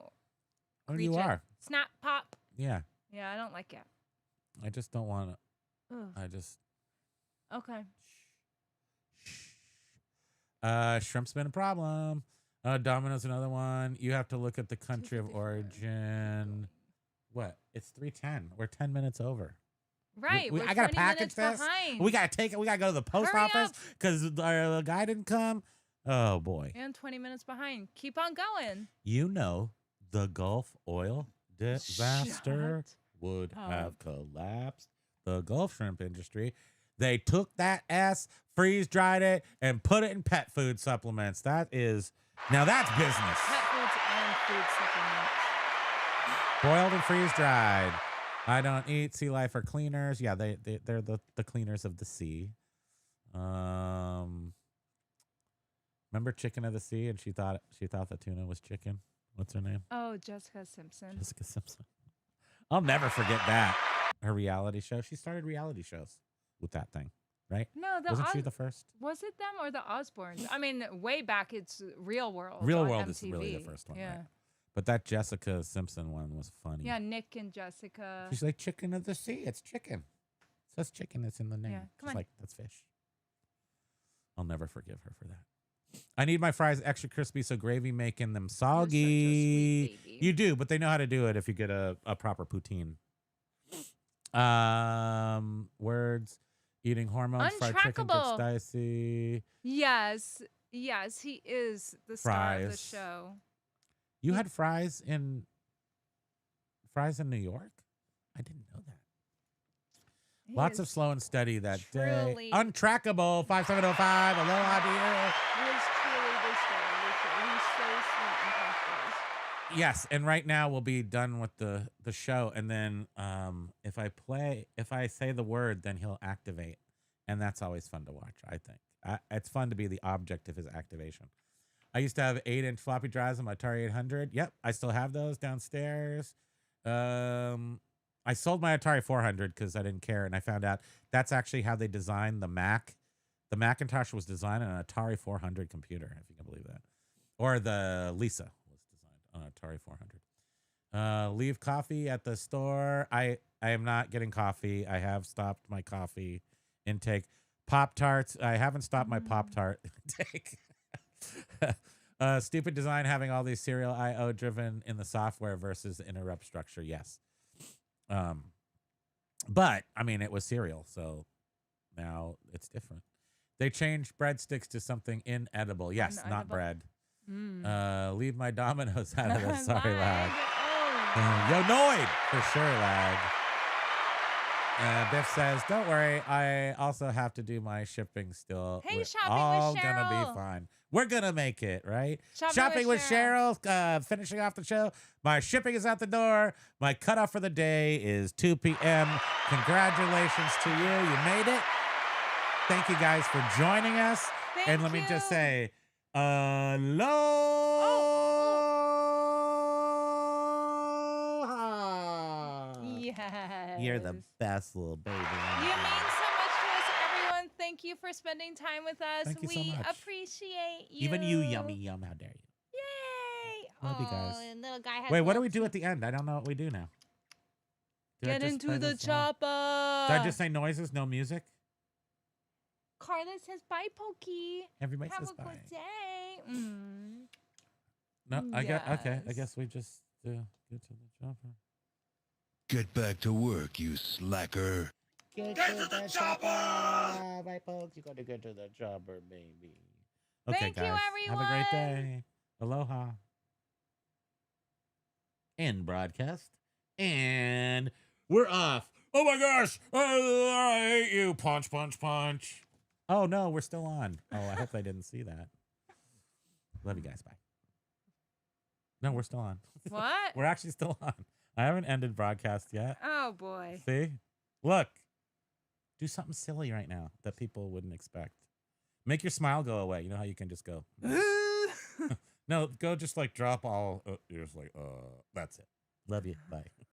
Oh, creature. you are. Snap, pop. Yeah. Yeah, I don't like it. I just don't want to. Okay. Shrimp's been a problem. Domino's another one. You have to look at the country of origin. what? It's 3:10. We're 10 minutes over. Right. We, we're I got to 20 package minutes this. behind. We got to take it. We got to go to the post Hurry office up. because our guy didn't come. Oh, boy. And 20 minutes behind. Keep on going. You know, the Gulf oil disaster Shut would up. have collapsed the Gulf shrimp industry. They took that S, freeze dried it, and put it in pet food supplements. Now that's business. Pet foods and food supplements. Boiled and freeze dried. I don't eat sea life or cleaners. Yeah, they're the cleaners of the sea. Remember Chicken of the Sea, and she thought the tuna was chicken. What's her name? Oh, Jessica Simpson. Jessica Simpson. I'll never forget that. Her reality show. She started reality shows with that thing, right? No, Wasn't she the first? Was it them or the Osbournes? I mean, way back, it's Real World. Real on World is MTV. really the first one, Yeah. right? But that Jessica Simpson one was funny. Yeah, Nick and Jessica. She's like, Chicken of the Sea. It's chicken. It says chicken. It's in the name. Yeah, come She's on. like, that's fish. I'll never forgive her for that. I need my fries extra crispy so gravy making them soggy. You're such a sweet baby. You do, but they know how to do it if you get a proper poutine. Words. Eating hormones. Fried chicken gets Untrackable. dicey. Yes, he is the star of the Fries. show. You had fries in New York? I didn't know that. He Lots of is- slow and steady that day. truly- Untrackable 5705. Aloha, dear. He is truly the star of the show. He's so sweet and precious. Yes, and right now we'll be done with the show, and then if I say the word, then he'll activate, and that's always fun to watch. I think it's fun to be the object of his activation. I used to have 8-inch floppy drives on my Atari 800. Yep, I still have those downstairs. I sold my Atari 400 because I didn't care, and I found out that's actually how they designed the Mac. The Macintosh was designed on an Atari 400 computer, if you can believe that, or the Lisa was designed on an Atari 400. Leave coffee at the store. I am not getting coffee. I have stopped my coffee intake. Pop-Tarts. I haven't stopped my Pop-Tart intake. Stupid design having all these serial IO driven in the software versus the interrupt structure. Yes. But I mean, it was cereal, so now it's different. They changed breadsticks to something inedible. Yes, not Inedible. bread. Mm. Leave my Dominoes out of this. Sorry, Lag. lag. Oh. Yo, Noid for sure, lag. Biff says, "Don't worry, I also have to do my shipping still. Hey, We're shopping with all gonna Cheryl. be fine. We're gonna make it, right? Shopping with Cheryl. Finishing off the show. My shipping is out the door. My cutoff for the day is 2 p.m. Congratulations to you. You made it. Thank you guys for joining us. Thank and let me just you. say, aloha. Yes. You're the best little baby. You mean so much to us, everyone. Thank you for spending time with us. Thank you so we much. appreciate you. Even you, yummy yum. How dare you? Yay! Love you guys. And little guy has Wait, what do we lips. do at the end? I don't know what we do now. Did I Get just into play the this song? chopper. Did I just say noises, no music? Carla says bye, Pokey. Everybody Have says a bye. good day. Mm. No, I guess okay. I Yes. guess we just get to the chopper. Get back to work, you slacker. Get to the chopper, my folks. You gotta get to the chopper, baby. Okay, Thank you, guys. Have a great everyone. day. Aloha. End broadcast. And we're off. Oh my gosh. I hate you. Punch, punch, punch. Oh no, we're still on. Oh, I hope I didn't see that. Love you guys. Bye. No, we're still on. What? We're actually still on. I haven't ended broadcast yet. Oh boy. See? Look. Do something silly right now that people wouldn't expect. Make your smile go away. You know how you can just go. No, go just like drop all. You're just like, that's it. Love you. Bye.